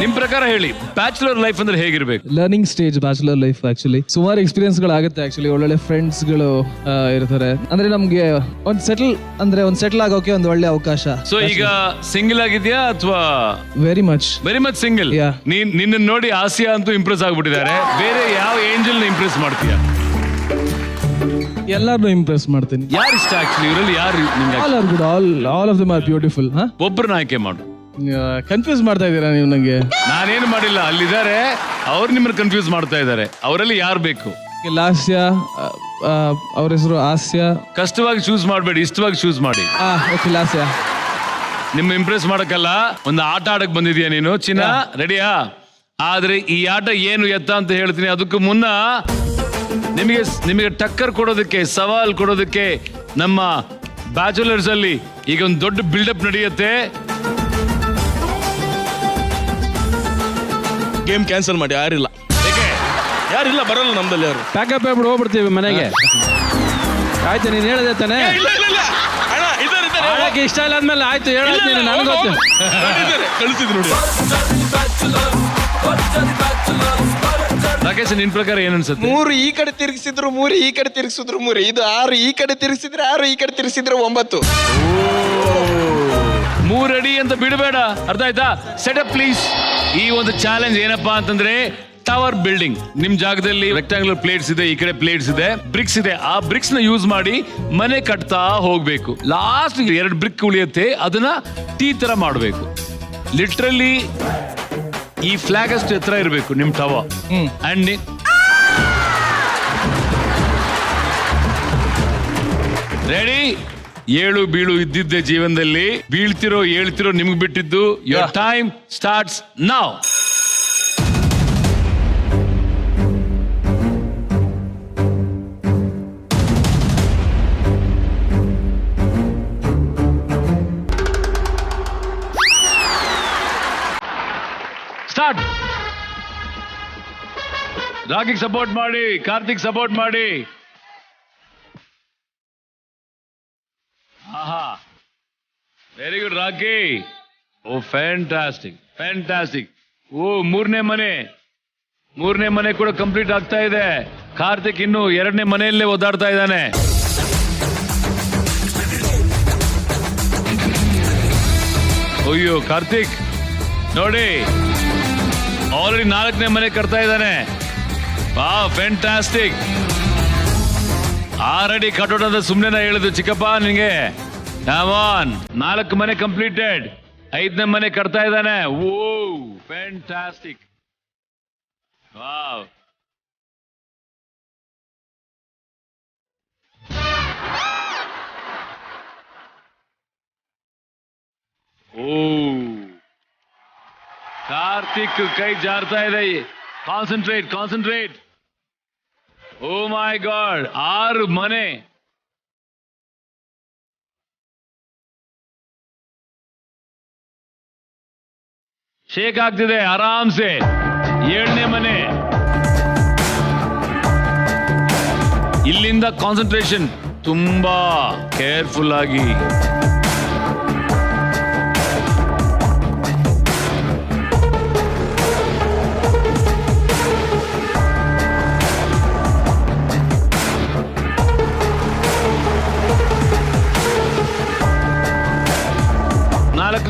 ನಿಮ್ ಪ್ರಕಾರ ಹೇಳಿ, ಬ್ಯಾಚುಲರ್ ಲೈಫ್ ಅಂದ್ರೆ ಹೇಗಿರ್ಬೇಕು? Learning stage bachelor life. Actually ಸುಮಾರು ಎಕ್ಸ್ಪೀರಿಯನ್ಸ್ ಗಳಾಗುತ್ತೆ. ಆಕ್ಚುಲಿ ಒಳ್ಳೊಳ್ಳೆ ಫ್ರೆಂಡ್ಸ್ ಗಳು ಇರ್ತಾರೆ. ಅಂದ್ರೆ ನಮ್ಗೆ ಒಂದ್ ಸೆಟಲ್ ಆಗೋಕೆ ಒಂದು ಒಳ್ಳೆ ಅವಕಾಶ. ಸೊ ಈಗ ಸಿಂಗಲ್ ಆಗಿದ್ಯಾ ಅಥವಾ? Very much single. ನಿನ್ನ ನೋಡಿ ಆಸಿಯಾ ಅಂತೂ ಇಂಪ್ರೆಸ್ ಆಗ್ಬಿಟ್ಟಿದ್ದಾರೆ. ಬೇರೆ ಯಾವ ಏಂಜಲ್ ಇಂಪ್ರೆಸ್ ಮಾಡ್ತೀಯಾ? ಎಲ್ಲಾರನ್ನೂ ಇಂಪ್ರೆಸ್ ಮಾಡ್ತೀನಿ. ಯಾರು ಇಷ್ಟ ಆಕ್ಚುಲಿ ಇವರಲ್ಲಿ? ಯಾರು all of them are beautiful. ಒಬ್ಬರನ್ನ ಆಯ್ಕೆ ಮಾಡು. ಕನ್ಫ್ಯೂಸ್ ಮಾಡ್ತಾ ಇದ್ದೀರಾ ನೀವು ನಂಗೆ? ನಾನೇನು ಮಾಡಿಲ್ಲ, ಅಲ್ಲಿದ್ದಾರೆ ಅವ್ರು ನಿಮ್ಮನ್ನ ಕನ್ಫ್ಯೂಸ್ ಮಾಡ್ತಾ ಇದ್ದಾರೆ. ಅವರಲ್ಲಿ ಯಾರು ಬೇಕು? ಲಾಸ್ಯ, ಅವ್ರ ಹೆಸರು ಹಾಸ್ಯ. ಕಷ್ಟವಾಗಿ ಚೂಸ್ ಮಾಡಬೇಡಿ, ಇಷ್ಟವಾಗಿ ಚೂಸ್ ಮಾಡಿ. ಓಕೆ, ಲಾಸ್ಯ. ನಿಮ್ಮ ಇಂಪ್ರೆಸ್ ಮಾಡಕ್ಕಲ್ಲ, ಒಂದು ಆಟ ಆಡಕ್ ಬಂದಿದ್ಯಾ ನೀನು ಚಿನ್ನ? ರೆಡಿಯಾ? ಆದ್ರೆ ಈ ಆಟ ಏನು ಎತ್ತ ಅಂತ ಹೇಳ್ತೀನಿ. ಅದಕ್ಕೂ ಮುನ್ನ ನಿಮಗೆ ಟಕ್ಕರ್ ಕೊಡೋದಕ್ಕೆ, ಸವಾಲ್ ಕೊಡೋದಕ್ಕೆ ನಮ್ಮ ಬ್ಯಾಚುಲರ್ಸ್ ಅಲ್ಲಿ ಈಗ ಒಂದು ದೊಡ್ಡ ಬಿಲ್ಡಪ್ ನಡೆಯುತ್ತೆ. ಗೇಮ್ ಕ್ಯಾನ್ಸಲ್ ಮಾಡಿ. ಯಾರಿಲ್ಲ ಬರಲ್ಲ ನಮ್ದಲ್ಲಿ. ಯಾರು ಪ್ಯಾಕಪ್ ಹೇಳ್ಬಿಟ್ಟು ಹೋಗ್ಬಿಡ್ತೀವಿ ಮನೆಗೆ. ಆಯ್ತು, ನೀನ್ ಹೇಳದೆ ತಾನೆ? ಇಷ್ಟ ಇಲ್ಲ ಆದ್ಮೇಲೆ ಆಯ್ತು ಹೇಳೋದು ನನಗೆ ಗೊತ್ತು. ಕಳಿಸಿದ್ರು ನೋಡಿ. ರಾಕೇಶ್ ನಿನ್ ಪ್ರಕಾರ ಏನ್ ಅನ್ಸುತ್ತೆ? 3 ಈ ಕಡೆ ತಿರುಗಿಸಿದ್ರು 3 ಈ ಕಡೆ ತಿರುಗಿಸಿದ್ರು 3. ಇದು 6 ಈ ಕಡೆ ತಿರುಗಿಸಿದ್ರೆ 6 ಈ ಕಡೆ ತಿರುಗಿಸಿದ್ರೆ 9. 3 ಅಡಿ ಅಂತ ಬಿಡಬೇಡ, ಅರ್ಥ ಆಯ್ತಾ? Setup please. ಈ ಒಂದು ಚಾಲೆಂಜ್ ಏನಪ್ಪಾ ಅಂತಂದ್ರೆ ಟವರ್ ಬಿಲ್ಡಿಂಗ್. ನಿಮ್ ಜಾಗದಲ್ಲಿ ರೆಕ್ಟಾಂಗ್ಯುಲರ್ ಪ್ಲೇಟ್ಸ್ ಇದೆ, ಈ ಕಡೆ ಪ್ಲೇಟ್ಸ್ ಇದೆ, ಬ್ರಿಕ್ಸ್ ಇದೆ. ಆ ಬ್ರಿಕ್ಸ್ ನ ಯೂಸ್ ಮಾಡಿ ಮನೆ ಕಟ್ತಾ ಹೋಗ್ಬೇಕು. ಲಾಸ್ಟ್ 2 ಬ್ರಿಕ್ ಉಳಿಯುತ್ತೆ, ಅದನ್ನ ಟೀ ತರ ಮಾಡ್ಬೇಕು. ಲಿಟ್ರಲಿ ಈ ಫ್ಲಾಗ್ ಅಷ್ಟು ಎತ್ತರ ಇರಬೇಕು ನಿಮ್ ಟವರ್. And ready? ಏಳು ಬೀಳು ಇದ್ದಿದ್ದೆ ಜೀವನದಲ್ಲಿ, ಬೀಳ್ತಿರೋ ಏಳ್ತಿರೋ ನಿಮ್ಗೆ ಬಿಟ್ಟಿದ್ದು. Your time starts now. Start. ರಾಕಿಗೆ ಸಪೋರ್ಟ್ ಮಾಡಿ, ಕಾರ್ತಿಕ್ ಸಪೋರ್ಟ್ ಮಾಡಿ. ಆಹಾ, very good Rocky. Oh fantastic, fantastic. Oh ಮೂರನೇ ಮನೆ ಕೂಡ ಕಂಪ್ಲೀಟ್ ಆಗ್ತಾ ಇದೆ. ಕಾರ್ತಿಕ್ ಇನ್ನು 2ನೇ ಮನೆಯಲ್ಲೇ ಓದಾಡ್ತಾ ಇದ್ದಾನೆ. ಅಯ್ಯೋ ಕಾರ್ತಿಕ್ ನೋಡಿ, ಆಲ್ರೆಡಿ 4ನೇ ಮನೆ ಕಟ್ತಾ ಇದ್ದಾನೆ. ವಾ ಫ್ಯಾಂಟಾಸ್ಟಿಕ್. 6 ಅಡಿ ಕಟ್ಟೋಟ ಅಂತ ಸುಮ್ಮನೆ ಹೇಳಿದ್ರು ಚಿಕ್ಕಪ್ಪ ನಿನಗೆ. ಕಮ್ ಆನ್, 4 ಮನೆ ಕಂಪ್ಲೀಟೆಡ್, 5ನೇ ಮನೆ ಕಟ್ತಾ ಇದ್ದಾನೆ. ಓ ಫ್ಯಾಂಟಾಸ್ಟಿಕ್. ವಾವ್. ಓ ಕಾರ್ತಿಕ್ ಕೈ ಜಾರ್ತಾ ಇದೆ. ಕಾನ್ಸಂಟ್ರೇಟ್. ಓ ಮೈ ಗಾಡ್, 6 ಮನೆ. ಶೇಕ್ ಆಗ್ತಿದೆ ಆರಾಮ್ಸೆ. 7ನೇ ಮನೆ. ಇಲ್ಲಿಂದ ಕಾನ್ಸಂಟ್ರೇಷನ್, ತುಂಬಾ ಕೇರ್ಫುಲ್ ಆಗಿ.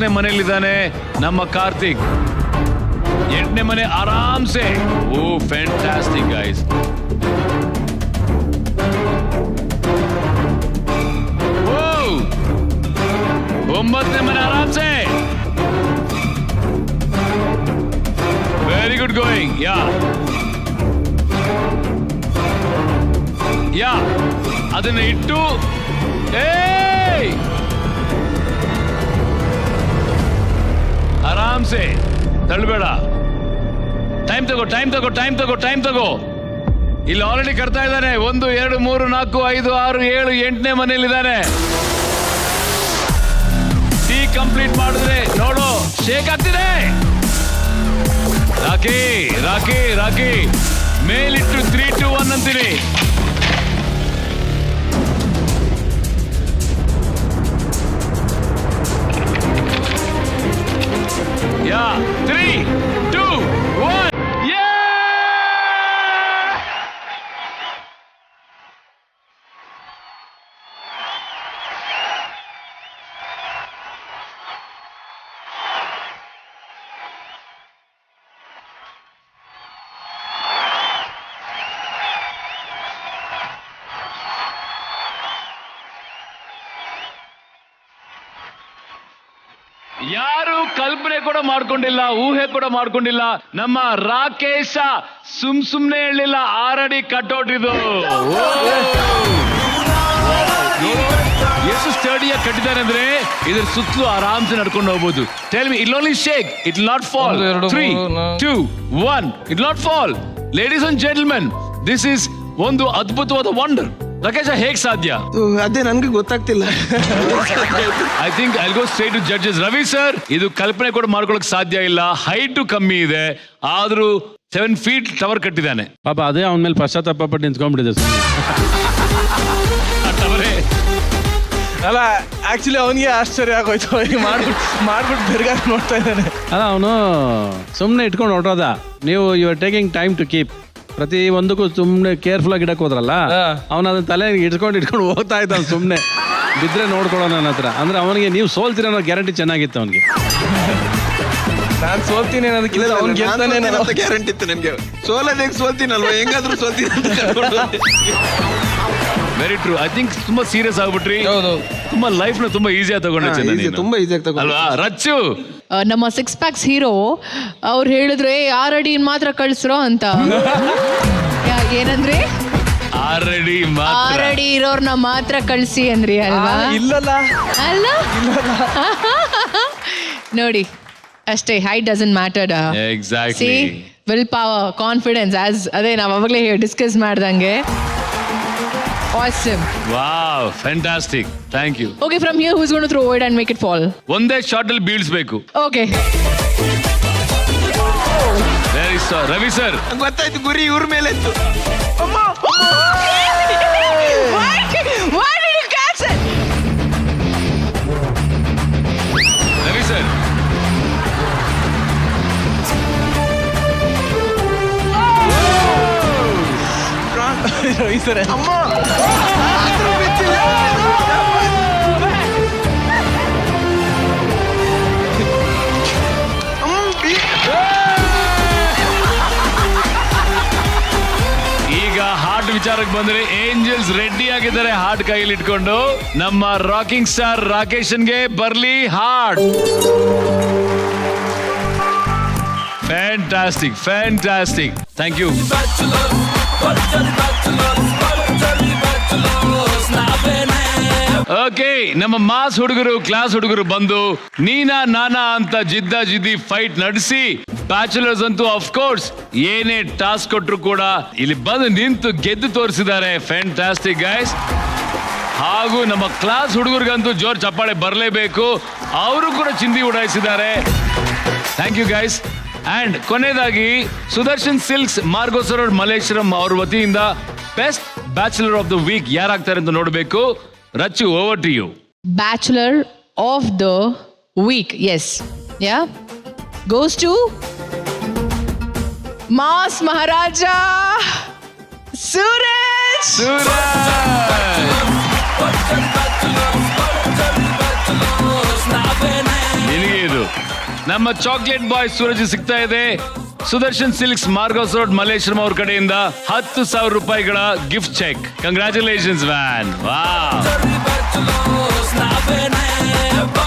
ನೇ ಮನೆಯಲ್ಲಿದ್ದಾನೆ ನಮ್ಮ ಕಾರ್ತಿಕ್. 8ನೇ ಮನೆ ಆರಾಮ್ಸೆ. ಓ ಫ್ಯಾಂಟಾಸ್ಟಿಕ್ ಗೈಸ್. ಓ 9ನೇ ಮನೆ ಆರಾಮ್ಸೆ. Very good going. ಯಾ ಅದನ್ನ ಇಟ್ಟು ಆರಾಮ್ಸೆ ತಳ್ಳಬೇಡ. ಟೈಮ್ ತಗೋ. ಇಲ್ಲಿ ಆಲ್ರೆಡಿ ಕಟ್ತಾ ಇದ್ದಾನೆ. 1 2 3 4 5 6 7 8ನೇ ಮನೆಯಲ್ಲಿದ್ದಾನೆ. ಟೀ ಕಂಪ್ಲೀಟ್ ಮಾಡಿದ್ರೆ ನೋಡು ಶೇಕ್ ಆಗ್ತಿದೆ. ರಾಕಿ ಮೇಲಿಟ್ಟು 3 2 1 ಅಂತೀನಿ. Yeah, 3 2 1. Yeah! ಯಾರು ಕಲ್ಪನೆ ಕೂಡ ಮಾಡ್ಕೊಂಡಿಲ್ಲ, ಊಹೆ ಕೂಡ ಮಾಡ್ಕೊಂಡಿಲ್ಲ. ನಮ್ಮ ರಾಕೇಶ ಸುಮ್ನೆ ಹೇಳಲಿಲ್ಲ. 6 ಅಡಿ ಕಟ್ಔಟ್ ಇದು. ಎಷ್ಟು ಸ್ಟಡಿಯಾಗಿ ಕಟ್ಟಿದ್ದಾರೆ ಅಂದ್ರೆ ಇದ್ರ ಸುತ್ತಲೂ ಆರಾಮ್ಸೆ ನಡ್ಕೊಂಡು ಹೋಗ್ಬೋದು. Tell me, it only shake, it not fall. 3 2 1, it not fall. Ladies and gentlemen, this is ಒಂದು ಅದ್ಭುತವಾದ ವಂಡರ್. ರಾಕೇಶ ಹೇಗ್ ಸಾಧ್ಯ? ಅದೇ ನನ್ಗೆ ಗೊತ್ತಾಗ್ತಿಲ್ಲ. I think I go straight to judges. Ravi sir, ಇದು ಕಲ್ಪನೆ ಕೂಡ ಮಾಡ್ಕೊಳಕ್ ಸಾಧ್ಯ ಇಲ್ಲ. ಹೈಟ್ ಕಮ್ಮಿ ಇದೆ, ಆದ್ರೂ 7 feet ಟವರ್ ಕಟ್ಟಿದ್ದಾನೆ. ಪಾಪ ಅದೇ ಅವನ ಮೇಲೆ ಪಶ್ಚಾತ್ತಾಪ ಪಟ್ಟು ನಿಂತ್ಕೊಂಡ್ಬಿಟ್ಟಿದೆ. ಟವರೇ ಅಲ್ಲ, ಆಕ್ಚುಲಿ ಅವನಿಗೆ ಆಶ್ಚರ್ಯ ಆಗೋಯ್ತು. ಮಾಡ್ಬಿಟ್ಟು ಬೆರ್ಗ ನೋಡ್ತಾ ಇದ್ದಾನೆ. ಅಲ್ಲ, ಅವನು ಸುಮ್ಮನೆ ಇಟ್ಕೊಂಡು ಹೊರಟೋದ. ನೀವು you are taking time to keep. ಪ್ರತಿ ಒಂದಕ್ಕೂ ಸುಮ್ನೆ ಕೇರ್ಫುಲ್ ಆಗಿ ಇಡಕ್ ಹೋದ್ರಲ್ಲ ಅವನ ಅದನ್ನ ತಲೆ ಇಟ್ಕೊಂಡು ಹೋಗ್ತಾ ಇದ್ದ ಅವ್ನು ಸುಮ್ನೆ ಬಿದ್ರೆ ನೋಡ್ಕೊಳ್ಳೋಣ ನನ್ನ ಹತ್ರ. ಅಂದ್ರೆ ಅವನಿಗೆ ನೀವು ಸೋಲ್ತೀರ ಅನ್ನೋ ಗ್ಯಾರಂಟಿ ಚೆನ್ನಾಗಿತ್ತು ಅವನಿಗೆ. ನಾನು ಸೋಲ್ತೀನಿ ಅನ್ನೋದಕ್ಕಿಂತ ಗ್ಯಾರಂಟಿ ಇತ್ತು ನನಗೆ. ಸೋಲೋದೇ ಸೋಲ್ತೀನಲ್ವಾ, ಹೆಂಗಾದ್ರೂ ಸೋಲ್ತೀನಿ ಅಂತ. Very true. ಐ ಥಿಂಕ್ ತುಂಬಾ ಸೀರಿಯಸ್ ಆಗ್ಬಿಟ್ರಿ. ತುಂಬಾ ಲೈಫ್ ನ ತುಂಬಾ ಈಸಿಯಾಗಿ ತಗೊಂಡ್ರೆ ತುಂಬಾ ಈಸಿಯಾಗಿ ತಗೊಂಡು ಅಲ್ವಾ ರಚ್ಚು? ನಮ್ಮ 6 ಪ್ಯಾಕ್ಸ್ ಹೀರೋ ಅವ್ರು ಹೇಳಿದ್ರೆ 6 ಅಡಿ ಮಾತ್ರ ಕಳ್ಸ್ರೋ ಅಂತ. ಏನಂದ್ರೆ 6 ಅಡಿ ಇರೋರ್ನ ಮಾತ್ರ ಕಳ್ಸಿ ಅಂದ್ರಿ ಅಲ್ವಾ? ಇಲ್ಲಲ್ಲ ಅಲ್ಲ ನೋಡಿ ಅಷ್ಟೇ, height doesn't matter. Exactly. Will power, confidence, as ಅದೇ ನಾವು ಅವಾಗಲೇ ಡಿಸ್ಕಸ್ ಮಾಡ್ದಂಗೆ. Awesome. Wow, fantastic. Thank you. Okay, from here, who's going to throw it and make it fall? ಒಂದೇ ಶಾಟ್ ಅಲ್ಲಿ ಬೀಳ್ಸ್ಬೇಕು. Okay. Very sorry. Ravi sir. ಗೊತ್ತಾಯ್ತು, ಗುರಿ ಇವ್ರ ಮೇಲೆ ಇತ್ತು. Why did you catch it? Ravi sir. ಈ ಸರಿ ಈಗ ಹಾರ್ಟ್ ವಿಚಾರಕ್ಕೆ ಬಂದ್ರೆ ಏಂಜಲ್ಸ್ ರೆಡಿ ಆಗಿದ್ದಾರೆ ಹಾರ್ಟ್ ಕೈಯಲ್ಲಿ ಇಟ್ಕೊಂಡು. ನಮ್ಮ ರಾಕಿಂಗ್ ಸ್ಟಾರ್ ರಾಕೇಶನ್ಗೆ ಬರ್ಲಿ heart. Fantastic, fantastic. Thank you. Okay, ನಮ್ಮ ಮಾಸ್ ಹುಡುಗರು, ಕ್ಲಾಸ್ ಹುಡುಗರು ಬಂದು ನೀನಾ ನಾನಾ ಅಂತ ಜಿದ್ದಿ ಫೈಟ್ ನಡೆಸಿ ಬ್ಯಾಚುಲರ್ಸ್ ಅಂತೂ ಆಫ್ ಕೋರ್ಸ್ ಏನೇ ಟಾಸ್ಕ್ ಕೊಟ್ರು ಕೂಡ ಇಲ್ಲಿ ಬಂದು ನಿಂತು ಗೆದ್ದು ತೋರಿಸಿದ್ದಾರೆ. Fantastic guys. ಹಾಗೂ ನಮ್ಮ ಕ್ಲಾಸ್ ಹುಡುಗರಿಗಂತೂ ಜೋರ್ ಚಪ್ಪಾಳೆ ಬರಲೇಬೇಕು, ಅವರು ಕೂಡ ಚಿಂದಿ ಉಡಾಯಿಸಿದ್ದಾರೆ. Thank you guys. ಅಂಡ್ ಕೊನೆಯದಾಗಿ Sudarshan Silks Margosa Road Malleshwaram ಅವ್ರ ವತಿಯಿಂದ best bachelor of the week ಯಾರಾಗ್ತಾರೆ ಅಂತ ನೋಡಬೇಕು. Rachu, over to you. Bachelor of the week, yes, yeah, goes to Mass Maharaja Suraj. ನಿನಗೆ ಇದು ನಮ್ಮ ಚಾಕ್ಲೇಟ್ ಬಾಯ್ ಸೂರಜ್ ಸಿಗ್ತಾ ಇದೆ. Sudarshan Silks Margosa Road Malleshwaram ಅವ್ರ ಕಡೆಯಿಂದ 10,000 ರೂಪಾಯಿಗಳ ಗಿಫ್ಟ್ ಚೆಕ್. Congratulations van.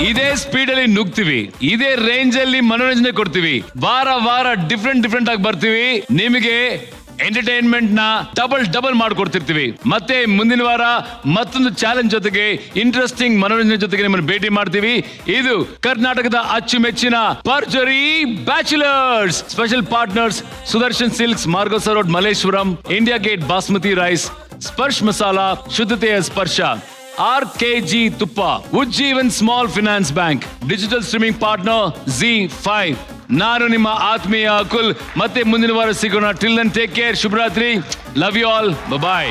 ಇದೇ ಸ್ಪೀಡ್ ಅಲ್ಲಿ ನುಗ್ತೀವಿ, ಇದೇ ರೇಂಜ್ ಅಲ್ಲಿ ಮನೋರಂಜನೆ ಕೊಡ್ತೀವಿ. ವಾರ ಡಿಫ್ರೆಂಟ್ ಆಗಿ ಬರ್ತೀವಿ. ನಿಮಗೆ ಎಂಟರ್ಟೈನ್ಮೆಂಟ್ ನ ಡಬಲ್ ಮಾಡ್ಕೊಡ್ತಿರ್ತೀವಿ. ಮತ್ತೆ ಮುಂದಿನ ವಾರ ಮತ್ತೊಂದು ಚಾಲೆಂಜ್ ಜೊತೆಗೆ, ಇಂಟ್ರೆಸ್ಟಿಂಗ್ ಮನೋರಂಜನೆ ಜೊತೆಗೆ ನಿಮ್ಮನ್ನು ಭೇಟಿ ಮಾಡ್ತೀವಿ. ಇದು ಕರ್ನಾಟಕದ ಅಚ್ಚುಮೆಚ್ಚಿನ Bharjari Bachelors. Special partners Sudarshan Silks Margosa Road Malleshwaram, India Gate Basmati Rice, Sparsh Masala ಶುದ್ಧತೆಯ ಸ್ಪರ್ಶ, RKG ತುಪ್ಪ, Ujjivan Small Finance Bank, digital streaming partner ZEE5. ನಾನು ನಿಮ್ಮ ಆತ್ಮೀಯ ಅಕುಲ್. ಮತ್ತೆ ಮುಂದಿನ ವಾರ ಸಿಗೋಣ. Till then take care. ಶುಭರಾತ್ರಿ. Love you all. ಬಾಯ್.